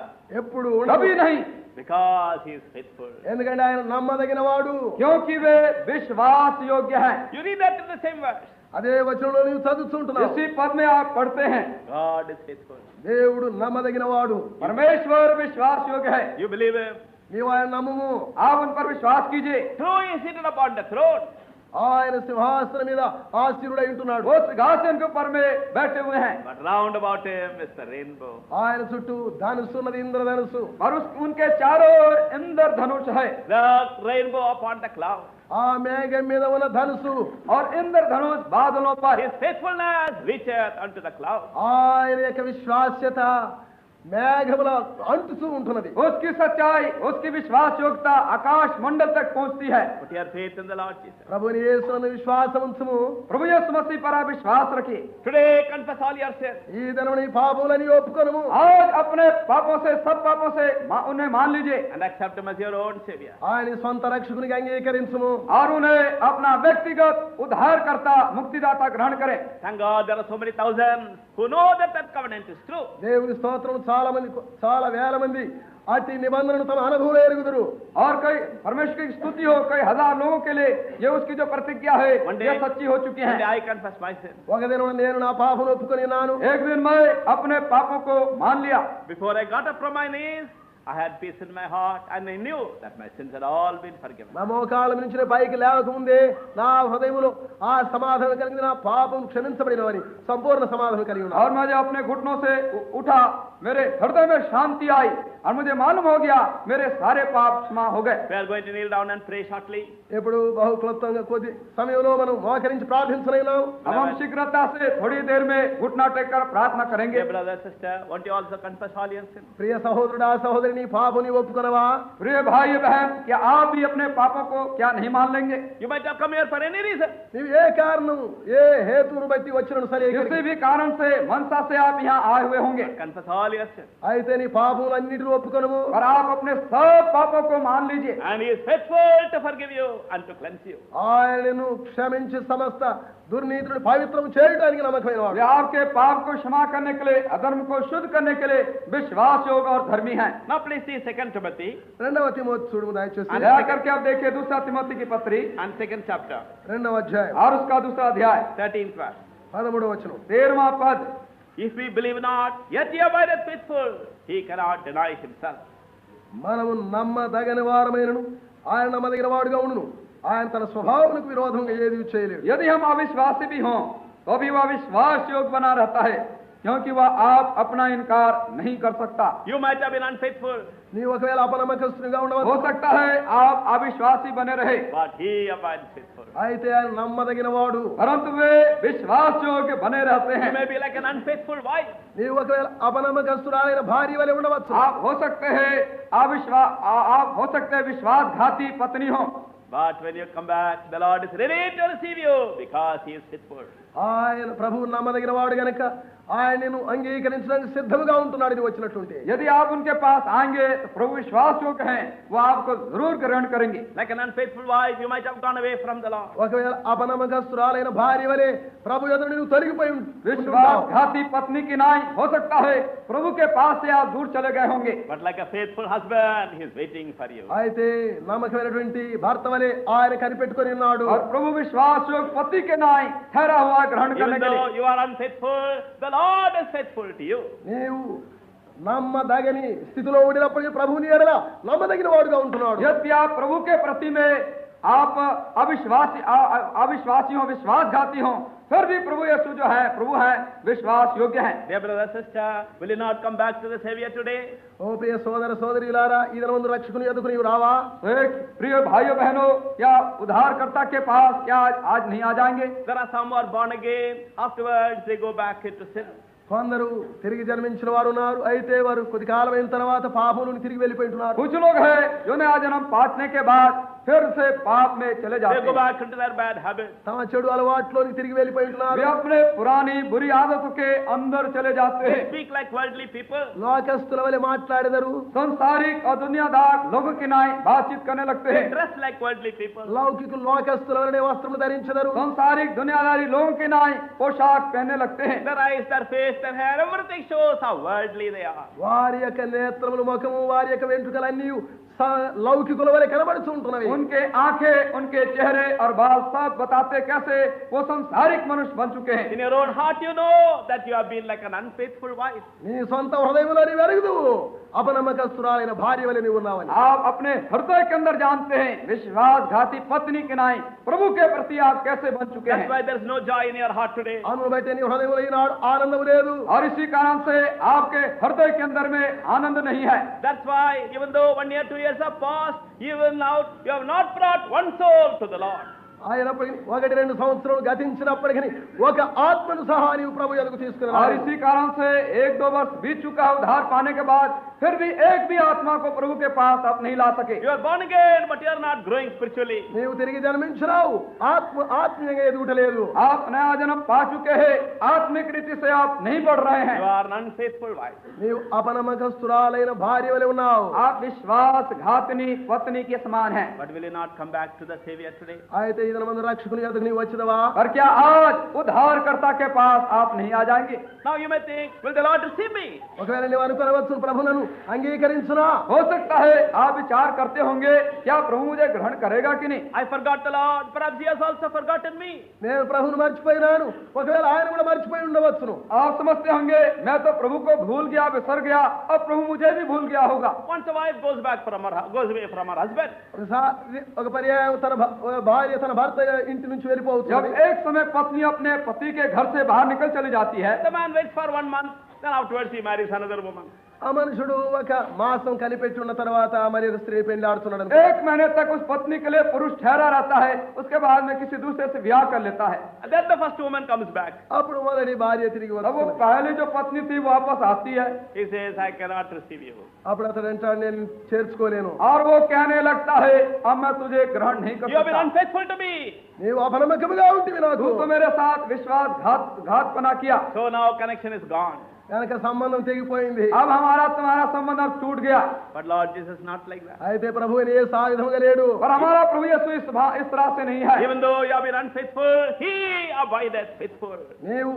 ఎప్పుడు कभी नहीं, Because he is faithful. ఎందుకంటే ఆయన నమ్మదగిన వాడు. क्योंकि वे विश्वास योग्य हैं। You read that in the same verse. అదే వచనంలో నీవు చదువుతుంటున్నావు, इसी पद में आप पढ़ते हैं, God is faithful. దేవుడు నమ్మదగిన వాడు. परमेश्वर विश्वास योग्य है। You believe him. నీవు ఆయన నమ్ముము. आप उन पर विश्वास कीजिए। True, he is seated upon the throne. ఆయన సింహాసనం మీద ఆసీనుడై ఉంటున్నాడు. वो सिंहासन के ऊपर में बैठे हुए हैं, But round about him is the rainbow. ఆయన చుట్టూ ధనుస్సు ఉన్నది, ఇంద్రధనుస్సు. और उनके चारों ओर इंद्रधनुष है, The rainbow upon the cloud. ఆ మేఘం మీద ఉన్న ధనుసు, और इंद्रधनुष बादलों पर। His faithfulness reacheth unto the cloud. ఆయన యొక్క విశ్వాస్యత మేఘముల అంటుతూ ఉంటున్నది. उसकी सच्चाई, उसकी विश्वास योग्यता आकाश मंडल तक पहुंचती है। Put your faith in the Lord Jesus. ప్రభుని యేసునందు విశ్వాసం ఉంచుము. प्रभु यीशु मसीह पर आप विश्वास रखिए। Today confess all your sins. ఈ దినమున నీ పాపములని ఒప్పుకొనుము. आज अपने पापों से, सब पापों से उन्हें मान लीजिए, And accept him as your own Savior. ఆయన స్వంత రక్షకునిగా అంగీకరించుము. और उन्हें अपना व्यक्तिगत उद्धारकर्ता, मुक्तिदाता ग्रहण करें। Thank God there are so many thousands who know that that covenant is true. దేవుని స్తోత్రం, చాలా వేల మంది అట్టి నిబంధనను తమ అనుభవం ఎరుగుదురు. और कई परमेश्वर की स्तुति हो, कई हजार लोगों के लिए ये उसकी जो प्रतिज्ञा है One day, ये सच्ची हो चुकी one day है। I confess my sin. ఒక దినం నేను నా పాపను ఒప్పుకొని ఉన్నాను. एक दिन मैं अपने पापों को मान लिया। Before I got up from my knees, I had peace in my heart and I knew that my sins had all been forgiven. నా మోకాళ్ళ నుంచి పైకి లేవకముందే నా హృదయములో ఆ సమాధానం కలిగి నా పాపం క్షమించబడినవని సంపూర్ణ సమాధానం కలిగి ఉన్నాను. और मैं जब अपने घुटनों से उठा, मेरे हृदय में शांति आई और मुझे मालूम हो गया मेरे सारे पाप क्षमा हो गए। We are going to kneel down and pray shortly. ఎప్పుడు బహుక్లుప్తంగా కొద్ది సమయంలో మనం మోకరించి ప్రార్థించలేనాం. अब हम शीघ्रता से थोड़ी देर में घुटना टेक कर प्रार्थना करेंगे। Dear brother, sister, won't you also confess all your sins? ప్రియ సహోదరుడా, సహోదరి, నీ పాపం నీ ఒప్పుకొనవా? प्रिय भाई बहन, क्या आप भी अपने पापों को क्या नहीं मान लेंगे? You might have come here for any reason. నీవు ఏ కారణం ఏ హేతువును బట్టి వచ్చినను సరే किसी ఇక్కడికి. भी कारण से मनसा से आप यहाँ आए हुए होंगे, Confess all your sins. అయితే నీ పాపములన్నిటిని ఒప్పుకొనము. और आप अपने सब पापों को मान लीजिए, And he is faithful to forgive you and to cleanse you. ఆయనను క్షమించి సమస్త దుర్నీతులను పవిత్రం చేయడానికి నమ్మకమైన वे వాడు. आपके पाप को क्षमा करने के लिए, अधर्म को शुद्ध करने के लिए विश्वास योग्य और धर्मी हैं। Now please see 2 Timothy రెండవ తిమోతి చూడము దయచేసి. दया करके आप देखिए दूसरा तिमोथी की पत्री and 2nd chapter, రెండవ అధ్యాయం और उसका दूसरा अध्याय 13th verse. 13వ వచనం. 13वां पद। If we believe not, yet he abideth faithful, he cannot deny himself. మనము నమ్మదగని వారమైనను ఆయన నమ్మదగిన వాడుగా ఉండును. ఆయన తన స్వభావమునకు విరోధంగా ఏది చేయలేడు. यदि हम अविश्वासी भी हों तो भी वह विश्वास योग्य बना रहता है, क्योंकि वह आप अपना इनकार नहीं कर सकता। You might have been unfaithful, నీవు ఒకవేళ అపనమ్మకస్తునిగా हो ఉండవచ్చు, सकता है आप अविश्वासी बने रहे, but he abides faithful. అయితే ఆయన నమ్మదగిన వాడు. परंतु वे विश्वास योग्य बने रहते You हैं। may be like an unfaithful wife. నీవు ఒకవేళ అపనమ్మకస్తురాలైన భార్య వలె ఉండవచ్చు. आप हो सकते हैं आप हो सकते हैं विश्वासघाती पत्नी हो, But when you come back, the Lord is ready to receive you because he is faithful. ఆయన ప్రభువు నమ్మదగిన వాడు గనక ఆయనను అంగీకరించడానికి సిద్ధముగా ఉంటున్నాడు. ఇది వచ్చినట్టుంటే यदि आप उनके पास आएंगे तो प्रभु विश्वास योग्य हैं, वो आपको जरूर ग्रहण करेंगे। Like an unfaithful wife, you might have gone away from the Lord. ఒకవేళ అపనమ్మకస్తురాలైన భార్య వలె ప్రభు ఎదుట నువ్వు తొలగిపోయి ఉంటున్నావు. विश्वासघाती पत्नी की नाई हो सकता है प्रभु के पास से आप दूर चले गए होंगे, But like a faithful husband, he is waiting for you. అయితే నమ్మకమైనటువంటి భర్త వలె ఆయన కనిపెట్టుకొని ఉన్నాడు. और प्रभु विश्वास योग्य पति के नाई ठहरा हुआ ग्रहण करने Even के though लिए। you are unfaithful, the Lord is faithful to you. నీవు నమ్మదగని స్థితిలో ఉండినప్పటికీ ప్రభువు నీ ఎడల నమ్మదగిన వాడుగా ఉంటున్నాడు. यदि आप प्रभु के प्रति में आप अविश्वासी हो, विश्वासघाती हो, फिर भी प्रभु यीशु जो है प्रभु है, विश्वास योग्य है। Dear brother, sister, will you not come back to the Savior today? ఓ ప్రియ సోదర సోదరీలారా, ఈ దినమందు రక్షకుని ఎదుకు నీవు రావా? तो एक प्रिय भाइयों बहनों, क्या उद्धारकर्ता के पास क्या आज नहीं आ जाएंगे? There are some who are born again, afterwards they go back into sin. కొందరు తిరిగి జన్మించిన వారు ఉన్నారు, అయితే వారు కొద్ది కాలం అయిన తర్వాత పాపంలోకి తిరిగి వెళ్ళిపోయింటున్నారు. कुछ लोग हैं जो नया जन्म पाने के बाद फिर से पाप में चले जाते They go हैं। back into their bad habits. తమ చెడు అలవాట్లోకి తిరిగి వెళ్ళిపోయింటున్నారు. वे अपने पुरानी बुरी आदतों के अंदर चले जाते They हैं। speak like worldly people. లోకస్తుల వలె మాట్లాడెదరు, संसारिक और दुनियादार लोगों की नाई बातचीत करने लगते They हैं। dress like worldly people. లౌకికులు లోకస్తుల వలనే వస్త్రములు ధరించెదరు. संसारिक दुनियादारी लोगों की नाई पोशाक पहनने लगते हैं। Their eyes, their face, their hair, everything shows how worldly they are. వారి యొక్క నేత్రములు ముఖము వారి యొక్క వెంట్రుకలన్నీ లౌకికుల వలె కనబడుతూ ఉంటున్నవి. उनके आंखें, उनके चेहरे और बाल सब बताते कैसे वो संसारिक मनुष्य बन चुके हैं। In your own heart you know that you have been like an unfaithful wife. నీ సొంత హృదయంలో నీవు ఎరుగుదువు అపనమ్మకస్తురాలైన భార్య వలె నీవు ఉన్నావని. आप अपने हृदय के अंदर जानते हैं विश्वासघाती पत्नी के नाई प्रभु के प्रति आप कैसे बन चुके That's हैं। why there is no joy in your heart today. అందును బట్టి నీ హృదయంలో ఈనాడు ఆనందము లేదు. और इसी कारण से आपके हृदय के अंदर में आनंद नहीं है। That's why even though 1 year, 2 years have passed, even now you have not brought one soul to the Lord. అయినప్పటికీ 1-2 సంవత్సరాలు గతించినప్పటికీ ఒక ఆత్మను సహా నీవు ప్రభు ఎదుగు తీసుకుని और इसी कारण से 1-2 वर्ष बीत चुका है उद्धार पाने के बाद, फिर भी एक भी आत्मा को प्रभु के पास आप नहीं ला सके। You are born again, but you are not growing spiritually. నీవు తిరిగి జన్మించినావు, ఆత్మీయంగా ఎదుగుటలేదు. आप नया जन्म पा चुके हैं, आत्मिक रीति से आप नहीं बढ़ रहे हैं। You are an unfaithful wife. నీవు అపనమ్మకస్తురాలైన భార్య వలె ఉన్నావు. आप विश्वासघातिनी पत्नी के समान हैं। But will you not come back to the Savior today? అయితే ఈ దినమందు రక్షకుని ఎదుగు నీవు వచ్చినవా? और क्या आज उद्धारकर्ता के पास आप नहीं आ जाएंगे? Now you may think, will the Lord receive me? ఒకవేళ నీవు అనుకోవచ్చు ప్రభువును అంగీకరించునా? हो सकता है आप विचार करते होंगे क्या प्रभु मुझे ग्रहण करेगा कि नहीं? I forgot the Lord, perhaps he has also forgotten me. నేను ప్రభువును మర్చిపోయినాను, ఒకవేళ ఆయన కూడా మర్చిపోయి ఉండవచ్చును. आप समझते होंगे मैं तो प्रभु को भूल गया, बिसर गया, अब प्रभु मुझे भी भूल गया होगा। Once a wife goes away from her husband, ఒక పర్యాయం భార్య తన భర్త ఇంటి నుంచి जब వెళ్ళిపోతుంది. एक समय पत्नी अपने पति के घर से बाहर निकल चली जाती है, the man waits for 1 month, then afterwards he marries another woman. ఆ మనుషుడు ఒక మాసం కనిపెట్టి ఉన్న తర్వాత మరి ఒక స్త్రీ పెళ్లి ఆడుతున్నాడు. 1 महीने तक उस पत्नी के लिए पुरुष ठहरा रहता है, उसके बाद में किसी दूसरे से ब्याह कर लेता है. And then the first woman comes back. అప్పుడు మొదటి భార్య తిరిగి अब वो వస్తుంది. पहली जो पत्नी थी वापस आती है He says, I cannot receive you. అప్పుడు అతడు అంటాడు, నేను చేర్చుకోలేను. और वो कहने लगता है अब मैं तुझे ग्रहण नहीं कर You have been सकता. unfaithful to me. నీవు అపనమ్మకముగా ఉంటివి నాకు. तू तो मेरे साथ विश्वासघातपना किया. So now connection is gone. కనుక సంబంధం తెగిపోయింది. अब हमारा तुम्हारा संबंध अब टूट गया. But Lord Jesus not like that. అయితే ప్రభు ఏ సాయుధముగా లేడు. पर हमारा प्रभु यीशु इस तरह से नहीं है. Even though you have been unfaithful, He abideth faithful. నీవు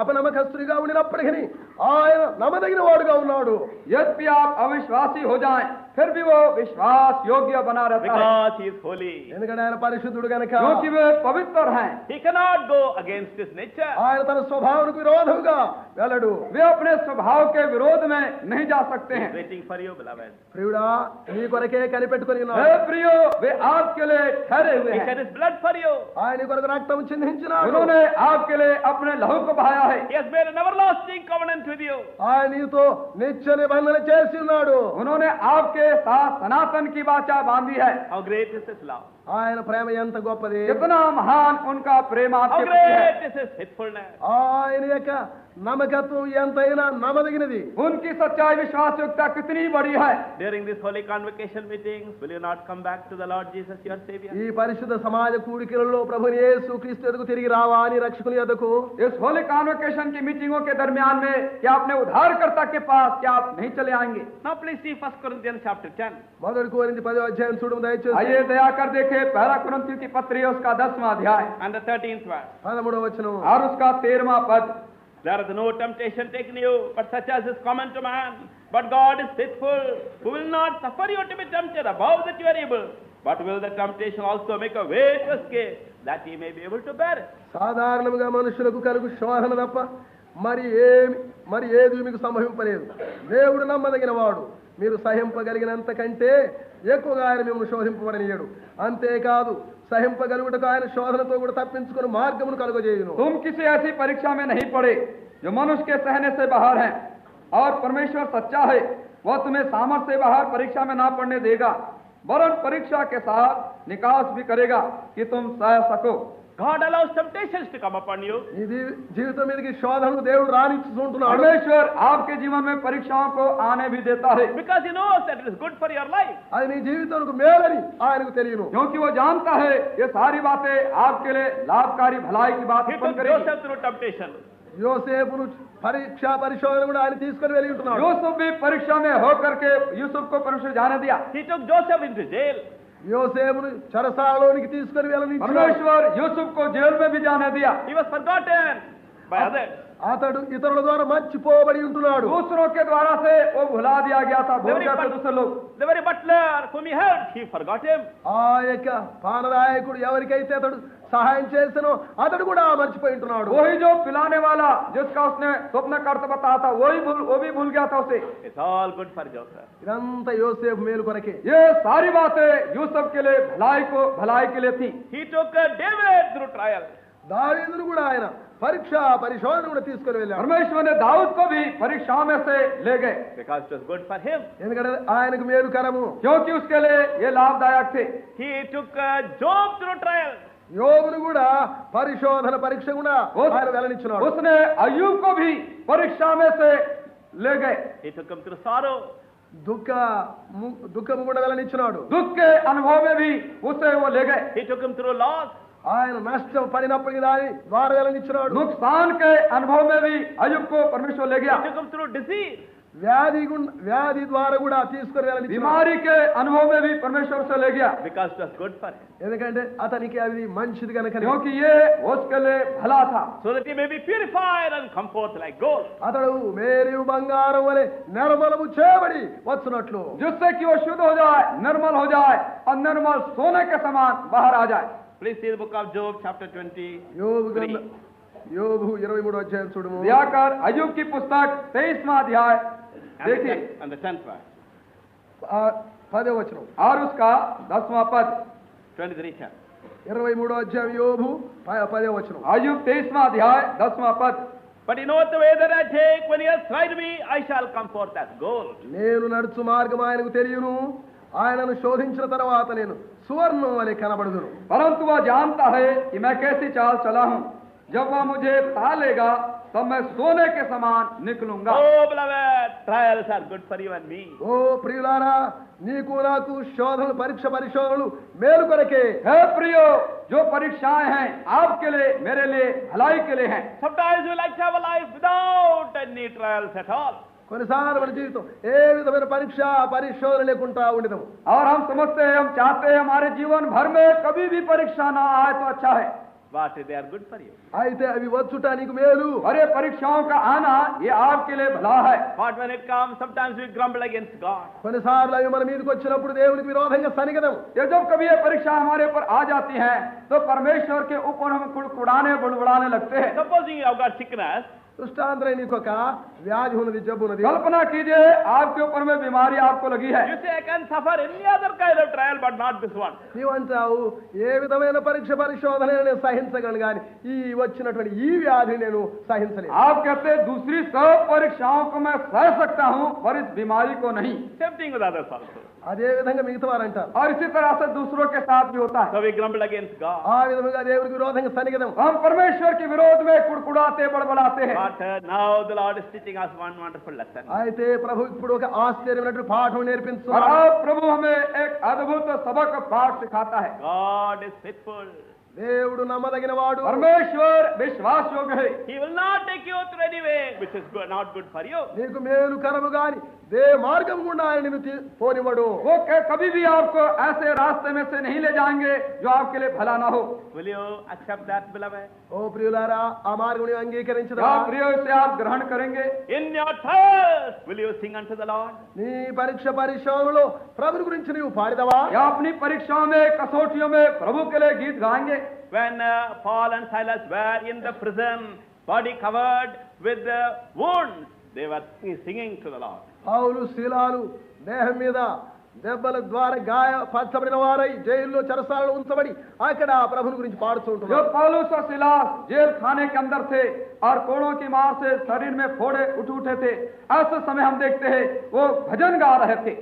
అపనమ్మకస్తుడిగా ఉండినప్పటికీ ఆయన నమ్మదగిన వాడుగా ఉన్నాడు. यद्यपि आप अविश्वासी हो जाएं, फिर भी वो विश्वास योग्य बना रहता है. Because He is holy. ఎందుకంటే ఆయన పరిశుద్ధుడు గనక क्योंकि वे पवित्र हैं. He cannot go against His nature. ఆయన తన స్వభావానికి విరోధముగా వెళ్ళడు. वे अपने स्वभाव के विरोध में नहीं जा सकते He हैं. is waiting for you, beloved. ప్రియుడా నీ కొరకే కనిపెట్టుకుని हे ఉన్నాడు. प्रियो, वे आपके लिए ठहरे हुए He हैं. shed His blood for you. ఆయన నీ కొరకు రక్తం చిందించినాడు. उन्होंने आपके लिए अपने लहू को बहाया है. He has made an everlasting covenant with you. ఆయన నీతో నిత్య నిబంధన చేసి ఉన్నాడు. उन्होंने आपके साथ सनातन की वाचा बांधी है. How great is His love. ఆయన ప్రేమ ఎంత గొప్పది. कितना महान उनका प्रेम How आपके प्रति है. great is His faithfulness. ఆయన యొక్క నమ్మకత్వం ఎంతైనా నమ్మదగినది. उनकी सच्चाई विश्वासयोग्यता कितनी बड़ी है. During this holy convocation meetings, will you not come back to the Lord Jesus, your Savior? ఈ పరిశుద్ధ సమాజ కూడికలలో ప్రభుని యేసు క్రీస్తు ఎదుగు తిరిగి రావా అని రక్షకుని ఎదుకు. इस होली कॉन्वोकेशन की मीटिंगों के दरमियान में क्या अपने उद्धारकर्ता के पास क्या आप नहीं चले आएंगे? Now please see 1 Corinthians chapter 10. మొదటి కొరింథీ 10వ అధ్యాయం చూడము దయచేసి. आइए दया कर देखे 1 कुरिन्थियों की पत्री है उसका 10वां अध्याय And the 13th verse. 13వ వచనం. और उसका 13वां पद. There is no temptation taken you, but such as is common to man. But God is faithful, who will not suffer you to be tempted above that you are able, but will the temptation also make a way to escape, that ye may be able to bear it. సాధారణంగా మనుషులకు కలుగు శోధన తప్ప మరి ఏది మీకు సంభవింపలేదు. దేవుడు నమ్మదగిన వాడు. మీరు సహింపగలిగినంత కంటే ఎక్కువగా ఆయన మిమ్మల్ని శోధింపబడనీయడు. అంతేకాదు సహింపగలుగుటకు ఆయన శోధనతో కూడా తప్పించుకుని మార్గమును కలుగజేయును. तुम किसी ऐसी परीक्षा में नहीं पड़े जो मनुष्य के सहने से बाहर है, और परमेश्वर सच्चा है, वह तुम्हें सामर्थ्य से बाहर परीक्षा में ना पड़ने देगा, वरन परीक्षा के साथ निकास भी करेगा कि तुम सह सको. God allows temptations to come upon you. ఇది జీవితం మీదకి శోధనకు దేవుడు రానిచ్చుకుంటున్నాడు. परमेश्वर आपके जीवन में परीक्षाओं को आने भी देता है, Because He knows that it is good for your life. అది నీ జీవితానికి మేలని ఆయనకు తెలియను. क्योंकि वो जानता है ये सारी बातें आपके लिए लाभकारी भलाई की बात He उत्पन्न took करेगी. Joseph through temptation. యోసేపును పరిశోధన కూడా ఆయన తీసుకొని వెళ్ళి ఉంటున్నాడు. यूसुफ भी परीक्षा में होकर के यूसुफ को परमेश्वर जाने दिया. He took Joseph into jail. యోసేపును చెరసాలలోనికి తీసుకొని వెళ్ళని परमेश्वर यूसुफ को जेल में भी जाने दिया. He was forgotten by others. అతడు ఇతరుల ద్వారా మర్చిపోబడి ఉంటున్నాడు. दूसरों के द्वारा से वो भुला दिया गया था, भूल गया था दूसरे लोग. The very butler whom he helped, he forgot him. ఆ యొక్క పానదాయకుడు ఎవరికైతే అతడు సహాయం చేసానో అతడు కూడా మర్చిపోయి ఉంటున్నాడు. वही जो पिलाने वाला जिसका उसने स्वप्न कर्त बताया था वो भी भूल गया था उसे. It's all good for Joseph. ఇదంతా యోసేపు మేలు కొరకే. ये सारी बातें यूसुफ के लिए भलाई के लिए थी. He took David through trial. దావీదును కూడా ఆయన పరిశోధన కూడా తీసుకొని వెళ్ళాడు. परमेश्वर ने दाऊद को भी परीक्षाओं में से ले गए, Because it was good for him. ఎందుకంటే ఆయనకు మేలుకరము. क्योंकि उसके लिए ये लाभदायक थे. He took Job through trial. యోబును కూడా పరీక్ష కూడా ఆయన వెళ్ళనిచ్చున్నాడు. उसने अय्यूब को भी परीक्षा में से ले गए. He took him through sorrow. దుఃఖము కూడా వెళ్ళనిచ్చున్నాడు. दुख के अनुभव में भी उसे वो ले गए. He took him through loss. ఆయన నష్టం పడినప్పటికీ దాని ద్వారా వెళ్ళనిచ్చున్నాడు. नुकसान के अनुभव में भी अय्यूब को परमेश्वर ले गया. He took him through disease. వ్యాధి ద్వారా కూడా తీసుకొని వెళ్ళనిచ్చున్నాడు. बीमारी के अनुभव में भी परमेश्वर से ले गया. Because it was good for him. ఎందుకంటే అతనికి అది మంచిది కనుక. क्योंकि ये उसके लिए भला था. So that he may be purified and come forth like gold. అతడు మేరియు బంగారం వలె నిర్మలము చేయబడి వచ్చునట్లు, जिससे कि वो शुद्ध हो जाए, निर्मल हो जाए और निर्मल सोने के समान बाहर आ जाए. Please see the book of Job chapter 20. యోబు 23వ అధ్యాయం చూడము. व्याकर अय्यूब की पुस्तक 23वां अध्याय देखिए And the 10th verse. 10వ వచనం. और उसका 10वां पद. 23 chapter. 23వ అధ్యాయం యోబు 10వ వచనం. अय्यूब 23वां अध्याय 10वां पद. But you know what the way that I take? When he has tried me, I shall come forth as gold. నేను నడుచు మార్గం ఆయనకు తెలియను, ఆయనను శోధించిన తర్వాత నేను సువర్ణం వలె కనబడుదును. परंतु वह जानता है कि मैं कैसी चाल चला हूँ, जब वह मुझे तालेगा तब मैं सोने के समान निकलूंगा. Oh, beloved, trials are good for you and me. ఓ ప్రియులారా, నీకు నాకు శోధనలు, పరిశోధనలు మేలు కొరకే. हे प्रियो, जो परीक्षाएं हैं आपके लिए, मेरे लिए भलाई के लिए हैं. Sometimes we like to have a life without any trials at all. కొన్నిసార్లు మన జీవితం ఏ విధమైన పరిశోధన లేకుండా ఉండదు. और हम समझते हैं, हम चाहते हैं हमारे जीवन भर में कभी भी परीक्षा ना आए तो अच्छा है. But they are good for you. అయితే అవి వచ్చుట నీకు మేలు. और ये परीक्षाओं का आना ये आपके लिए भला है. But when it comes, sometimes we grumble against God. కొన్నిసార్లు అవి మన మీదకి వచ్చినప్పుడు దేవునికి విరోధంగా సనిగదం. ये जब कभी ये परीक्षा हमारे ऊपर आ जाती है तो परमेश्वर के ऊपर हम कुड़कुड़ाने बुड़बुड़ाने लगते हैं. Supposing you have got sickness, దృష్టాంతరం నీకు ఒక వ్యాధి ఉన్నది, జబ్బు ఉన్నది. कल्पना कीजिए आपके ऊपर में बीमारी आपको लगी है. you say, I can suffer any other kind of trial, but not this one. నీవు అంటావు, ఏ విధమైన పరిశోధన నేను సహించగలను, కానీ ఈ వచ్చినటువంటి ఈ వ్యాధిని నేను సహించలేను. आप कहते हैं दूसरी सब परीक्षाओं को मैं सह सकता हूँ पर इस बीमारी को नहीं. Same thing with others also. అదే విధంగా మిగతా వారు అంటారు. और इसी तरह से दूसरों के साथ भी होता है. So we grumble against God. ఆ విధంగా దేవునికి విరోధంగా సనిగదం. हम परमेश्वर के विरोध में कुड़कुड़ाते बड़बड़ाते हैं. But now the Lord is teaching us one wonderful lesson. అయితే ప్రభు ఇప్పుడు ఒక ఆశ్చర్యమైనటువంటి పాఠం और నేర్పిస్తున్నాడు. अब प्रभु हमें एक अद्भुत सबक पाठ सिखाता है. God is faithful. దేవుడు నమ్మదగిన వాడు. परमेश्वर विश्वास योग्य है. He will not take you through any way which is good, not good for you. నీకు మేలు కరము గాని దే మార్గం గుండా ఆయన నిన్ను పోనివ్వడు. वो कभी भी आपको ऐसे रास्ते में से नहीं ले जाएंगे जो आपके लिए भला ना हो. Will you accept that, beloved? ఓ ప్రియులారా, ఆ మార్గం నీవు అంగీకరించదా? क्या प्रियो इसे आप ग्रहण करेंगे? In your trials, will you sing unto the Lord? నీ పరిశోధనలో ప్రభుని గురించి నీవు పాడిదవా? या अपनी परीक्षाओं में, कसौटियों में प्रभु के लिए गीत गाएंगे? When Paul and Silas were in the prison, body covered with wounds, they were singing to the Lord. పౌలు శీలాలు దేహం మీద దెబ్బల ద్వారా గాయపరచబడిన వారై జైల్లో చెరసాలలో ఉంచబడి అక్కడ ప్రభుని గురించి పాడుతూ जो ఉంటున్నారు. पौलुस और सिलास जेल खाने के अंदर थे और कोड़ों की मार से शरीर में फोड़े उठे थे, ऐसे समय हम देखते हैं वो भजन गा रहे थे.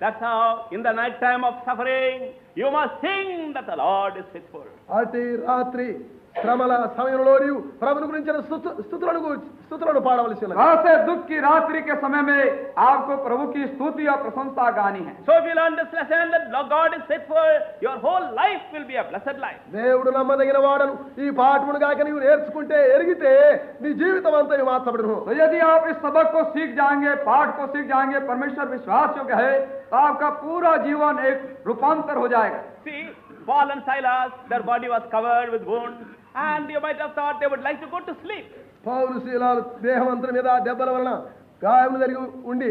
That's how in the night time of suffering, you must sing that the Lord is faithful. అతి రాత్రి శ్రమల సమయంలో నీవు ప్రభుని గురించిన స్తుతులను పాడవలసి ఉన్నది. ऐसे दुख की रात्रि के समय में आपको प्रभु की स्तुति और प्रशंसा गानी है. So if you learn this lesson that God is faithful, your whole life will be a blessed life. దేవుడు నమ్మదగిన వాడను ఈ పాఠమును గాక నీవు నేర్చుకుంటే ఎరిగితే నీ జీవితం అంతా మార్చబడును. तो यदि आप इस सबक को सीख जाएंगे, पाठ को सीख जाएंगे, परमेश्वर विश्वास योग्य है, तो आपका पूरा जीवन एक रूपांतर हो जाएगा. See, Paul and Silas, their body was covered with wounds, and you might have thought they would like to go to sleep. పౌలు శీలాలు దేహం అంతరం మీద దెబ్బల వలన గాయములు జరిగి ఉండి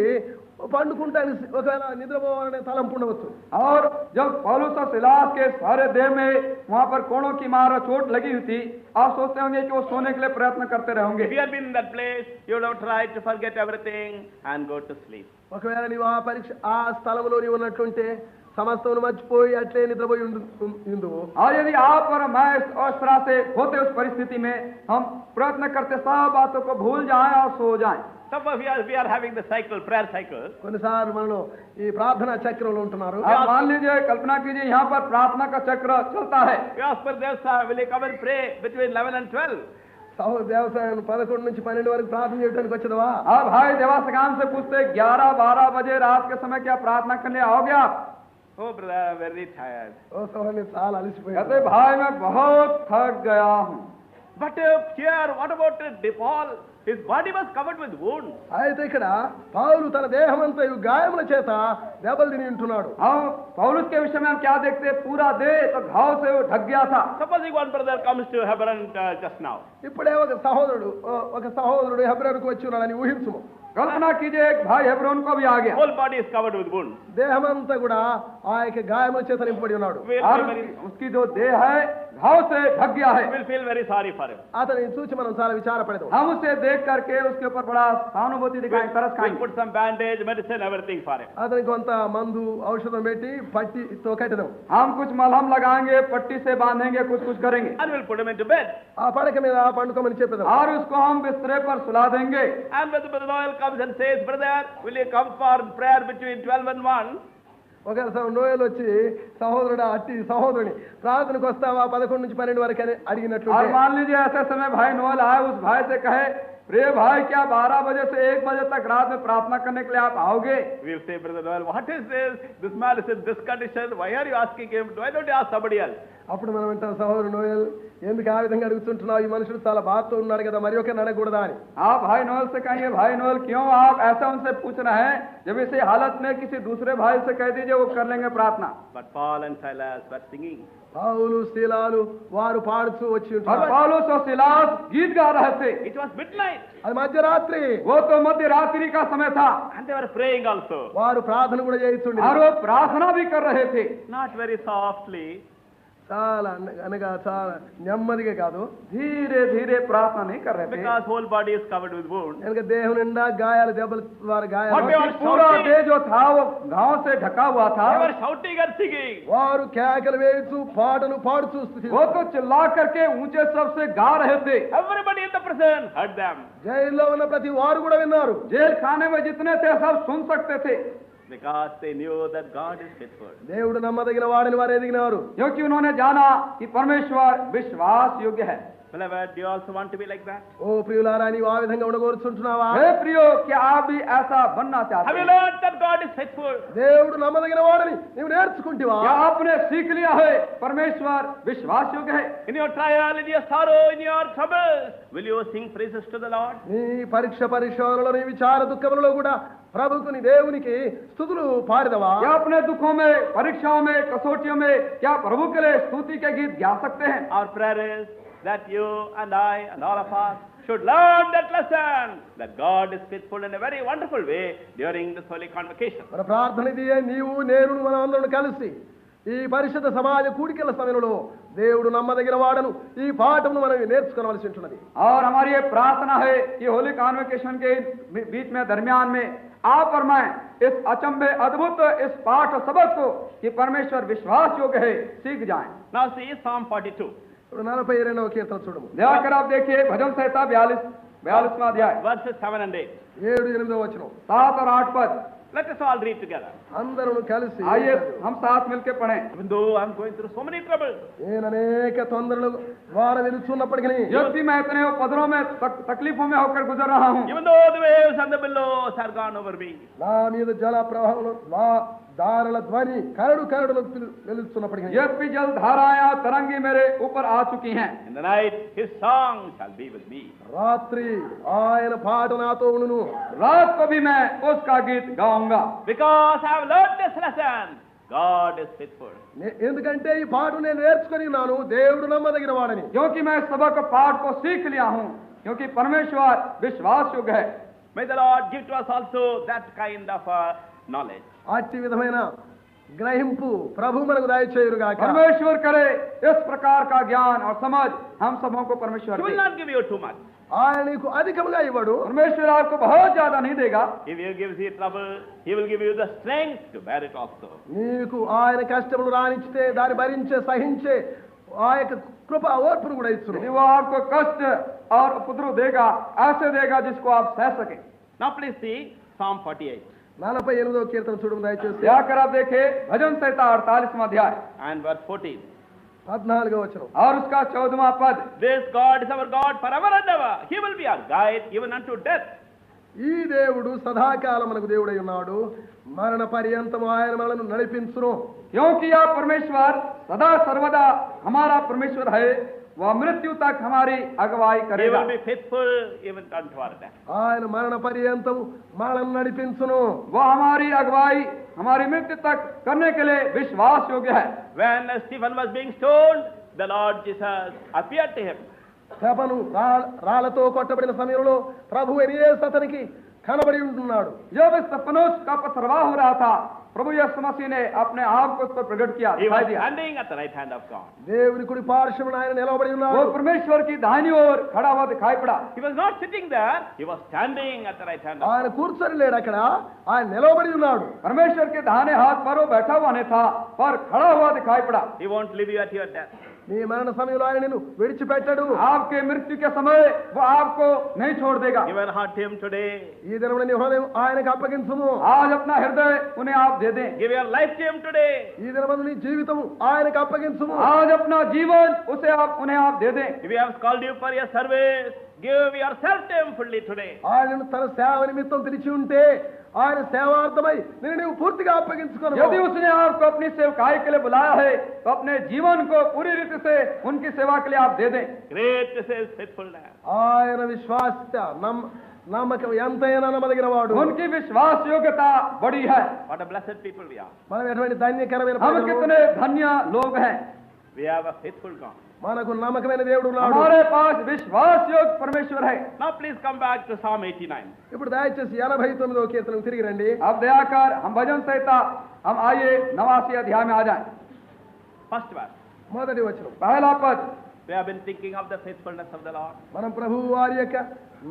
పండుకుంటానికి ఒకవేళ నిద్రపోవాలనే తలంపు ఉండవచ్చు. और जब पौलुस और सिलास के सारे देह में वहां पर कोड़ों की मार और चोट लगी हुई थी, आप सोचते होंगे कि वो सोने के लिए प्रयत्न करते रहेंगे. If you had been in that place, you would have tried to forget everything and go to sleep. ఒకవేళ నీవు ఆ స్థలంలో నీవు ఉన్నట్లుంటే సమస్తమును మర్చిపోయి అట్లే నిద్రపోయి ఉందువు. और यदि आप और मैं इस तरह से होते उस परिस्थिति में हम प्रयत्न करते सब बातों को भूल जाएं और सो जाएं. Some of we are having the cycle, prayer cycle. కొన్నిసార్లు మనలో ఈ ప్రార్థనా చక్రంలో ఉంటున్నారు. आप मान लीजिए, कल्पना कीजिए, यहाँ पर प्रार्थना का चक्र चलता है. We ask for this, will you come and pray between 11 and 12? వ్యవసాయం 11 నుంచి 12 వరకు ప్రార్థన చేయడానికి వచ్చేదవా? अब भाई देवासगान से पूछते 11-12 बजे रात के समय क्या प्रार्थना करने आओगे आप? Oh brother, very tired. ఓ సోదరుని చాలా అలసిపోయాను. कहते भाई मैं बहुत थक गया हूँ. But here, what about Paul? His body was covered with wounds. అయితే ఇక్కడ పౌలు తన దేహమంతా గాయముల చేత దెబ్బలు తిని ఉంటున్నాడు. हम पौलुस के विषय में हम क्या देखते हैं? पूरा देह तो घाव से वो ढक गया था. Supposing one brother comes to Hebron just now. ఇప్పుడే ఒక సహోదరుడు హెబ్రోనుకు వచ్చి ఉన్నాడని ఊహించుము. कल्पना कीजिए एक भाई हेब्रोन को भी आ गया. Whole body is covered with wounds. దేహమంతా కూడా ఆ యొక్క గాయముల చేత నింపబడి ఉన్నాడు. और उसकी जो देह है घाव से ढक गया है. We'll feel very sorry for him. అతన్ని చూసి మనం చాలా విచారపడదు. हम उसे देख देख करके उसके ऊपर बड़ा सहानुभूति दिखाएं, तरस We'll खाएंगे। put some bandage, medicine, everything for him. అతనికి కొంత మందు ఔషధం పెట్టి పట్టితో కట్టడం, हम कुछ मलहम लगाएंगे, पट्टी से बांधेंगे, कुछ कुछ करेंगे, And we'll put him into bed. ఆ పడక మీద పండుకోమని చెప్పేదాం. और उसको हम बिस्तरे पर सुला देंगे। And when the Brother Noel comes and says, Brother, will you come for prayer between 12 and 1? ఒకవేళ నోయలు వచ్చి సహోదరుడు అట్టి సహోదరుని ప్రార్థనకు వస్తావా 11 నుంచి 12 వరకు అని అడిగినట్లు और मान लीजिए ऐसे समय भाई नोएल आए, उस भाई से कहे, प्रिय भाई क्या 12 बजे से 1 बजे तक रात में प्रार्थना करने के लिए आप आओगे? We'll say, Brother Noel, what is this? This man is in this condition. Why are you asking him? Why don't you ask somebody else? అప్పుడు మనం వింటాం, సహోదరు నోయల్ ఎందుకు ఆ విధంగా అడుగుతుంటున్నావు, ఈ మనుషుడు చాలా బాధతో ఉన్నాడు కదా, మరి ఒక అడగకూడదా అని. आप भाई नोएल से कहेंगे, भाई नोएल क्यों आप ऐसा उनसे पूछ रहे हैं, जब इसी हालत में किसी दूसरे भाई से कह दीजिए वो कर लेंगे प्रार्थना। But Paul and Silas were singing. పౌలు శీలాలు వారు పాడుతూ వచ్చి और ఉంటున్నారు. पौलुस और सिलास गीत गा रहे थे। It was midnight. అది మధ్యరాత్రి, वो तो मध्य रात्रि का समय था And they were praying also. వారు ప్రార్థన కూడా చేయిస్తుండే, और वो प्रार्थना भी कर रहे थे। Not very softly. చాలా అనగా చాలా నెమ్మదిగా కాదు, धीरे धीरे प्रार्थना नहीं कर रहे थे, Because whole body is covered with wounds. కనుక దేహం నిండా గాయాలు, దెబ్బలు వారి గాయాలు. What they were पूरा shouting. देह जो था वो घाव से ढका हुआ था। They were shouting and singing. వారు కేకలు వేస్తూ పాటలు పాడుతూ స్తుతి. वो तो चिल्ला करके ऊंचे स्वर से गा रहे थे। Everybody in the prison heard them. జైల్లో ఉన్న ప్రతి వారు కూడా విన్నారు, जेल खाने में जितने थे सब सुन सकते थे, Because they knew that God is faithful. దేవుడు నమ్మదగిన వాడని వారు ఎదిగినారు. क्योंकि उन्होंने जाना कि परमेश्वर विश्वास योग्य है। Beloved, do you also want to be like that? ఓ ప్రియులారా, నీవు ఆ విధంగా ఉండగోరుచుంటున్నావా? हे प्रियो, क्या आप भी ऐसा बनना चाहते Have you हैं? learned that God is faithful? దేవుడు నమ్మదగిన వాడని నీవు నేర్చుకుంటివా? क्या आपने सीख लिया है परमेश्वर विश्वास योग्य है? In your trial, in your sorrow, in your troubles, will you sing praises to the Lord? నీ పరీక్ష పరిశోధనలో, నీ విచార దుఃఖములలో కూడా ప్రభువుకు నీ దేవునికి స్తుతులు పాడిదవా? क्या अपने दुखों में, परीक्षाओं में, कसौटियों में क्या प्रभु के लिए स्तुति के गीत गा सकते हैं? Our prayer is that you and I and all of us should learn that lesson, that God is faithful in a very wonderful way during this holy convocation. మన ప్రార్థన ఇది, నీవు నేను మనం అందరం కలిసి ఈ పరిశుద్ధ సమాజ కూడికల సమయంలో దేవుడు నమ్మదగిన వాడను ఈ పాఠమును మనం నేర్చుకోవాల్సి ఉంటున్నది. और हमारी ये प्रार्थना है कि होली कॉन्वोकेशन के बीच में, दरमियान में आप और मैं इस अचंभे अद्भुत इस पाठ और सबक को कि परमेश्वर विश्वास योग्य है सीख जाएं। Now see Psalm 42, ఇప్పుడు 42వ కీర్తన చూడము, दयाकर आप देखिए भजन संहिता 42वां अध्याय verses 7 and 8. 7-8వ వచనం. 7 और 8 पद। Let us all read together. అందరూ కలిసి, आइए हम साथ मिलकर पढ़ें। Even though I am going through so many troubles, నేను అనేక తొందరలు ద్వారా వెలుచున్నప్పటికీ, जब भी मैं इतने उपद्रव में तकलीफों में होकर गुजर रहा हूँ, even though the waves and the billows are gone over me, నా మీద జల ప్రవాహంలో దారుల ధ్వని కరడు కరడులు వెలుచున్నప్పటికీ, जब भी जल धाराएं तरंगी मेरे ऊपर आ चुकी हैं, in the night his song shall be with me. రాత్రి ఆయన పాట నాతో ఉండును. रात को भी मैं उसका गीत गाऊंगा। Because I have learned this lesson, God is faithful. ఎందుకంటే ఈ పాట నేను నేర్చుకొని ఉన్నాను, దేవుడు నమ్మదగిన వాడని. क्योंकि मैं सबक पाठ को सीख लिया हूँ, क्योंकि परमेश्वर विश्वास योग्य है। May the Lord give to us also that kind of knowledge. అట్టి విధమైన గ్రహింపు ప్రభు మనకు దయచేయుగాక. परमेश्वर करे इस प्रकार का ज्ञान और समझ हम सबों को परमेश्वर He will they. not give you too much. ఆయన నీకు అధికముగా ఇవ్వడు. परमेश्वर आपको बहुत ज्यादा नहीं देगा। If He gives you trouble, He will give you the strength to bear it also. నీకు ఆయన కష్టములు రానిచ్చితే దాన్ని భరించే సహించే ఆ యొక్క కృప ఓర్పును కూడా ఇచ్చును. यदि वो आपको कष्ट और उपद्रव देगा, ऐसे देगा जिसको आप सह सके। Now please see Psalm 48 48వ కీర్తన చూడము దయచేసి. जाकर आप देखे भजन संहिता 48वां अध्याय and verse 14. 14వ వచనం. और उसका 14वां पद। This God is our God forever and ever. He will be our guide even unto death. ఈ దేవుడు సదాకాలం మనకు దేవుడై ఉన్నాడు, మరణ పర్యంతము ఆయన మనల్ని నడిపించును. क्योंकि यह परमेश्वर सदा सर्वदा हमारा परमेश्वर है, वह मृत्यु तक हमारी अगुवाई He करेगा। will be faithful even unto our death. ఆయన మరణ పర్యంతము మనల్ని నడిపించును. वह हमारी अगुवाई हमारी मृत्यु तक करने के लिए विश्वास योग्य है। When Stephen was being stoned, the Lord Jesus appeared to him. శపను రాళ్లతో కొట్టబడిన సమయంలో ప్రభు ఎనియేసు అతనికి కనబడి ఉంటున్నాడు. जब स्तिफनुस का पथरवाह हो रहा था, प्रभु यीशु मसीह ने अपने आप को उस पर प्रकट किया, He दिखाई was दिया। standing at the right hand of God. దేవుని కుడి పార్శ్వమున ఆయన నిలబడి वो ఉన్నాడు. परमेश्वर की दाहिनी ओर खड़ा हुआ दिखाई पड़ा। He was not sitting there, he was standing at the right hand of ఆయన God. కూర్చొని లేడు అక్కడ, ఆయన నిలబడి ఉన్నాడు. परमेश्वर के दाहिने हाथ पर वो बैठा हुआ नहीं था, पर खड़ा हुआ दिखाई पड़ा। He won't leave you at your death. నీ మరణ సమయంలో ఆయన నిన్ను విడిచిపెట్టడు. आपके मृत्यु के समय वो आपको नहीं छोड़ देगा। Give your heart to him today. ఈ దినమున నీ హృదయం ఆయనకు అప్పగించుము. आज अपना हृदय उन्हें आप दे दें। Give your life to him today. ఈ దినమున నీ జీవితం ఆయనకు అప్పగించుము. आज अपना जीवन उन्हें आप दे दें। If he has called you for your service, give yourself to him fully today. ఆయనను తన సేవ నిమిత్తం పిలిచి ఉంటే ఆయన సేవార్థమై నిన్ను నీవు పూర్తిగా అప్పగించుకోను. यदि उसने आपको अपनी सेवकाई के लिए बुलाया है तो अपने जीवन को पूरी रीति से उनकी सेवा के लिए आप दे दें। Great is his faithfulness. ఆయన విశ్వాస నమ్మకం ఎంతైనా నమ్మదగిన వాడు. उनकी विश्वास योग्यता बड़ी है। What a blessed people we are. మనం ఎటువంటి ధన్యకరమైన हम ప్రజలు. कितने धन्य लोग हैं। We have a faithful God. మనకు నమ్మకమైన దేవుడు ఉన్నాడు. हमारे पास विश्वास योग्य परमेश्वर है। Now please come back to Psalm 89. ఇప్పుడు దయచేసి 89వ కీర్తనకు తిరిగి రండి. अब दया कर हम भजन संहिता हम आइए 89 अध्याय में आ जाएं। First verse. మొదటి వచనం. पहला पद, We have been thinking of the faithfulness of the Lord. మనం ప్రభువు వారి యొక్క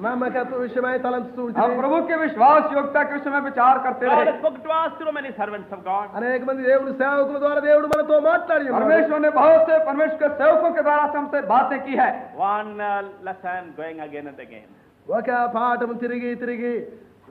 నమ్మకత్వ విషయమై తలంచుతూ हम ఉంటాం. प्रभु के विश्वास योग्यता के विषय में विचार करते God रहे। has spoken to us through many servants of God. అనేక మంది దేవుని సేవకుల ద్వారా దేవుడు మనతో మాట్లాడి ఉన్నాడు. परमेश्वर ने बहुत से परमेश्वर के सेवकों के द्वारा से हमसे बातें की है। One lesson going again and again. ఒక పాఠం తిరిగి తిరిగి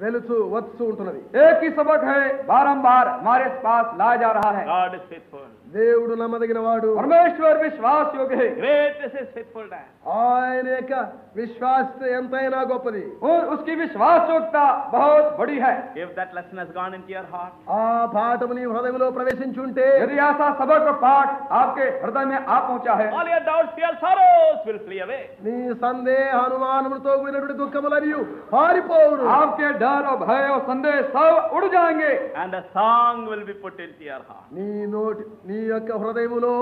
వెలుచు వస్తూ ఉంటున్నది. एक ही सबक है, बारंबार हमारे पास लाया जा रहा है। God is faithful. దేవుడు నమ్మదగిన వాడు. परमेश्वर विश्वास योग्य है। Great is his faithfulness. ఆయన యొక్క విశ్వాసత ఎంతైనా గొప్పది. और उसकी विश्वास योग्यता बहुत बड़ी है। If that lesson has gone into your heart, ఆ పాఠము నీ హృదయంలో ప్రవేశించుంటే यदि ऐसा सबक और पाठ आपके हृदय में आ पहुंचा है, all your doubts, fears, sorrows will flee away. నీ సందేహ అనుమానములతో కూడినటువంటి దుఃఖములనియు పారిపోవును. आपके डर और भय और संदेह सब उड़ जाएंगे। And a song will be put into your heart. నీ యొక్క హృదయములో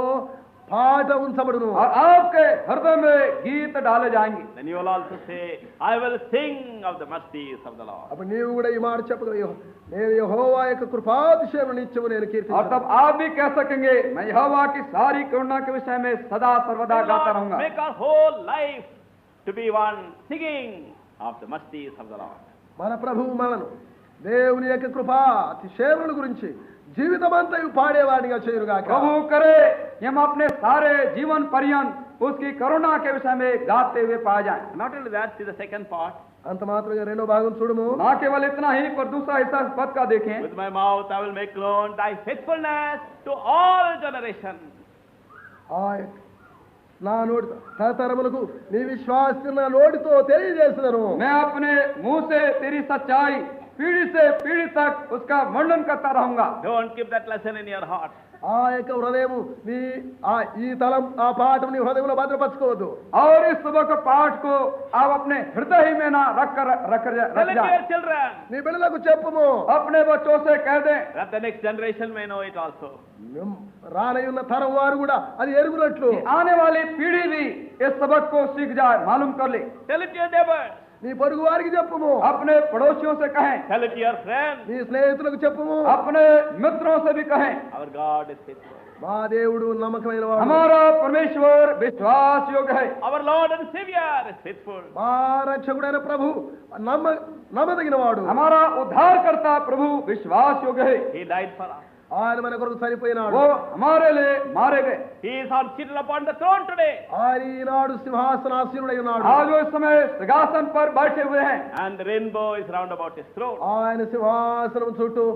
పాట ఉంచబడును. और आपके हृदय में गीत डाले जाएंगे। Then you will also say, I will sing of the mercies of the Lord. అప్పుడు నీవు కూడా ఈ మాట చెప్పగలవు, నేను యెహోవా యొక్క కృపాతిశయమును నిత్యము నేను और కీర్తించును. तब आप भी कह सकेंगे, मैं यहोवा की सारी करुणा के विषय में सदा सर्वदा May गाता Lord रहूंगा। make our whole life to be one singing of the mercies of the Lord. మన ప్రభువు మనను దేవుని యొక్క కృపాతిశయముల గురించి జీవితమంతయు పాడేవాడిగా చేయునుగాక. प्रभु करे कि हम अपने सारे जीवन पर्यंत उसकी करुणा के विषय में गाते हुए पाए जाएं। Not only that, see the second part. అంత మాత్రంగా రెండో భాగం చూడము. ना केवल इतना ही, पर दूसरा हिस्सा इस पद का देखें। With my mouth I will make known thy faithfulness to all generations. నా నోటి తరతరములకు నీ విశ్వాసం నా నోటితో తెలియజేస్తున్నాను. मैं अपने मुंह से तेरी सच्चाई पीढ़ी से पीढ़ी तक उसका वर्णन करता रहूंगा। Don't keep that lesson in your heart. ఆ యొక్క హృదయము నీ ఈ తలం ఆ పాఠం నీ హృదయంలో భద్రపరచుకోవద్దు. और इस सबक पाठ को आप अपने हृदय ही में ना रख Tell it to जाए। your children. నీ బిడ్డలకు చెప్పుము. अपने बच्चों से कह दें, That the next generation may know it also. రానయున్న తరం వారు కూడా అది ఎరుగునట్లు. कि आने वाली पीढ़ी भी इस सबक को सीख जाए, मालूम कर ले। Tell it to your neighbors. నీ పొరుగు వారికి చెప్పుము. अपने पड़ोसियों से कहें, Tell it to your friends. నీ స్నేహితులకు చెప్పుము. अपने मित्रों से भी कहें, Our God is faithful. మా దేవుడు నమ్మకమైన వాడు. हमारा परमेश्वर विश्वास योग्य है। Our Lord and Savior is faithful. మా రక్షకుడైన ప్రభు నమ్మదగిన వాడు. हमारा उद्धारकर्ता प्रभु विश्वास योग्य है। He died for us. ఆయన మన కొరకు చనిపోయినాడు. वो हमारे लिए मारे गए। He is seated upon the throne today. ఆయన ఈనాడు సింహాసనాసీనుడై ఉన్నాడు. आज वो इस समय सिंहासन पर बैठे हुए हैं। And the rainbow is round about his throne. ఆయన సింహాసనం చుట్టూ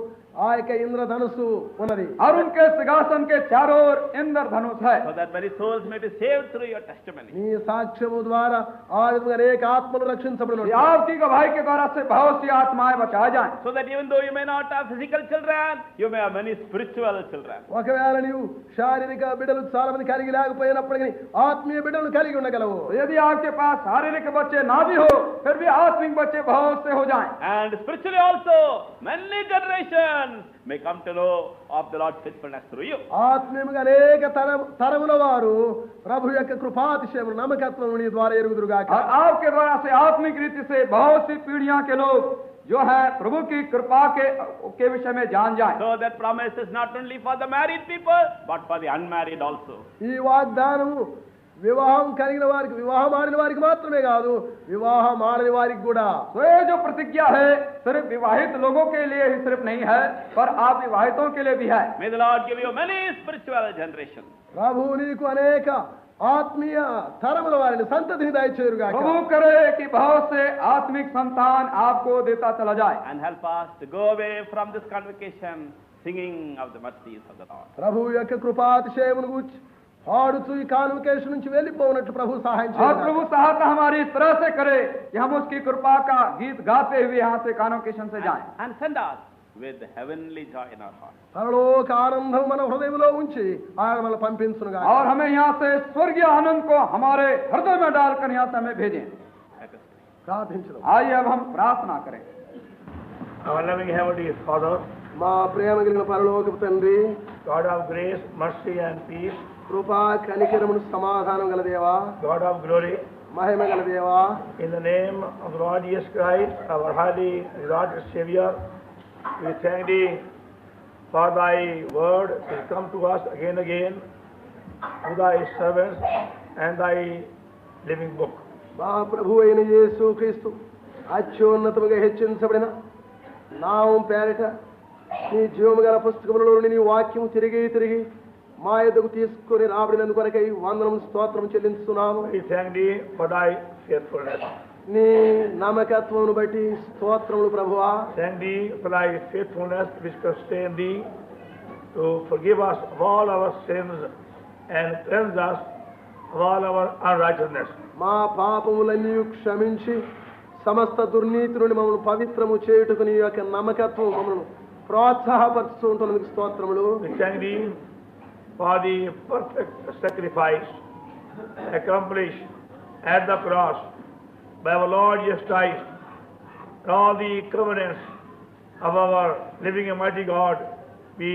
ఆ యొక్క ఇంద్రధనుస్సు ఉన్నది. और उनके सिंहासन के चारों ओर इंद्रधनुष है। So that many souls may be saved through your testimony. నీ సాక్ష్యము ద్వారా ఆ విధంగా అనేక ఆత్మలు రక్షించబడును. कि आपकी गवाही के द्वारा से बहुत सी आत्माएं बचाई जाएं। So that even though you may not have physical children, you may have many spiritual children. ఒకవేళ నీవు శారీరక బిడ్డలు చాలా మంది కలిగి లేకపోయినప్పటికీ ఆత్మీయ బిడ్డలు కలిగి ఉండగలవు. तो यदि आपके पास शारीरिक बच्चे ना भी हो, फिर भी आत्मिक बच्चे बहुत से हो जाएं। And spiritually also, many generations may come to know of the Lord's faithfulness through you. ఆత్మీయంగా అనేక తరముల వారు ప్రభు యొక్క కృపాతిశయము నమ్మకత్వం నీ ద్వారా ఎరుగుదురుగాక. और आपके द्वारा से आत्मिक रीति से बहुत सी पीढ़ियां के लोग जो है प्रभु की कृपा के विषय में जान जाए। So that promise is not only for the married people, but for the unmarried also. ఈ వాగ్దానము వివాహం కలిగిన వారికి, వివాహం ఆడిన వారికి మాత్రమే కాదు, వివాహం ఆడని వారికి కూడా. तो ये जो प्रतिज्ञा है सिर्फ विवाहित लोगों के लिए ही सिर्फ नहीं है, पर आप विवाहितों के लिए भी है। May the Lord give you many spiritual generations. ప్రభువు నీకు అనేక ఆత్మీయ తరముల వారిని సంతతిని దయచేయుగాక. प्रभु करे कि बहुत से आत्मिक संतान आपको देता चला जाए। And help us to go away from this convocation singing of the mercies of the Lord. ప్రభువు యొక్క కృపాతిశయమును గూర్చి పాడుతూ ఈ కాన్వకేషన్ నుంచి వెళ్ళిపోనట్లు ప్రభు సహాయం और చేయుగాక. प्रभु सहायता हमारी इस तरह से करे कि हम उसकी कृपा का गीत गाते हुए यहाँ से कॉन्वोकेशन से जाएं। And send us with heavenly joy in our heart. పరలోక ఆనందం మన హృదయంలో ఉంచి ఆయన మనల్ని పంపించునుగాక. और हमें यहाँ से स्वर्गीय आनंद को हमारे हृदय में डालकर यहाँ से हमें भेजें। Let us pray. ప్రార్థించుదాం. आइए अब हम प्रार्थना करें। Our loving Heavenly Father, మా ప్రేమ కలిగిన పరలోకపు తండ్రి, God of grace, mercy and peace, కృపా కనికరమును సమాధానం గల దేవా, God of glory, మహిమ గల దేవా, in the name of the Lord Jesus Christ, our highly exalted Savior, we thank Thee for Thy word has come to us again and again through Thy servants and Thy living book. మా ప్రభు అయిన యేసు క్రీస్తు అత్యున్నతముగా హెచ్చించబడిన నామం పేరిట నీ జీవము గల పుస్తకములలో నీ వాక్యము తిరిగి తిరిగి మా ఎదుగు తీసుకొని రాబడినందుకు కొరకై వందనము స్తోత్రం చెల్లిస్తున్నాము. We thank Thee for Thy faithfulness. నీ నమ్మకత్వమును బట్టి స్తోత్రములు ప్రభువా. Thank Thee for Thy faithfulness which sustain Thee to forgive us of all our sins and cleanse us of all our unrighteousness. మా పాపములన్నీ క్షమించి సమస్త దుర్నీతి నుండి మమ్మల్ని పవిత్రము చేయుటకు నీ యొక్క నమ్మకత్వం మమ్మల్ని ప్రోత్సాహపరుస్తూ ఉంటున్నందుకు స్తోత్రములు. We thank Thee for the perfect sacrifice accomplished at the cross by our Lord Jesus Christ, and all the covenants of our living and mighty God be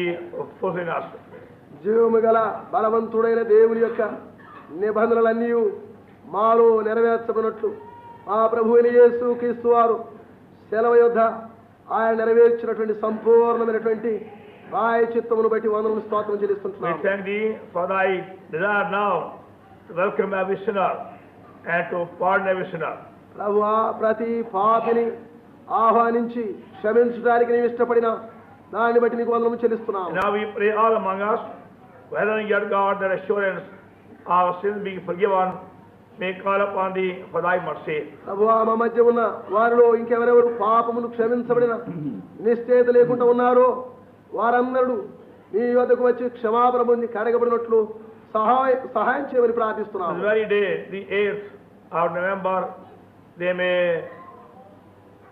fulfilling us. జీవము గల బలవంతుడైన దేవుని యొక్క నిబంధనలన్నీ మాలో నెరవేర్చబడినట్లు మా ప్రభు అయిన యేసు క్రీస్తు వారు సెలవు యొద్ద ఆయన నెరవేర్చినటువంటి సంపూర్ణమైనటువంటి ప్రాయశ్చిత్తమును బట్టి వందనములు స్తోత్రం We చెల్లిస్తున్నాము. thank Thee for Thy desire now to welcome every sinner and to pardon every sinner. ప్రభువా, ప్రతి పాపిని ఆహ్వానించి క్షమించడానికి నీవు ఇష్టపడిన దాన్ని బట్టి నీకు వందనము చెల్లిస్తున్నాము. And now we pray all among us, whether yet God, that assurance our sins being forgiven, may call upon Thee for Thy mercy. ప్రభువా, మా మధ్య ఉన్న వారిలో ఇంకెవరెవరు పాపములు క్షమించబడిన నిశ్చయిత లేకుండా ఉన్నారో వారందరూ నీ వద్దకు వచ్చి క్షమాపణ పొంది కడగబడినట్లు సహాయం చేయమని This ప్రార్థిస్తున్నాము. very day, the 8th of November, they may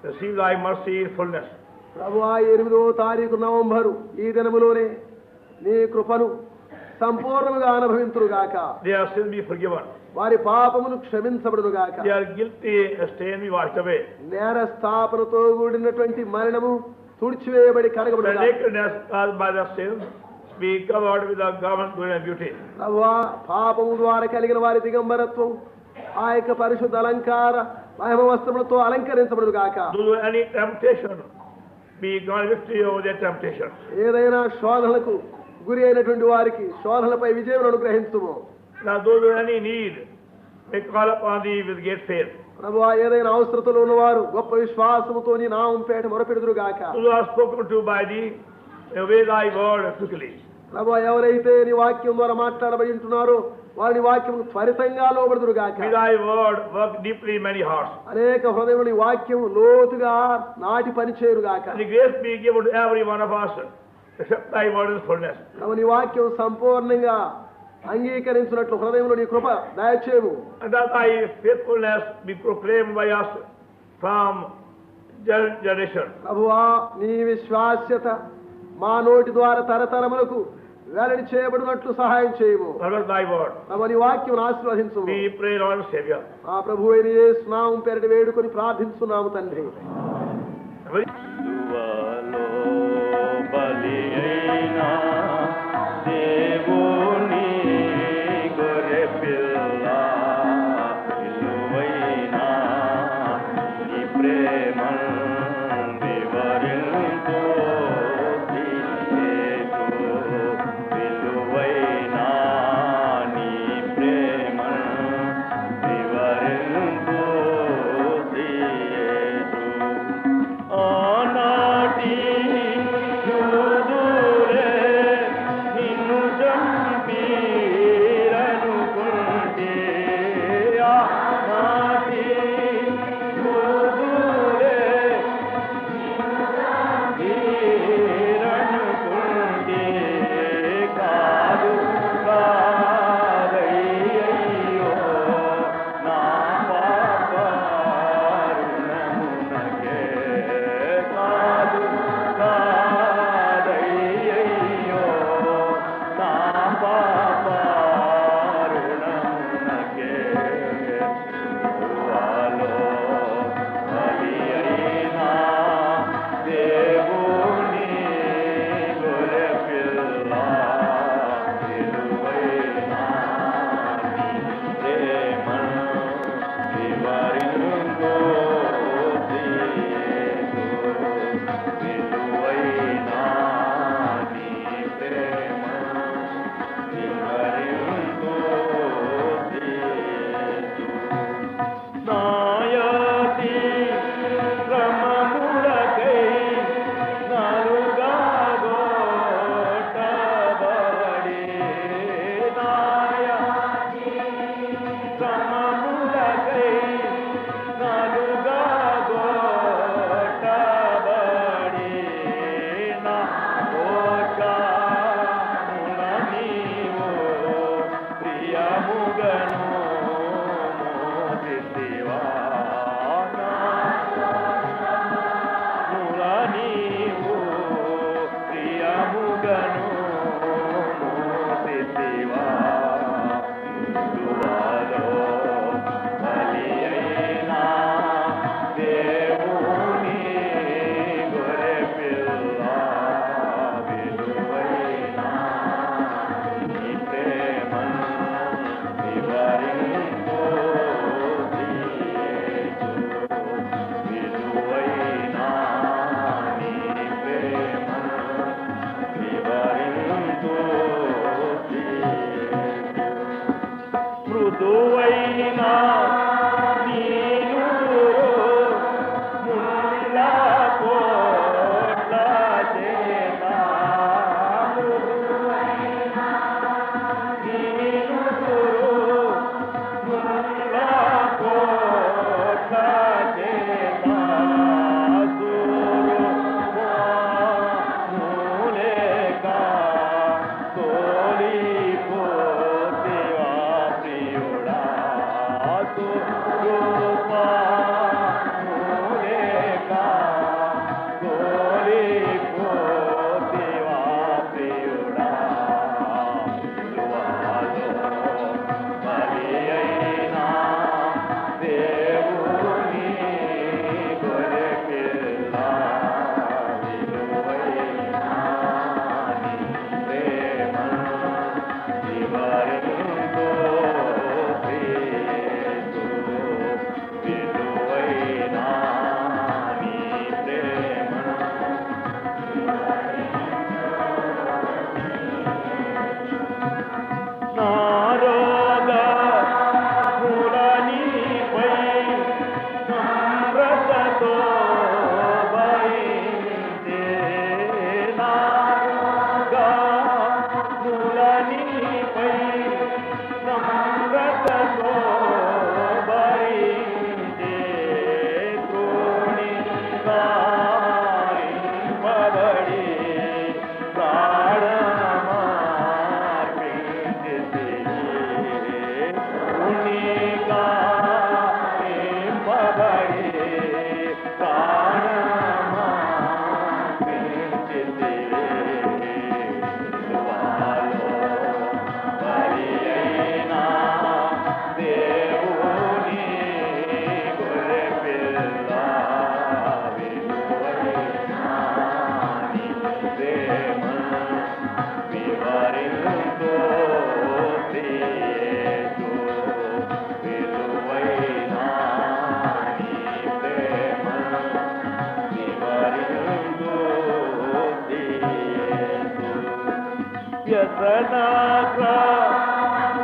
receive Thy mercy in fullness. ప్రభువా, 8వ తారీఖు నవంబరు ఈ దినములోనే నీ కృపను సంపూర్ణంగా అనుభవింతురుగాక. Their sins be forgiven. వారి పాపములు క్షమించబడునుగాక. Their guilty stain be washed away. నేర స్థాపనతో కూడినటువంటి మరణము తుడిచివేయబడి The కడగబడునుగాక. nakedness caused by their sins be covered with the garment of glory and beauty. ప్రభువా, పాపము ద్వారా కలిగిన వారి దిగంబరత్వం ఆ యొక్క పరిశుద్ధ అలంకార మహిమ వస్త్రములతో అలంకరించబడుగాక. Those who any temptation be given victory over their temptation. ఏదైనా శోధనలకు గురి అయినటువంటి వారికి శోధనలపై విజయం అనుగ్రహించుము. Now those who any need may call upon Thee with great faith. ప్రభువా, ఏదైనా అవసరతలో ఉన్నవారు గొప్ప విశ్వాసముతో నీ నామం పేట మొరపెడుదురుగాక. Those who are spoken to by Thee, may obey Thy word quickly. ప్రభువా, ఎవరైతే నీ వాక్యం ద్వారా మాట్లాడబడి ఉంటున్నారో వారి వాక్యం త్వరితంగా లోబడుదురుగాక. May Thy word work deeply in many hearts. అనేక హృదయంలో నీ వాక్యం లోతుగా నాటి పనిచేయుగాక. And the grace be given to every one of us to accept Thy word in fullness. ప్రభు, నీ వాక్యం సంపూర్ణంగా అంగీకరించినట్లు హృదయంలో నీ కృప దయచేయము. And that Thy faithfulness be proclaimed by us from generation. ప్రభువా, నీ విశ్వాస్యత మా నోటి ద్వారా తరతరములకు వెల్లడి చేయబడినట్లు సహాయం చేయము. Pervert Thy word. ప్రభు, నీ వాక్యం ఆశీర్వదించుము. We pray, Lord Savior. ఆ ప్రభు అయిన యేసు నామం పేరిట వేడుకొని ప్రార్థించున్నాము తండ్రి. దువలో బలి అయిన దేవుని గొర్రె పిల్ల విలువైన నీ ప్రేమను వివరింతు యేసు విలువైన నీ ప్రేమ వివరింతు యేసు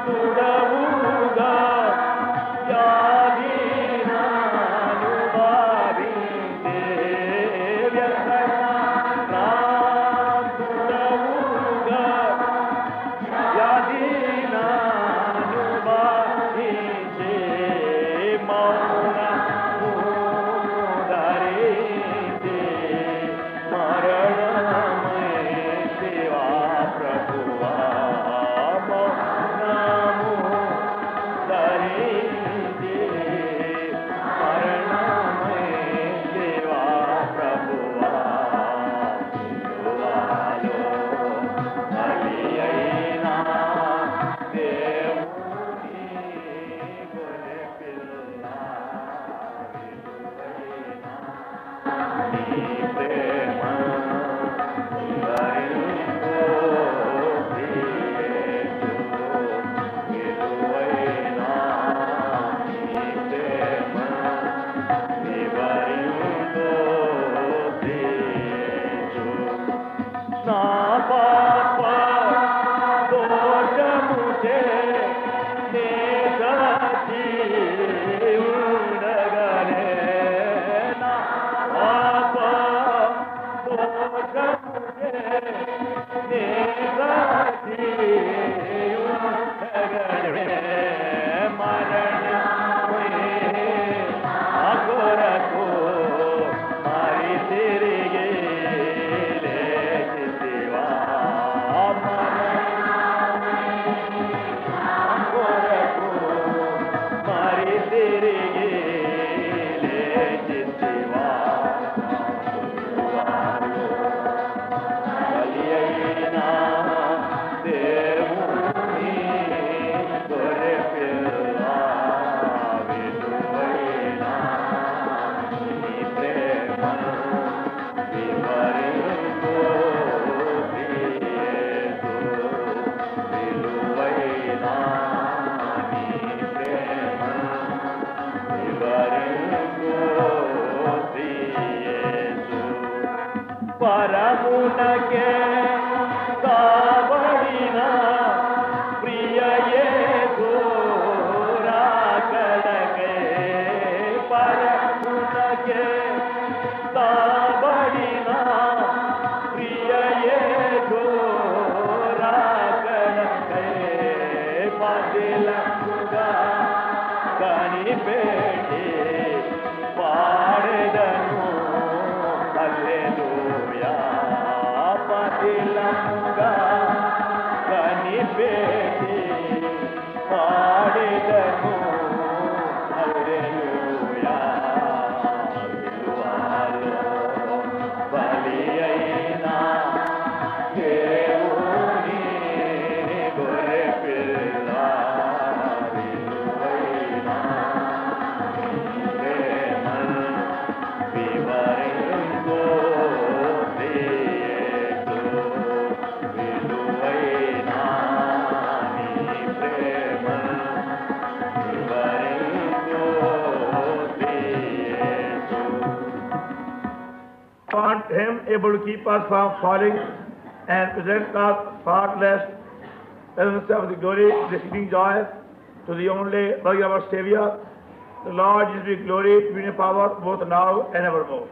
వ్యసనాక్రాంతుడవుగా వ్యాధినాను భావించే వ్యసనాక్రాంతుడవుగా వ్యాధినాను భావించే మౌనము ధరించే మరణమైతివా ప్రభువా మౌనము ధరించే మరణమైతివా ప్రభువా విలువలో బలి అయిన దేవుని గొర్రె పిల్ల విలువైన నీ ప్రేమ వివరింతు యేసు విలువైన నీ ప్రేమ వివరింతు యేసు నా పాప దోషముచే నే సచి ఉండగనే నా పాప దోషముచే నే సచి ఉండగనే మరణమే అగొరకు మరి తిరిగి లేచితివా అగొరకు మరి తిరిగి లేచితివా బలి అయిన దేవుని గొర్రె పిల్ల విలువైన నీ ప్రేమ వివరింతు యేసు విలువైన నీ ప్రేమ వివరింతు యేసు పరమునకే కాబడిన ప్రియ యేసు రాకడకే పరమునకే కాబడిన ప్రియ యేసు రాకడకే పదిలంగా కనిపెట్టి పాడెదను హల్లెలూయా పదిలంగా కనిపెట్టి పాడెదను హల్లెలూయా విలువలో బలి అయిన దేవుని గొర్రె పిల్ల విలువైన నీ ప్రేమ వివరింతు యేసు విలువైన నీ ప్రేమ వివరింతు యేసు Upon him able to keep us from falling and present us faultless presence of the glory, the exceeding joy to the only glory of our Savior, the Lord Jesus be glory, be in power both now and evermore.